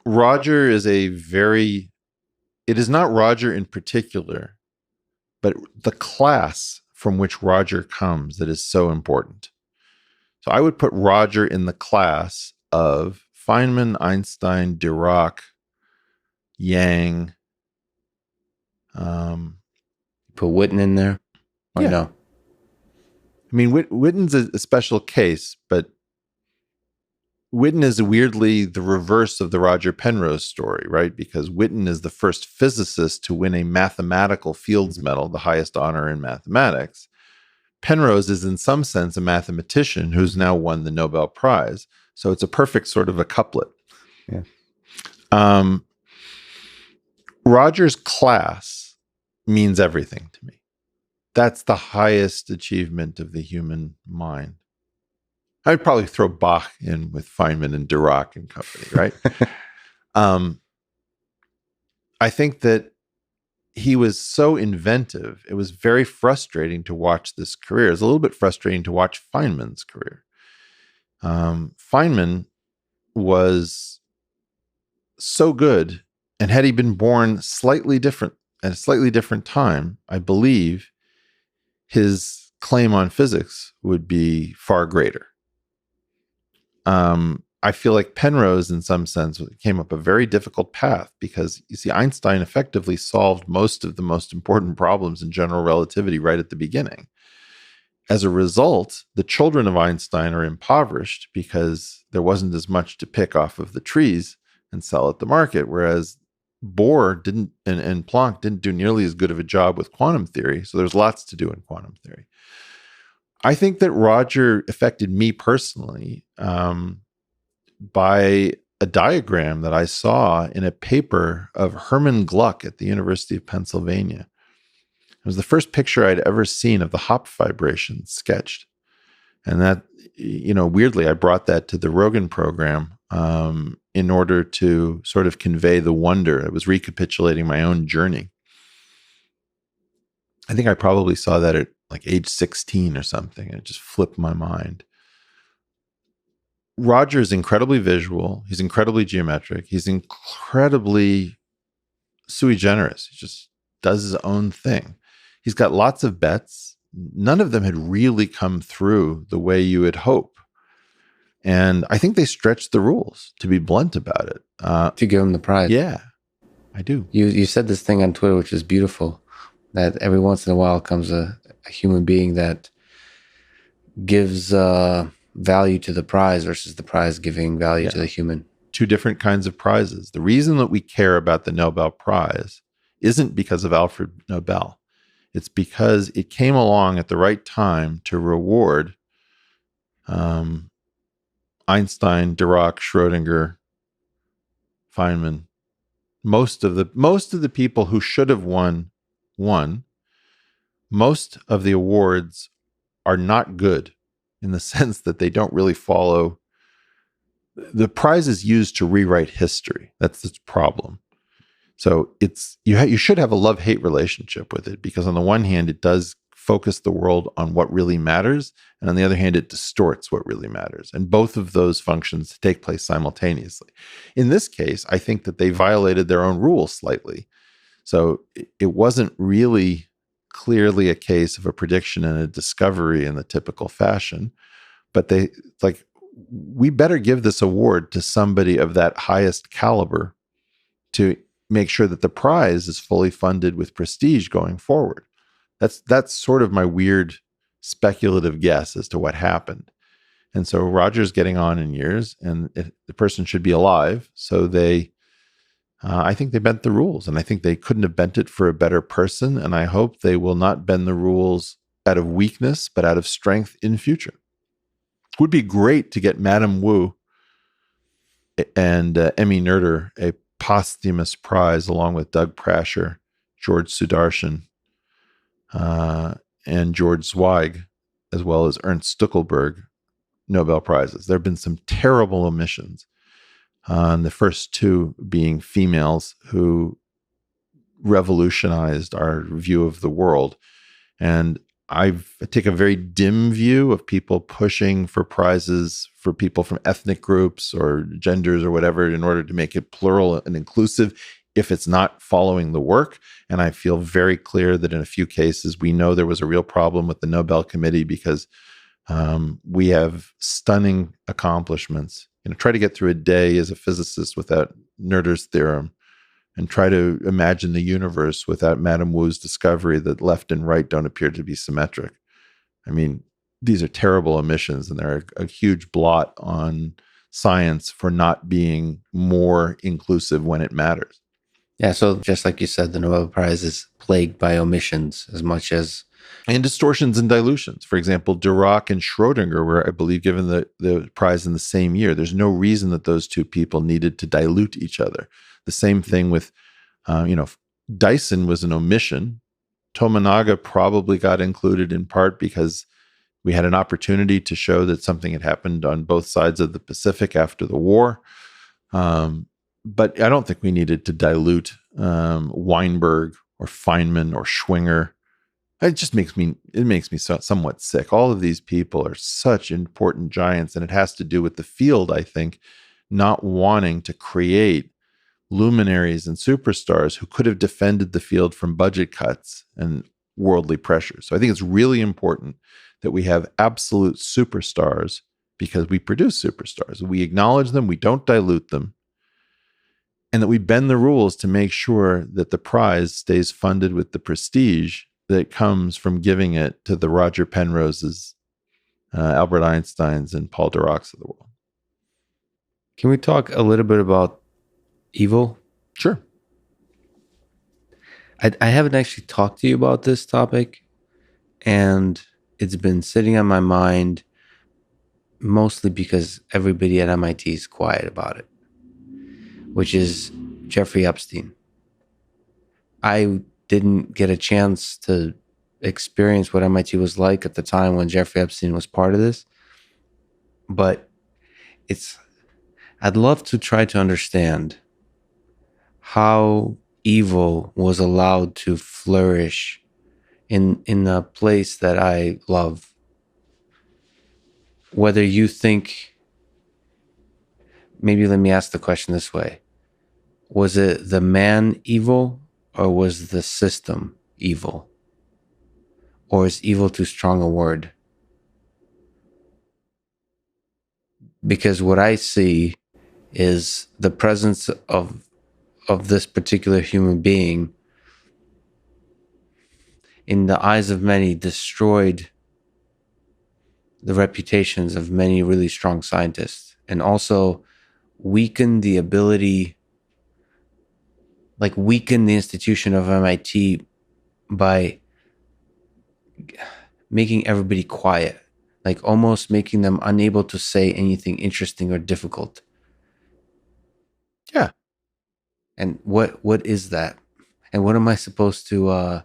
Roger is it is not Roger in particular, but the class from which Roger comes that is so important. So I would put Roger in the class of Feynman, Einstein, Dirac, Yang. Put Witten in there? Or yeah. No? I mean, Witten's a special case, but Witten is weirdly the reverse of the Roger Penrose story, right? Because Witten is the first physicist to win a mathematical Fields Medal, the highest honor in mathematics. Penrose is in some sense a mathematician who's now won the Nobel Prize. So it's a perfect sort of a couplet. Yeah. Roger's class means everything to me. That's the highest achievement of the human mind. I'd probably throw Bach in with Feynman and Dirac and company, right? I think that he was so inventive. It was very frustrating to watch this career. It was a little bit frustrating to watch Feynman's career. Feynman was so good, and had he been born slightly different at a slightly different time, I believe his claim on physics would be far greater. I feel like Penrose, in some sense, came up a very difficult path because, you see, Einstein effectively solved most of the most important problems in general relativity right at the beginning. As a result, the children of Einstein are impoverished because there wasn't as much to pick off of the trees and sell at the market, whereas Bohr didn't and Planck didn't do nearly as good of a job with quantum theory. So there's lots to do in quantum theory. I think that Roger affected me personally by a diagram that I saw in a paper of Hermann Gluck at the University of Pennsylvania. It was the first picture I'd ever seen of the hop vibration sketched. And that, weirdly, I brought that to the Rogan program in order to sort of convey the wonder. I was recapitulating my own journey. I think I probably saw that at like age 16 or something, and it just flipped my mind. Roger is incredibly visual. He's incredibly geometric. He's incredibly sui generis. He just does his own thing. he's got lots of bets. None of them had really come through the way you would hope. And I think they stretched the rules, to be blunt about it. To give him the prize. Yeah, I do. You said this thing on Twitter, which is beautiful, that every once in a while comes a human being that gives value to the prize versus the prize giving value to the human. Two different kinds of prizes. The reason that we care about the Nobel Prize isn't because of Alfred Nobel. It's because it came along at the right time to reward Einstein, Dirac, Schrodinger, Feynman. Most of the people who should have won. Most of the awards are not good in the sense that they don't really follow. The prize is used to rewrite history. That's its problem. So you should have a love-hate relationship with it, because on the one hand, it does focus the world on what really matters, and on the other hand, it distorts what really matters. And both of those functions take place simultaneously. In this case, I think that they violated their own rules slightly. So it wasn't really clearly a case of a prediction and a discovery in the typical fashion, but we better give this award to somebody of that highest caliber to make sure that the prize is fully funded with prestige going forward. That's sort of my weird speculative guess as to what happened. And so Roger's getting on in years, and the person should be alive. So I think they bent the rules, and I think they couldn't have bent it for a better person. And I hope they will not bend the rules out of weakness, but out of strength in future. It would be great to get Madame Wu and Emmy Noether a posthumous prize along with Doug Prasher, George Sudarshan, and George Zweig, as well as Ernst Stuckelberg, Nobel Prizes. There have been some terrible omissions, the first two being females who revolutionized our view of the world. And I take a very dim view of people pushing for prizes for people from ethnic groups or genders or whatever in order to make it plural and inclusive if it's not following the work. And I feel very clear that in a few cases, we know there was a real problem with the Nobel Committee because we have stunning accomplishments. Try to get through a day as a physicist without Noether's theorem, and try to imagine the universe without Madame Wu's discovery that left and right don't appear to be symmetric. I mean, these are terrible omissions, and they're a huge blot on science for not being more inclusive when it matters. Yeah, so just like you said, the Nobel Prize is plagued by omissions as much as... And distortions and dilutions. For example, Dirac and Schrodinger were, I believe, given the prize in the same year. There's no reason that those two people needed to dilute each other. The same thing with, Dyson was an omission. Tominaga probably got included in part because we had an opportunity to show that something had happened on both sides of the Pacific after the war. But I don't think we needed to dilute Weinberg or Feynman or Schwinger. It just makes me somewhat sick. All of these people are such important giants, and it has to do with the field, I think, not wanting to create luminaries and superstars who could have defended the field from budget cuts and worldly pressures. So I think it's really important that we have absolute superstars because we produce superstars. We acknowledge them, we don't dilute them, and that we bend the rules to make sure that the prize stays funded with the prestige that comes from giving it to the Roger Penroses, Albert Einsteins, and Paul Dirac's of the world. Can we talk a little bit about evil? Sure. I haven't actually talked to you about this topic, and it's been sitting on my mind mostly because everybody at MIT is quiet about it, which is Jeffrey Epstein. I didn't get a chance to experience what MIT was like at the time when Jeffrey Epstein was part of this, but I'd love to try to understand how evil was allowed to flourish in a place that I love. Whether you think, maybe let me ask the question this way. Was it the man evil or was the system evil? or is evil too strong a word? Because what I see is the presence of this particular human being, in the eyes of many, destroyed the reputations of many really strong scientists, and also weakened the ability, weaken the institution of MIT by making everybody quiet, like almost making them unable to say anything interesting or difficult. Yeah. And what is that? And what am I supposed to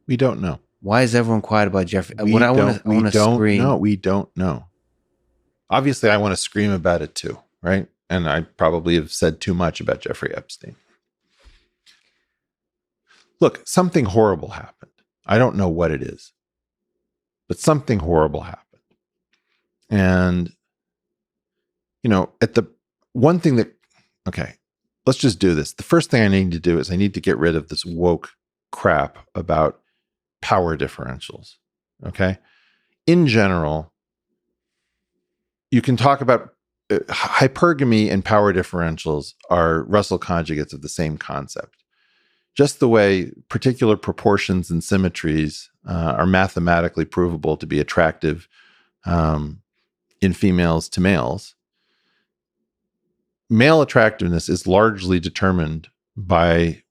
We don't know. why is everyone quiet about Jeffrey? We I want to scream. No, we don't know. Obviously, I want to scream about it too, right? And I probably have said too much about Jeffrey Epstein. Look, something horrible happened. I don't know what it is, but something horrible happened. And, at the one thing that, okay, let's just do this. The first thing I need to do is I need to get rid of this woke crap about power differentials. Okay. In general, you can talk about hypergamy and power differentials are Russell conjugates of the same concept. Just the way particular proportions and symmetries are mathematically provable to be attractive in females to males, male attractiveness is largely determined by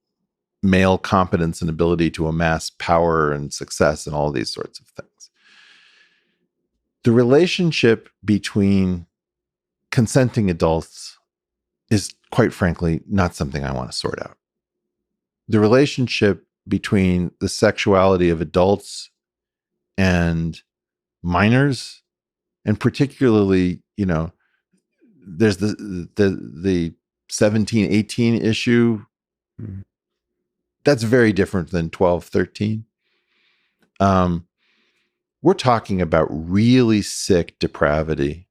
male competence and ability to amass power and success and all these sorts of things. The relationship between consenting adults is, quite frankly, not something I want to sort out. The relationship between the sexuality of adults and minors, and particularly, there's the 17, 18 issue. Mm-hmm. That's very different than 12, 13. We're talking about really sick depravity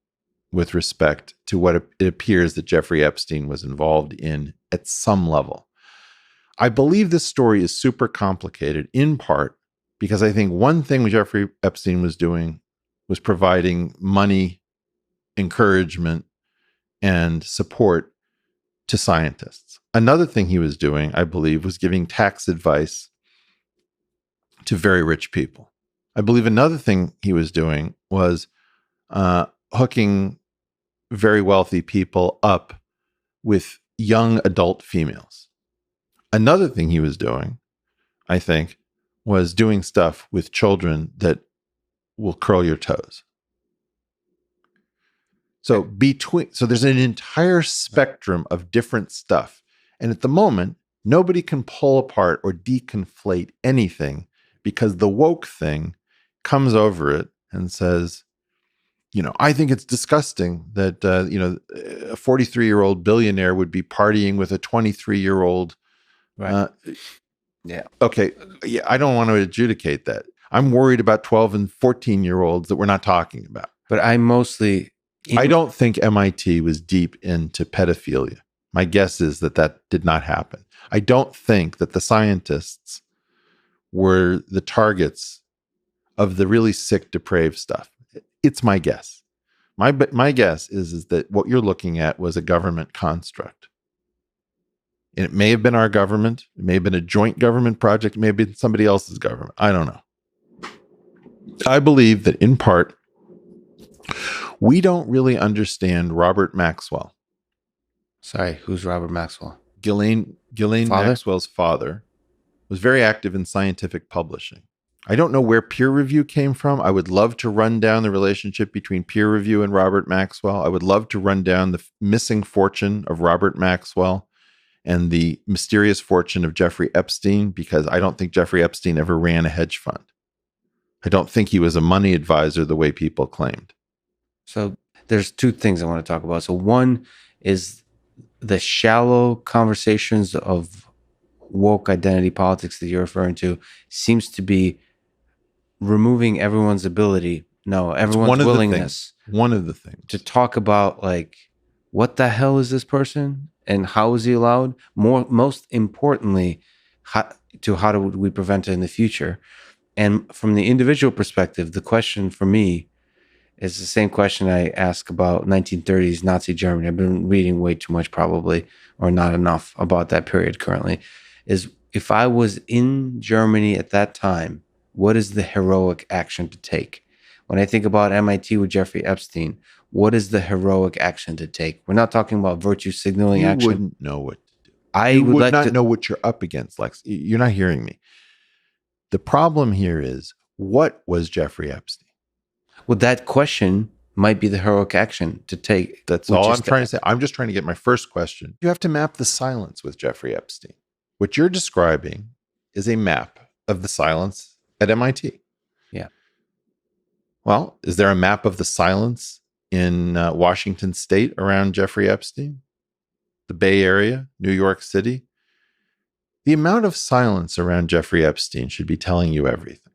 with respect to what it appears that Jeffrey Epstein was involved in at some level. I believe this story is super complicated, in part because I think one thing Jeffrey Epstein was doing was providing money, encouragement, and support to scientists. Another thing he was doing, I believe, was giving tax advice to very rich people. I believe another thing he was doing was hooking very wealthy people up with young adult females. Another thing he was doing, I think, was doing stuff with children that will curl your toes. So there's an entire spectrum of different stuff. And at the moment, nobody can pull apart or deconflate anything because the woke thing comes over it and says, I think it's disgusting that, a 43-year-old billionaire would be partying with a 23-year-old. Right. Yeah. Okay. Yeah. I don't want to adjudicate that. I'm worried about 12 and 14-year-olds that we're not talking about. But I don't think MIT was deep into pedophilia. My guess is that did not happen. I don't think that the scientists were the targets of the really sick, depraved stuff. It's my guess. My guess is that what you're looking at was a government construct. And it may have been our government. It may have been a joint government project. It may have been somebody else's government. I don't know. I believe that in part, we don't really understand Robert Maxwell. Sorry, who's Robert Maxwell? Ghislaine Maxwell's father was very active in scientific publishing. I don't know where peer review came from. I would love to run down the relationship between peer review and Robert Maxwell. I would love to run down the missing fortune of Robert Maxwell and the mysterious fortune of Jeffrey Epstein, because I don't think Jeffrey Epstein ever ran a hedge fund. I don't think he was a money advisor the way people claimed. So there's two things I want to talk about. So one is the shallow conversations of woke identity politics that you're referring to seems to be removing everyone's willingness. One of the things to talk about, like, what the hell is this person and how is he allowed? Most importantly, how do we prevent it in the future? And from the individual perspective, the question for me is the same question I ask about 1930s Nazi Germany. I've been reading way too much probably, or not enough about that period currently, is if I was in Germany at that time, what is the heroic action to take? When I think about MIT with Jeffrey Epstein, what is the heroic action to take? We're not talking about virtue signaling action. You wouldn't know what to do. I You would would like not to know what you're up against, Lex. You're not hearing me. The problem here is, what was Jeffrey Epstein? Well, that question might be the heroic action to take. That's all I'm trying to say. I'm just trying to get my first question. You have to map the silence with Jeffrey Epstein. What you're describing is a map of the silence at MIT. Yeah. Well, is there a map of the silence in Washington State around Jeffrey Epstein? The Bay Area, New York City? The amount of silence around Jeffrey Epstein should be telling you everything.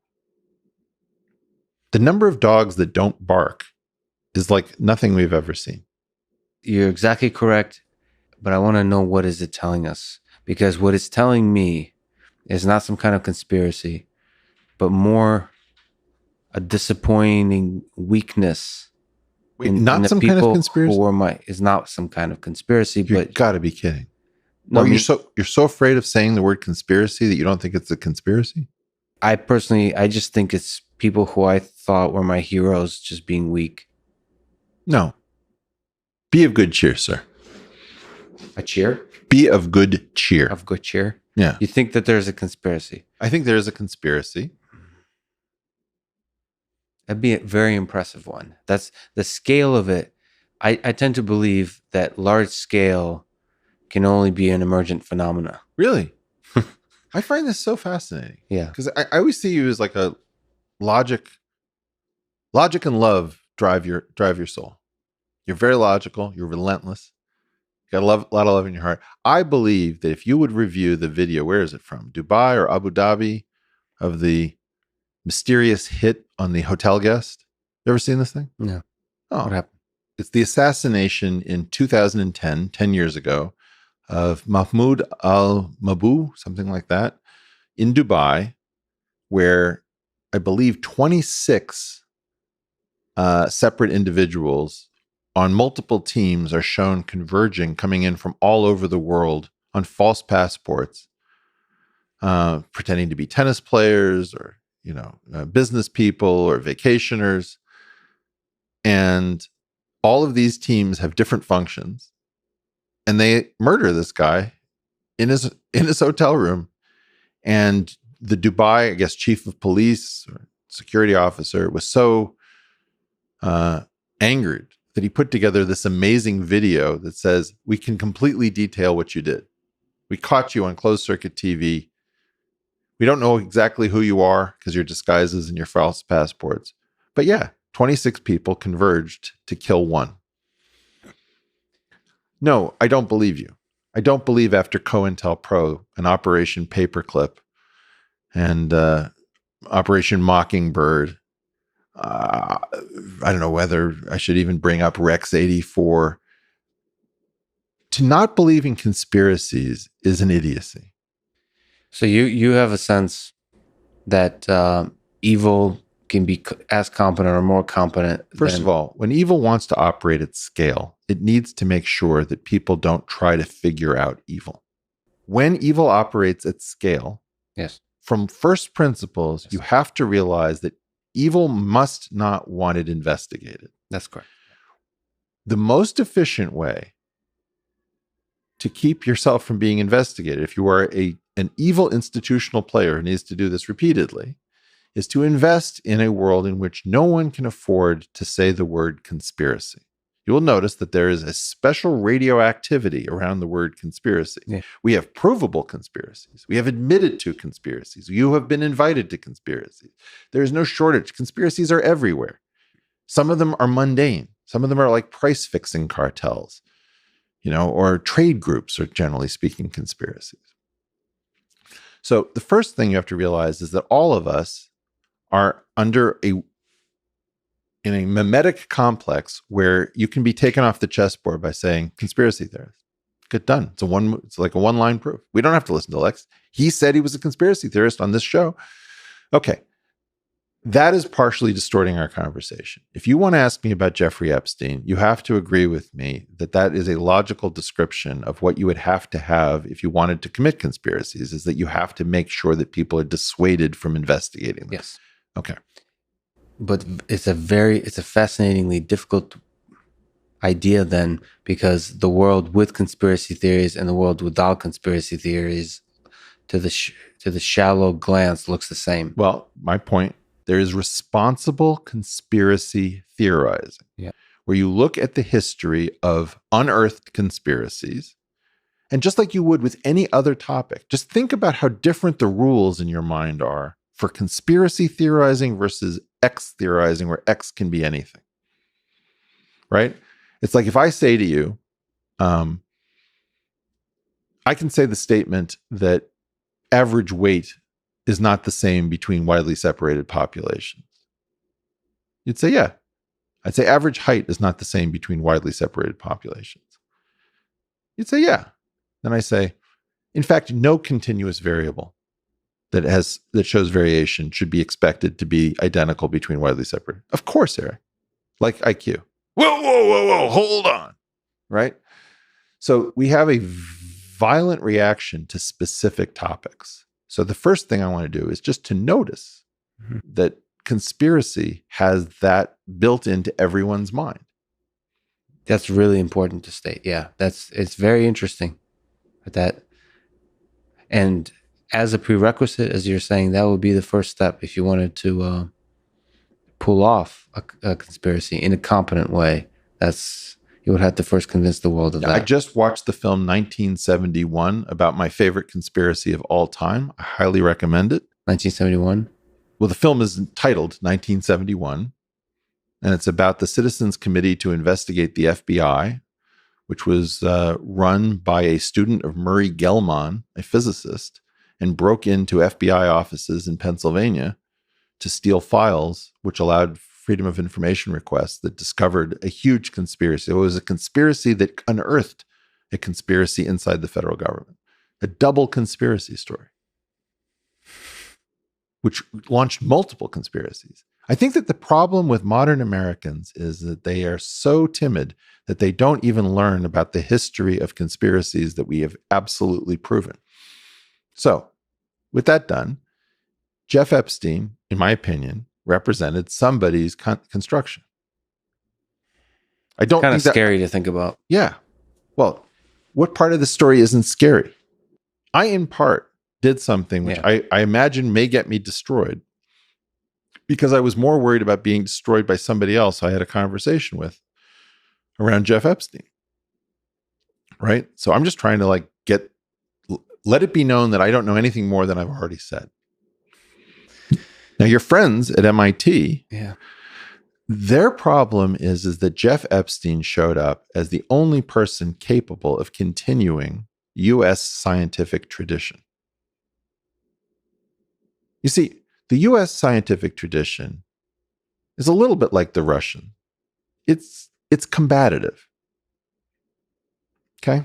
The number of dogs that don't bark is like nothing we've ever seen. You're exactly correct, but I want to know, what is it telling us? Because what it's telling me is not some kind of conspiracy, but more a disappointing weakness. Wait, not some kind of conspiracy? Is not some kind of conspiracy, You but got to be kidding. no, Or you're so afraid of saying the word conspiracy that you don't think it's a conspiracy? I just think it's people who I thought were my heroes just being weak. No. Be of good cheer, sir. A cheer? Be of good cheer. Of good cheer? Yeah. You think that there's a conspiracy? I think there is a conspiracy. That'd be a very impressive one. That's the scale of it. I tend to believe that large scale can only be an emergent phenomena. Really? I find this so fascinating. Yeah. Because I always see you as like a logic and love drive your soul. You're very logical. You're relentless. You got a lot of love in your heart. I believe that if you would review the video, where is it from? Dubai or Abu Dhabi, of the mysterious hit on the hotel guest. You ever seen this thing? No. Oh, What happened? it's the assassination in 2010, 10 years ago, of Mahmoud al-Mabou, something like that, in Dubai, where I believe 26 separate individuals on multiple teams are shown converging, coming in from all over the world on false passports, pretending to be tennis players or business people or vacationers. And all of these teams have different functions, and they murder this guy in his hotel room. And the Dubai, I guess, chief of police or security officer was so angered that he put together this amazing video that says, we can completely detail what you did. We caught you on closed circuit TV. We don't know exactly who you are because your disguises and your false passports. But yeah, 26 people converged to kill one. No, I don't believe you. I don't believe after COINTELPRO and Operation Paperclip and Operation Mockingbird, I don't know whether I should even bring up Rex 84. To not believe in conspiracies is an idiocy. So you have a sense that evil can be as competent or more competent. First of all, when evil wants to operate at scale, it needs to make sure that people don't try to figure out evil. When evil operates at scale, yes, from first principles, you have to realize that evil must not want it investigated. That's correct. The most efficient way to keep yourself from being investigated, if you are an evil institutional player who needs to do this repeatedly, is to invest in a world in which no one can afford to say the word conspiracy. You will notice that there is a special radioactivity around the word conspiracy. Yeah. We have provable conspiracies. We have admitted to conspiracies. You have been invited to conspiracies. There is no shortage. Conspiracies are everywhere. Some of them are mundane. Some of them are like price-fixing cartels, or trade groups are generally speaking conspiracies. So the first thing you have to realize is that all of us are in a mimetic complex where you can be taken off the chessboard by saying conspiracy theorist. Good, done. It's like a one-line proof. We don't have to listen to Lex. He said he was a conspiracy theorist on this show. Okay. that is partially distorting our conversation. If you want to ask me about Jeffrey Epstein, you have to agree with me that that is a logical description of what you would have to have if you wanted to commit conspiracies, is that you have to make sure that people are dissuaded from investigating them. Yes. Okay. But it's a fascinatingly difficult idea then, because the world with conspiracy theories and the world without conspiracy theories, to the shallow glance, looks the same. Well, my point, there is responsible conspiracy theorizing, where you look at the history of unearthed conspiracies, and just like you would with any other topic, just think about how different the rules in your mind are for conspiracy theorizing versus X theorizing, where X can be anything, right? It's like if I say to you, I can say the statement that average weight is not the same between widely separated populations. You'd say, yeah. I'd say average height is not the same between widely separated populations. You'd say, yeah. Then I say, in fact, no continuous variable that shows variation should be expected to be identical between widely separated. Of course, Eric. Like IQ. Whoa, hold on. Right? So we have a violent reaction to specific topics. So the first thing I want to do is just to notice that conspiracy has that built into everyone's mind. That's really important to state. Yeah, it's very interesting. And as a prerequisite, as you're saying, that would be the first step if you wanted to pull off a conspiracy in a competent way. You would have to first convince the world of that. I just watched the film 1971 about my favorite conspiracy of all time. I highly recommend it. 1971? Well, the film is entitled 1971, and it's about the Citizens Committee to investigate the FBI, which was run by a student of Murray Gell-Mann, a physicist, and broke into FBI offices in Pennsylvania to steal files, which allowed Freedom of Information requests that discovered a huge conspiracy. It was a conspiracy that unearthed a conspiracy inside the federal government, a double conspiracy story, which launched multiple conspiracies. I think that the problem with modern Americans is that they are so timid that they don't even learn about the history of conspiracies that we have absolutely proven. So, with that done, Jeff Epstein, in my opinion, represented somebody's construction. I don't kind think of scary to think about. Yeah. Well, what part of the story isn't scary? I, in part, did something which I imagine may get me destroyed, because I was more worried about being destroyed by somebody else I had a conversation with around Jeff Epstein. Right? So I'm just trying to let it be known that I don't know anything more than I've already said. Now, your friends at MIT, their problem is that Jeff Epstein showed up as the only person capable of continuing U.S. scientific tradition. You see, the U.S. scientific tradition is a little bit like the Russian. It's combative. Okay?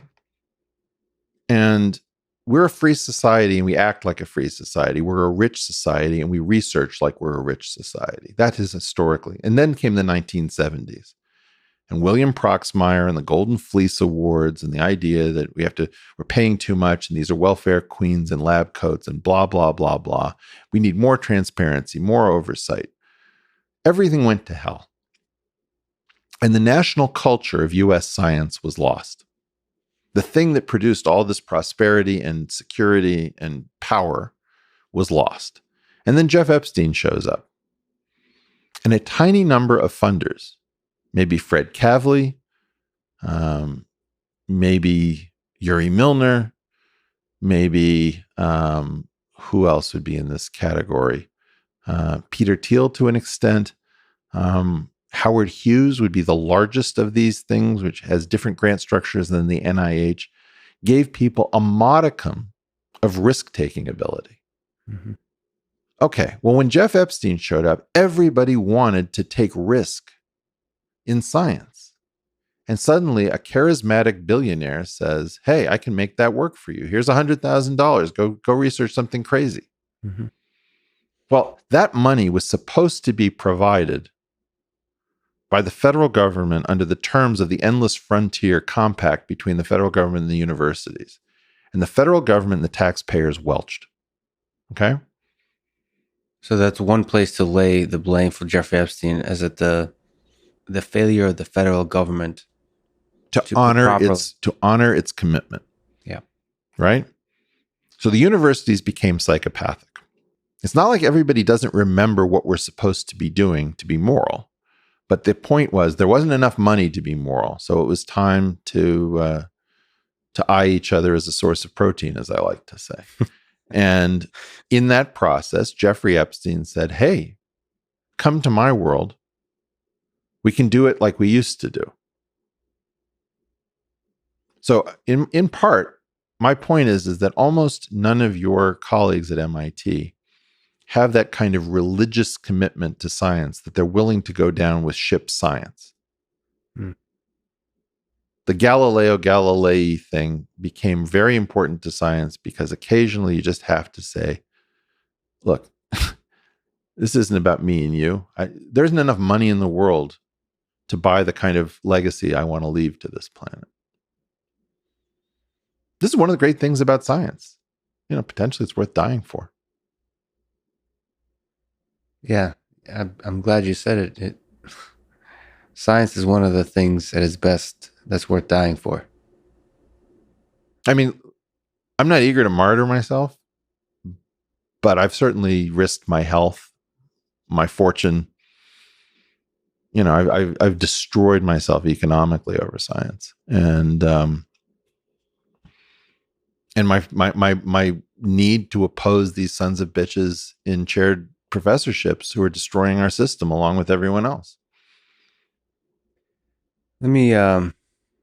And we're a free society and we act like a free society. We're a rich society and we research like we're a rich society. That is historically. And then came the 1970s. And William Proxmire and the Golden Fleece Awards and the idea that we're paying too much and these are welfare queens in lab coats and blah, blah, blah, blah. We need more transparency, more oversight. Everything went to hell. And the national culture of U.S. science was lost. The thing that produced all this prosperity and security and power was lost. And then Jeff Epstein shows up. And a tiny number of funders, maybe Fred Kavli, maybe Yuri Milner, maybe who else would be in this category? Peter Thiel to an extent. Howard Hughes would be the largest of these things, which has different grant structures than the NIH, gave people a modicum of risk-taking ability. Mm-hmm. Okay, well, when Jeff Epstein showed up, everybody wanted to take risk in science. And suddenly a charismatic billionaire says, hey, I can make that work for you. Here's $100,000. Go research something crazy. Mm-hmm. Well, that money was supposed to be provided by the federal government under the terms of the Endless Frontier Compact between the federal government and the universities. And the federal government and the taxpayers welched. Okay? So that's one place to lay the blame for Jeffrey Epstein, as at the failure of the federal government to honor its commitment. Yeah. Right? So the universities became psychopathic. It's not like everybody doesn't remember what we're supposed to be doing to be moral. But the point was there wasn't enough money to be moral. So it was time to eye each other as a source of protein, as I like to say. And in that process, Jeffrey Epstein said, hey, come to my world. We can do it like we used to do. So in part, my point is that almost none of your colleagues at MIT have that kind of religious commitment to science that they're willing to go down with ship science. Mm. The Galileo Galilei thing became very important to science because occasionally you just have to say, look, this isn't about me and you. There isn't enough money in the world to buy the kind of legacy I want to leave to this planet. This is one of the great things about science. Potentially it's worth dying for. Yeah, I'm glad you said it. Science is one of the things at its best that's worth dying for. I mean, I'm not eager to martyr myself, but I've certainly risked my health, my fortune. I've destroyed myself economically over science, and my need to oppose these sons of bitches in chaired professorships who are destroying our system along with everyone else. Let me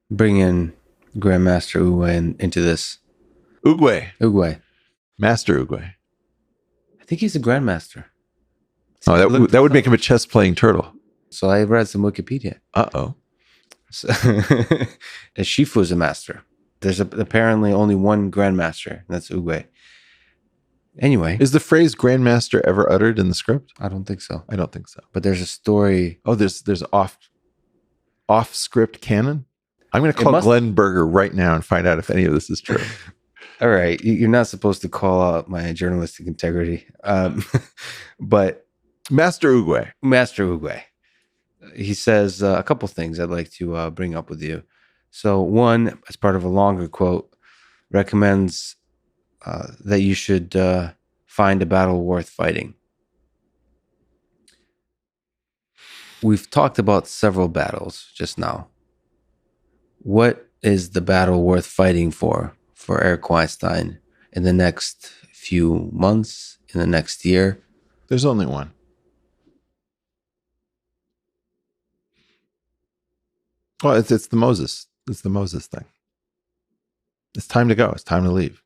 bring in Grandmaster Uwe into this. Uguay. Master Uguay. I think he's a Grandmaster. Oh, that would make him a chess-playing turtle. So I read some Wikipedia. Uh-oh. So, Shifu is a master. There's apparently only one Grandmaster, and that's Uguay. Anyway. Is the phrase Grandmaster ever uttered in the script? I don't think so. I don't think so. But there's a story. Oh, there's off-script canon? I'm going to call Glenn Berger right now and find out if any of this is true. All right. You're not supposed to call out my journalistic integrity. But Master Uguay. He says a couple things I'd like to bring up with you. So one, as part of a longer quote, recommends that you should find a battle worth fighting. We've talked about several battles just now. What is the battle worth fighting for Eric Weinstein in the next few months, in the next year? There's only one. Well, it's the Moses. It's the Moses thing. It's time to go. It's time to leave.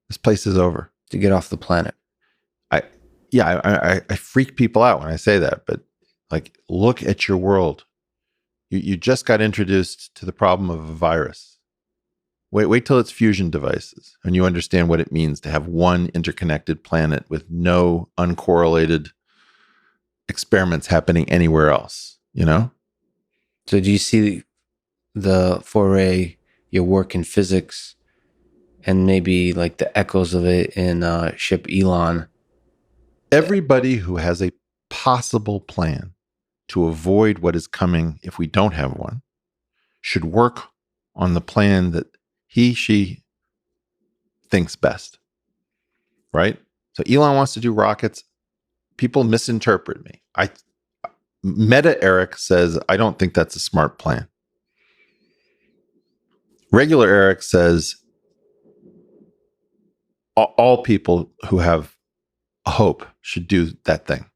This place is over. To get off the planet. I freak people out when I say that, but look at your world. You just got introduced to the problem of a virus. Wait till it's fusion devices and you understand what it means to have one interconnected planet with no uncorrelated experiments happening anywhere else, So do you see the foray, your work in physics, and maybe the echoes of it in Ship Elon? Everybody who has a possible plan to avoid what is coming if we don't have one should work on the plan that she thinks best, right? So Elon wants to do rockets. People misinterpret me. Meta Eric says, I don't think that's a smart plan. Regular Eric says, all people who have a hope should do that thing.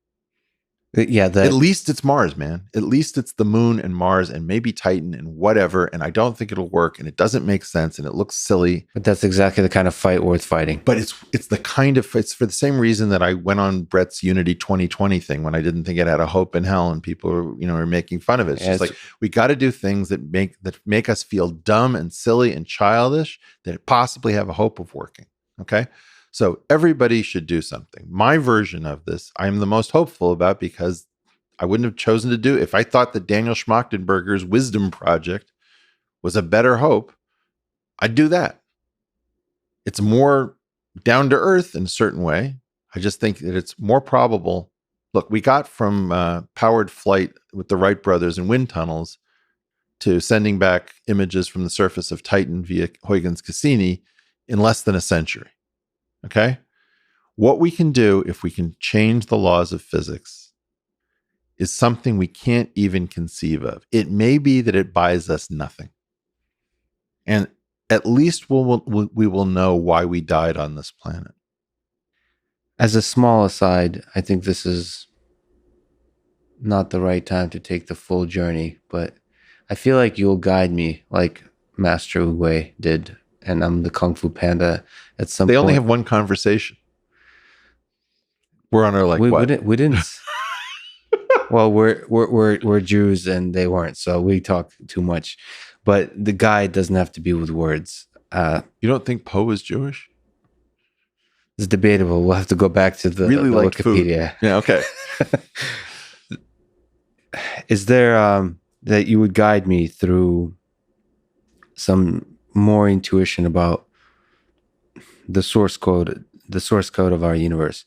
Yeah. At least it's Mars, man. At least it's the moon and Mars and maybe Titan and whatever. And I don't think it'll work. And it doesn't make sense. And it looks silly. But that's exactly the kind of fight worth fighting. But it's for the same reason that I went on Brett's Unity 2020 thing when I didn't think it had a hope in hell and people were making fun of it. It's just we got to do things that make us feel dumb and silly and childish that possibly have a hope of working. Okay. So everybody should do something. My version of this, I'm the most hopeful about because I wouldn't have chosen to do if I thought that Daniel Schmachtenberger's Wisdom Project was a better hope. I'd do that. It's more down to earth in a certain way. I just think that it's more probable. Look, we got from powered flight with the Wright brothers and wind tunnels to sending back images from the surface of Titan via Huygens Cassini in less than a century. Okay? What we can do if we can change the laws of physics is something we can't even conceive of. It may be that it buys us nothing. And at least we will know why we died on this planet. As a small aside, I think this is not the right time to take the full journey, but I feel like you'll guide me like Master Uguay did, and I'm the Kung Fu Panda at some point. They only have one conversation. We're on our we didn't well, we're Jews and they weren't, so we talk too much. But the guide doesn't have to be with words. You don't think Poe is Jewish? It's debatable. We'll have to go back to the Wikipedia. Food. Yeah, okay. Is there that you would guide me through some more intuition about the source code of our universe?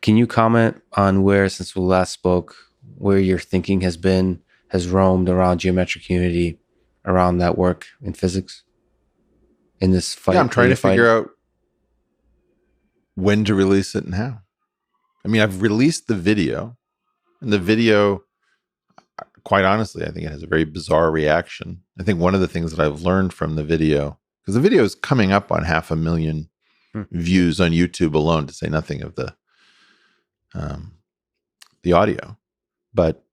Can you comment on where, since we last spoke, where your thinking has roamed around geometric unity, around that work in physics, in this fight? Yeah, I'm trying to figure out when to release it and how. I mean, I've released the video, and the video, quite honestly, I think it has a very bizarre reaction. I think one of the things that I've learned from the video, because the video is coming up on 500,000 views on YouTube alone, to say nothing of the audio. But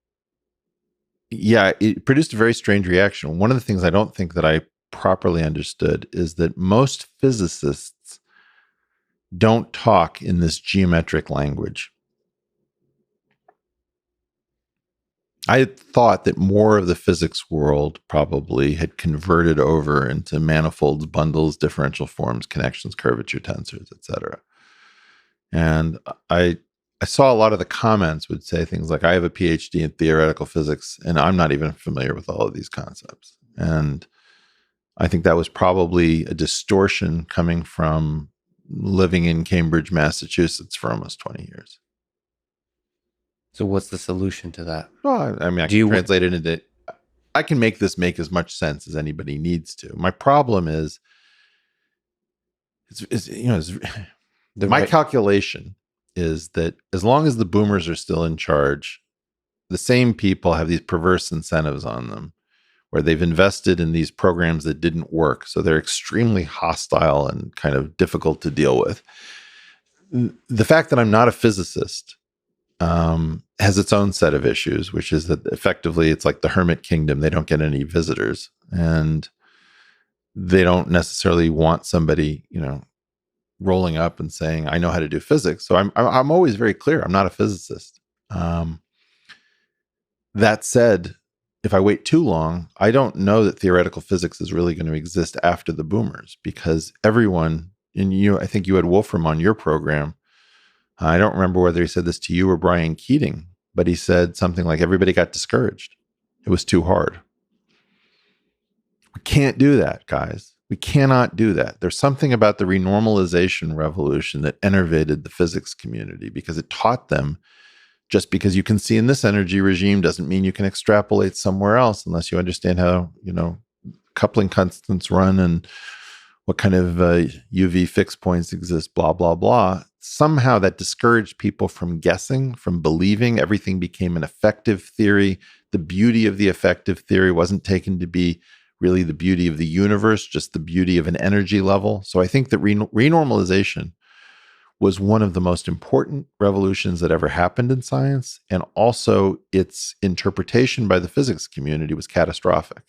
yeah, it produced a very strange reaction. One of the things I don't think that I properly understood is that most physicists don't talk in this geometric language. I thought that more of the physics world probably had converted over into manifolds, bundles, differential forms, connections, curvature, tensors, etc. And I saw a lot of the comments would say things like, I have a PhD in theoretical physics, and I'm not even familiar with all of these concepts. And I think that was probably a distortion coming from living in Cambridge, Massachusetts for almost 20 years. So what's the solution to that? Well, I mean, I can translate it into, I can make this make as much sense as anybody needs to. My problem is, my calculation is that as long as the boomers are still in charge, the same people have these perverse incentives on them where they've invested in these programs that didn't work. So they're extremely hostile and kind of difficult to deal with. The fact that I'm not a physicist has its own set of issues, which is that effectively it's like the hermit kingdom. They don't get any visitors, and they don't necessarily want somebody, rolling up and saying, I know how to do physics. So I'm always very clear. I'm not a physicist. That said, if I wait too long, I don't know that theoretical physics is really going to exist after the boomers, because everyone, I think you had Wolfram on your program. I don't remember whether he said this to you or Brian Keating, but he said something like, everybody got discouraged. It was too hard. We can't do that, guys. We cannot do that. There's something about the renormalization revolution that enervated the physics community, because it taught them just because you can see in this energy regime doesn't mean you can extrapolate somewhere else unless you understand how, coupling constants run and what kind of UV fixed points exist, blah, blah, blah. Somehow that discouraged people from guessing, from believing. Everything became an effective theory. The beauty of the effective theory wasn't taken to be really the beauty of the universe, just the beauty of an energy level. So I think that renormalization was one of the most important revolutions that ever happened in science. And also its interpretation by the physics community was catastrophic.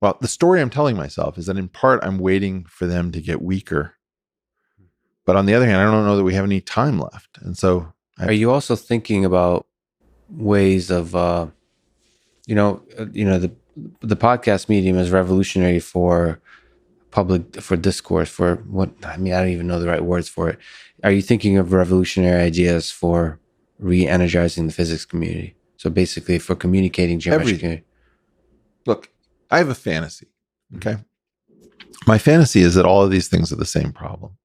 Well, the story I'm telling myself is that in part, I'm waiting for them to get weaker. But on the other hand, I don't know that we have any time left. And so are you also thinking about ways of, the podcast medium is revolutionary for discourse, for what, I mean, I don't even know the right words for it. Are you thinking of revolutionary ideas for re-energizing the physics community? So basically for communicating geometric community. Look, I have a fantasy. Okay. My fantasy is that all of these things are the same problem.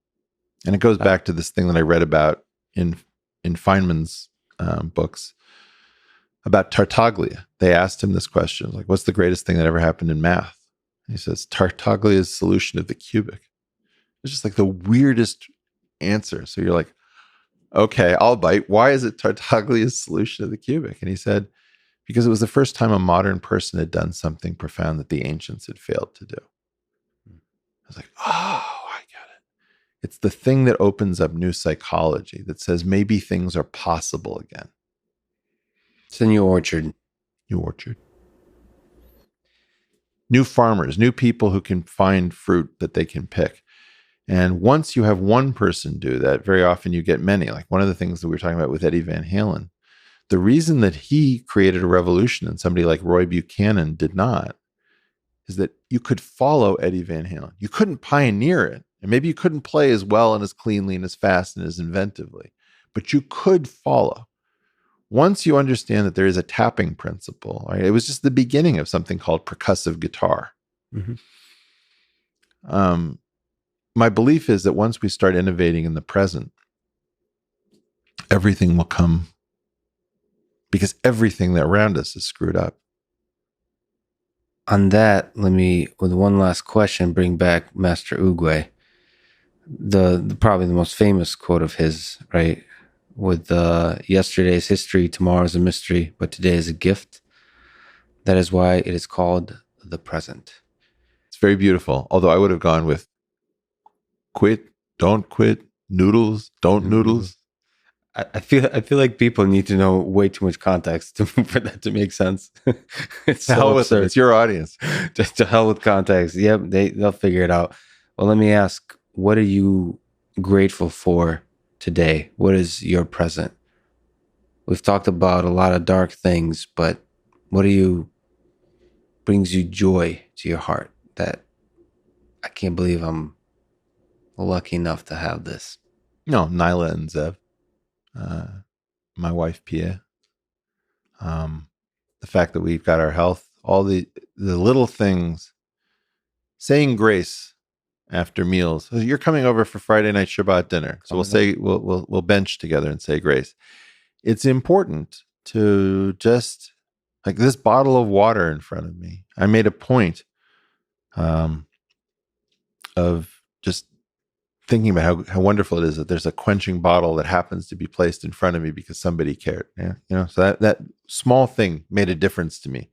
And it goes back to this thing that I read about in Feynman's books about Tartaglia. They asked him this question, like, what's the greatest thing that ever happened in math? And he says, Tartaglia's solution of the cubic. It's just like the weirdest answer. So you're like, okay, I'll bite. Why is it Tartaglia's solution of the cubic? And he said, because it was the first time a modern person had done something profound that the ancients had failed to do. I was like, oh, I get it. It's the thing that opens up new psychology that says maybe things are possible again. It's a new orchard. New orchard. New farmers, new people who can find fruit that they can pick. And once you have one person do that, very often you get many. Like one of the things that we were talking about with Eddie Van Halen, the reason that he created a revolution and somebody like Roy Buchanan did not is that you could follow Eddie Van Halen. You couldn't pioneer it. And maybe you couldn't play as well and as cleanly and as fast and as inventively, but you could follow. Once you understand that there is a tapping principle, right? It was just the beginning of something called percussive guitar. Mm-hmm. My belief is that once we start innovating in the present, everything will come, because everything that around us is screwed up. On that, let me, with one last question, bring back Master Oogway. The probably the most famous quote of his, right? With yesterday's history, tomorrow's a mystery, but today is a gift. That is why it is called the present. It's very beautiful. Although I would have gone with quit, don't quit, noodles, don't noodles. I feel like people need to know way too much context for that to make sense. It's so absurd. It's your audience. To hell with context. Yep, they'll figure it out. Well, let me ask, what are you grateful for today? What is your present? We've talked about a lot of dark things, but what brings you joy to your heart that I can't believe I'm lucky enough to have this? No, Nyla and Zev. My wife Pia, the fact that we've got our health, all the little things, saying grace after meals. So you're coming over for Friday night Shabbat dinner, so we'll bench together and say grace. It's important to just, like this bottle of water in front of me. I made a point of just thinking about how wonderful it is that there's a quenching bottle that happens to be placed in front of me because somebody cared. Yeah, so that small thing made a difference to me.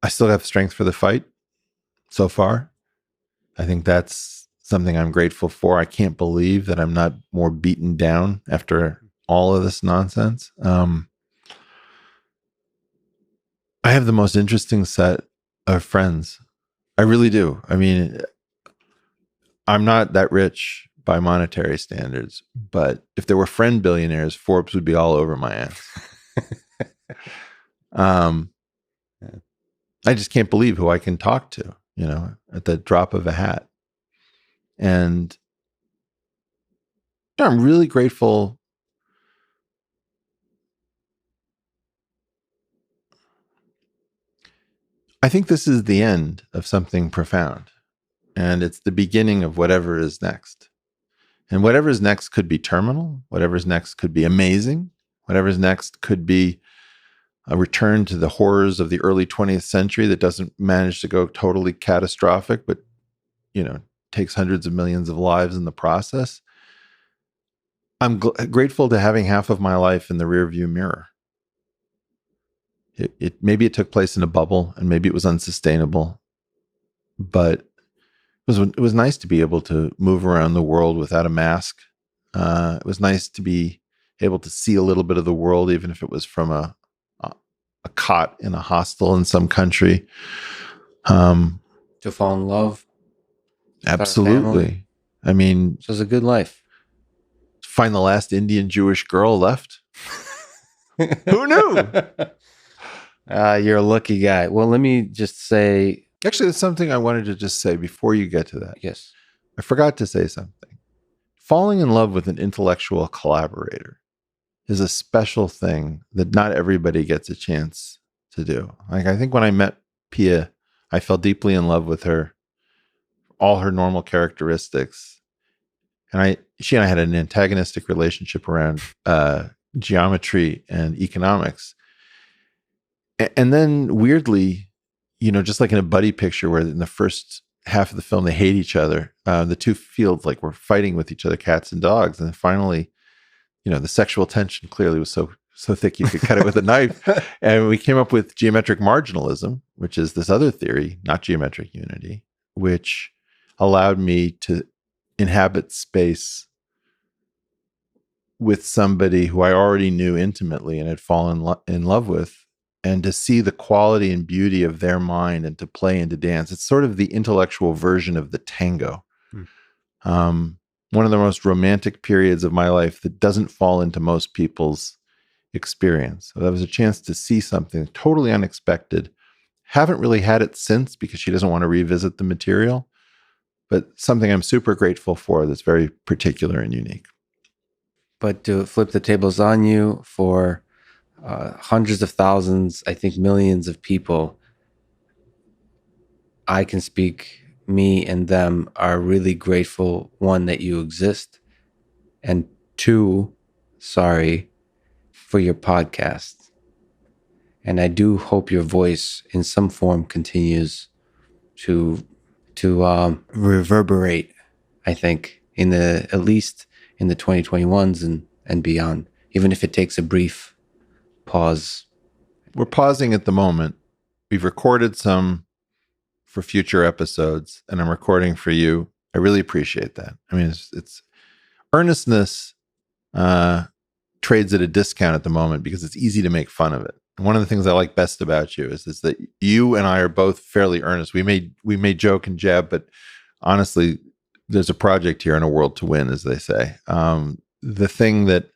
I still have strength for the fight so far. I think that's something I'm grateful for. I can't believe that I'm not more beaten down after all of this nonsense. I have the most interesting set of friends. I really do. I mean, I'm not that rich by monetary standards, but if there were friend billionaires, Forbes would be all over my ass. I just can't believe who I can talk to, at the drop of a hat. And I'm really grateful. I think this is the end of something profound, and it's the beginning of whatever is next. And whatever is next could be terminal. Whatever is next could be amazing. Whatever is next could be a return to the horrors of the early 20th century that doesn't manage to go totally catastrophic, but, takes hundreds of millions of lives in the process. I'm grateful to having half of my life in the rearview mirror. Maybe it took place in a bubble, and maybe it was unsustainable, but it was nice to be able to move around the world without a mask. It was nice to be able to see a little bit of the world, even if it was from a cot in a hostel in some country. To fall in love. Absolutely. I mean, so it's a good life. Find the last Indian Jewish girl left. Who knew? You're a lucky guy. Well, let me just say, Actually, there's something I wanted to just say before you get to that. yes. I forgot to say something. Falling in love with an intellectual collaborator is a special thing that not everybody gets a chance to do. Like, I think when I met Pia, I fell deeply in love with her, all her normal characteristics. And she and I had an antagonistic relationship around geometry and economics. And then weirdly, just like in a buddy picture where in the first half of the film, they hate each other. The two fields like were fighting with each other, cats and dogs. And then finally, the sexual tension clearly was so thick you could cut it with a knife. And we came up with geometric marginalism, which is this other theory, not geometric unity, which allowed me to inhabit space with somebody who I already knew intimately and had fallen in love with, and to see the quality and beauty of their mind and to play and to dance. It's sort of the intellectual version of the tango. One of the most romantic periods of my life that doesn't fall into most people's experience. So that was a chance to see something totally unexpected. Haven't really had it since because she doesn't want to revisit the material, but something I'm super grateful for that's very particular and unique. But to flip the tables on you, for hundreds of thousands, I think millions of people, I can speak, me and them are really grateful, one, that you exist, and two, sorry for your podcast. And I do hope your voice in some form continues to reverberate, I think, at least in the 2021s and beyond, even if it takes a brief pause. We're pausing at the moment. We've recorded some for future episodes, and I'm recording for you. I really appreciate that. I mean, it's earnestness trades at a discount at the moment because it's easy to make fun of it. And one of the things I like best about you is that you and I are both fairly earnest. We may joke and jab, but honestly, there's a project here and a world to win, as they say. The thing that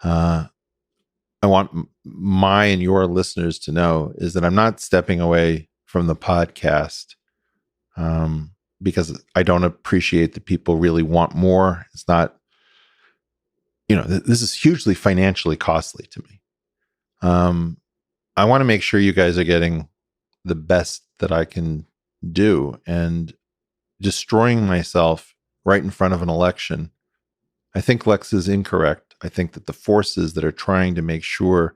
I want my and your listeners to know is that I'm not stepping away from the podcast because I don't appreciate that people really want more. It's not, this is hugely financially costly to me. I want to make sure you guys are getting the best that I can do, and destroying myself right in front of an election. I think Lex is incorrect. I think that the forces that are trying to make sure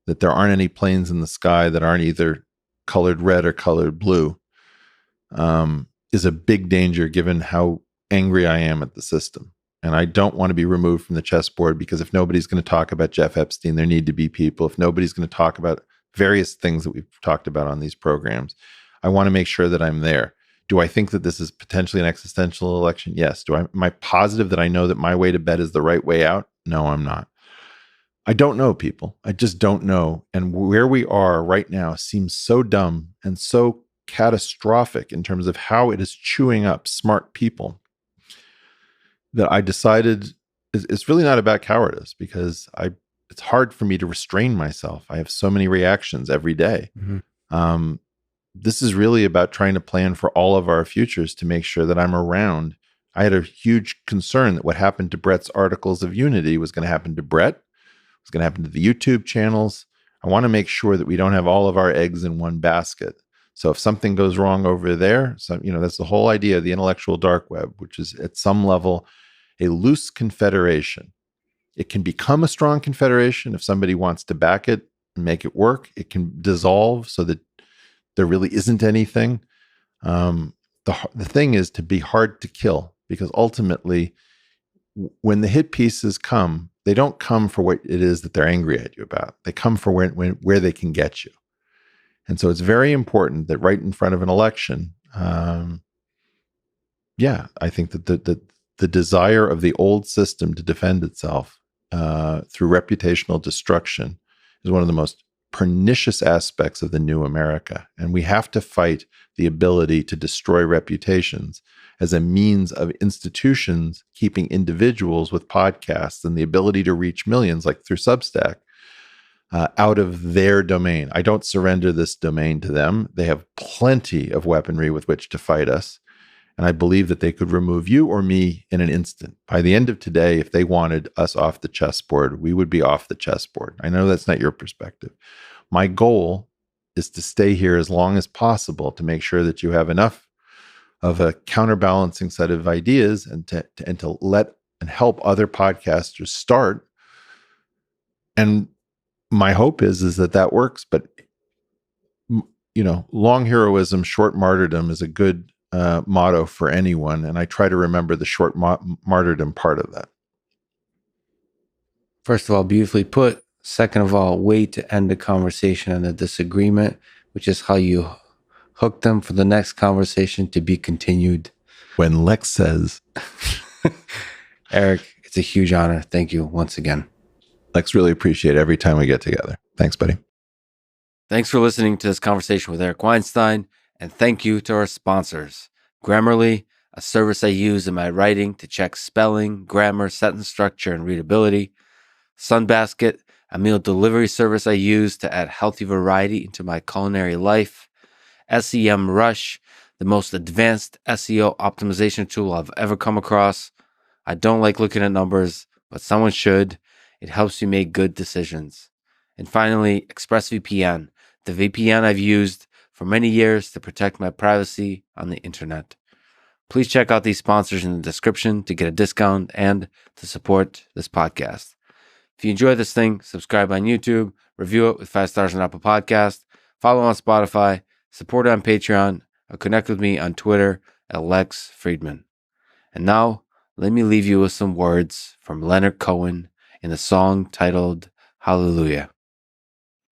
that there aren't any planes in the sky that aren't either colored red or colored blue is a big danger given how angry I am at the system. And I don't want to be removed from the chessboard because if nobody's going to talk about Jeff Epstein, there need to be people. If nobody's going to talk about various things that we've talked about on these programs, I want to make sure that I'm there. Do I think that this is potentially an existential election? Yes. Am I positive that I know that my way to bed is the right way out? No, I'm not. I don't know, people. I just don't know. And where we are right now seems so dumb and so catastrophic in terms of how it is chewing up smart people that I decided it's really not about cowardice, because it's hard for me to restrain myself. I have so many reactions every day. Mm-hmm. This is really about trying to plan for all of our futures to make sure that I'm around. I had a huge concern that what happened to Brett's articles of unity was going to happen to Brett, was going to happen to the YouTube channels. I want to make sure that we don't have all of our eggs in one basket. So if something goes wrong over there, that's the whole idea of the intellectual dark web, which is at some level a loose confederation. It can become a strong confederation if somebody wants to back it and make it work. It can dissolve so that there really isn't anything. The thing is to be hard to kill, because ultimately, when the hit pieces come, they don't come for what it is that they're angry at you about. They come for where they can get you. And so it's very important that right in front of an election, I think that the desire of the old system to defend itself through reputational destruction is one of the most pernicious aspects of the new America. And we have to fight the ability to destroy reputations as a means of institutions keeping individuals with podcasts and the ability to reach millions, like through Substack, out of their domain. I don't surrender this domain to them. They have plenty of weaponry with which to fight us. And I believe that they could remove you or me in an instant. By the end of today, if they wanted us off the chessboard, we would be off the chessboard. I know that's not your perspective. My goal is to stay here as long as possible to make sure that you have enough of a counterbalancing set of ideas and to let and help other podcasters start. And my hope is that works. But long heroism, short martyrdom is a good motto for anyone, and I try to remember the short martyrdom part of that. First of all, beautifully put. Second of all, way to end the conversation on a disagreement, which is how you hook them for the next conversation to be continued. When Lex says, Eric, it's a huge honor. Thank you once again. Lex, really appreciate it every time we get together. Thanks, buddy. Thanks for listening to this conversation with Eric Weinstein, and thank you to our sponsors. Grammarly, a service I use in my writing to check spelling, grammar, sentence structure, and readability. Sunbasket, a meal delivery service I use to add healthy variety into my culinary life. SEM Rush, the most advanced SEO optimization tool I've ever come across. I don't like looking at numbers, but someone should. It helps you make good decisions. And finally, ExpressVPN, the VPN I've used for many years to protect my privacy on the internet. Please check out these sponsors in the description to get a discount and to support this podcast. If you enjoy this thing, subscribe on YouTube, review it with 5 stars on Apple Podcast, follow on Spotify, support it on Patreon, or connect with me on Twitter at Lex Fridman. And now, let me leave you with some words from Leonard Cohen in the song titled Hallelujah.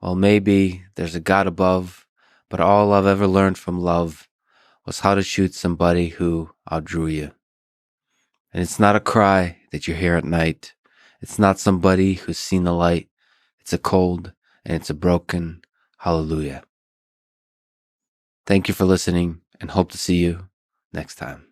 Well, maybe there's a God above, but all I've ever learned from love was how to shoot somebody who outdrew you. And it's not a cry that you hear at night. It's not somebody who's seen the light. It's a cold and it's a broken hallelujah. Thank you for listening and hope to see you next time.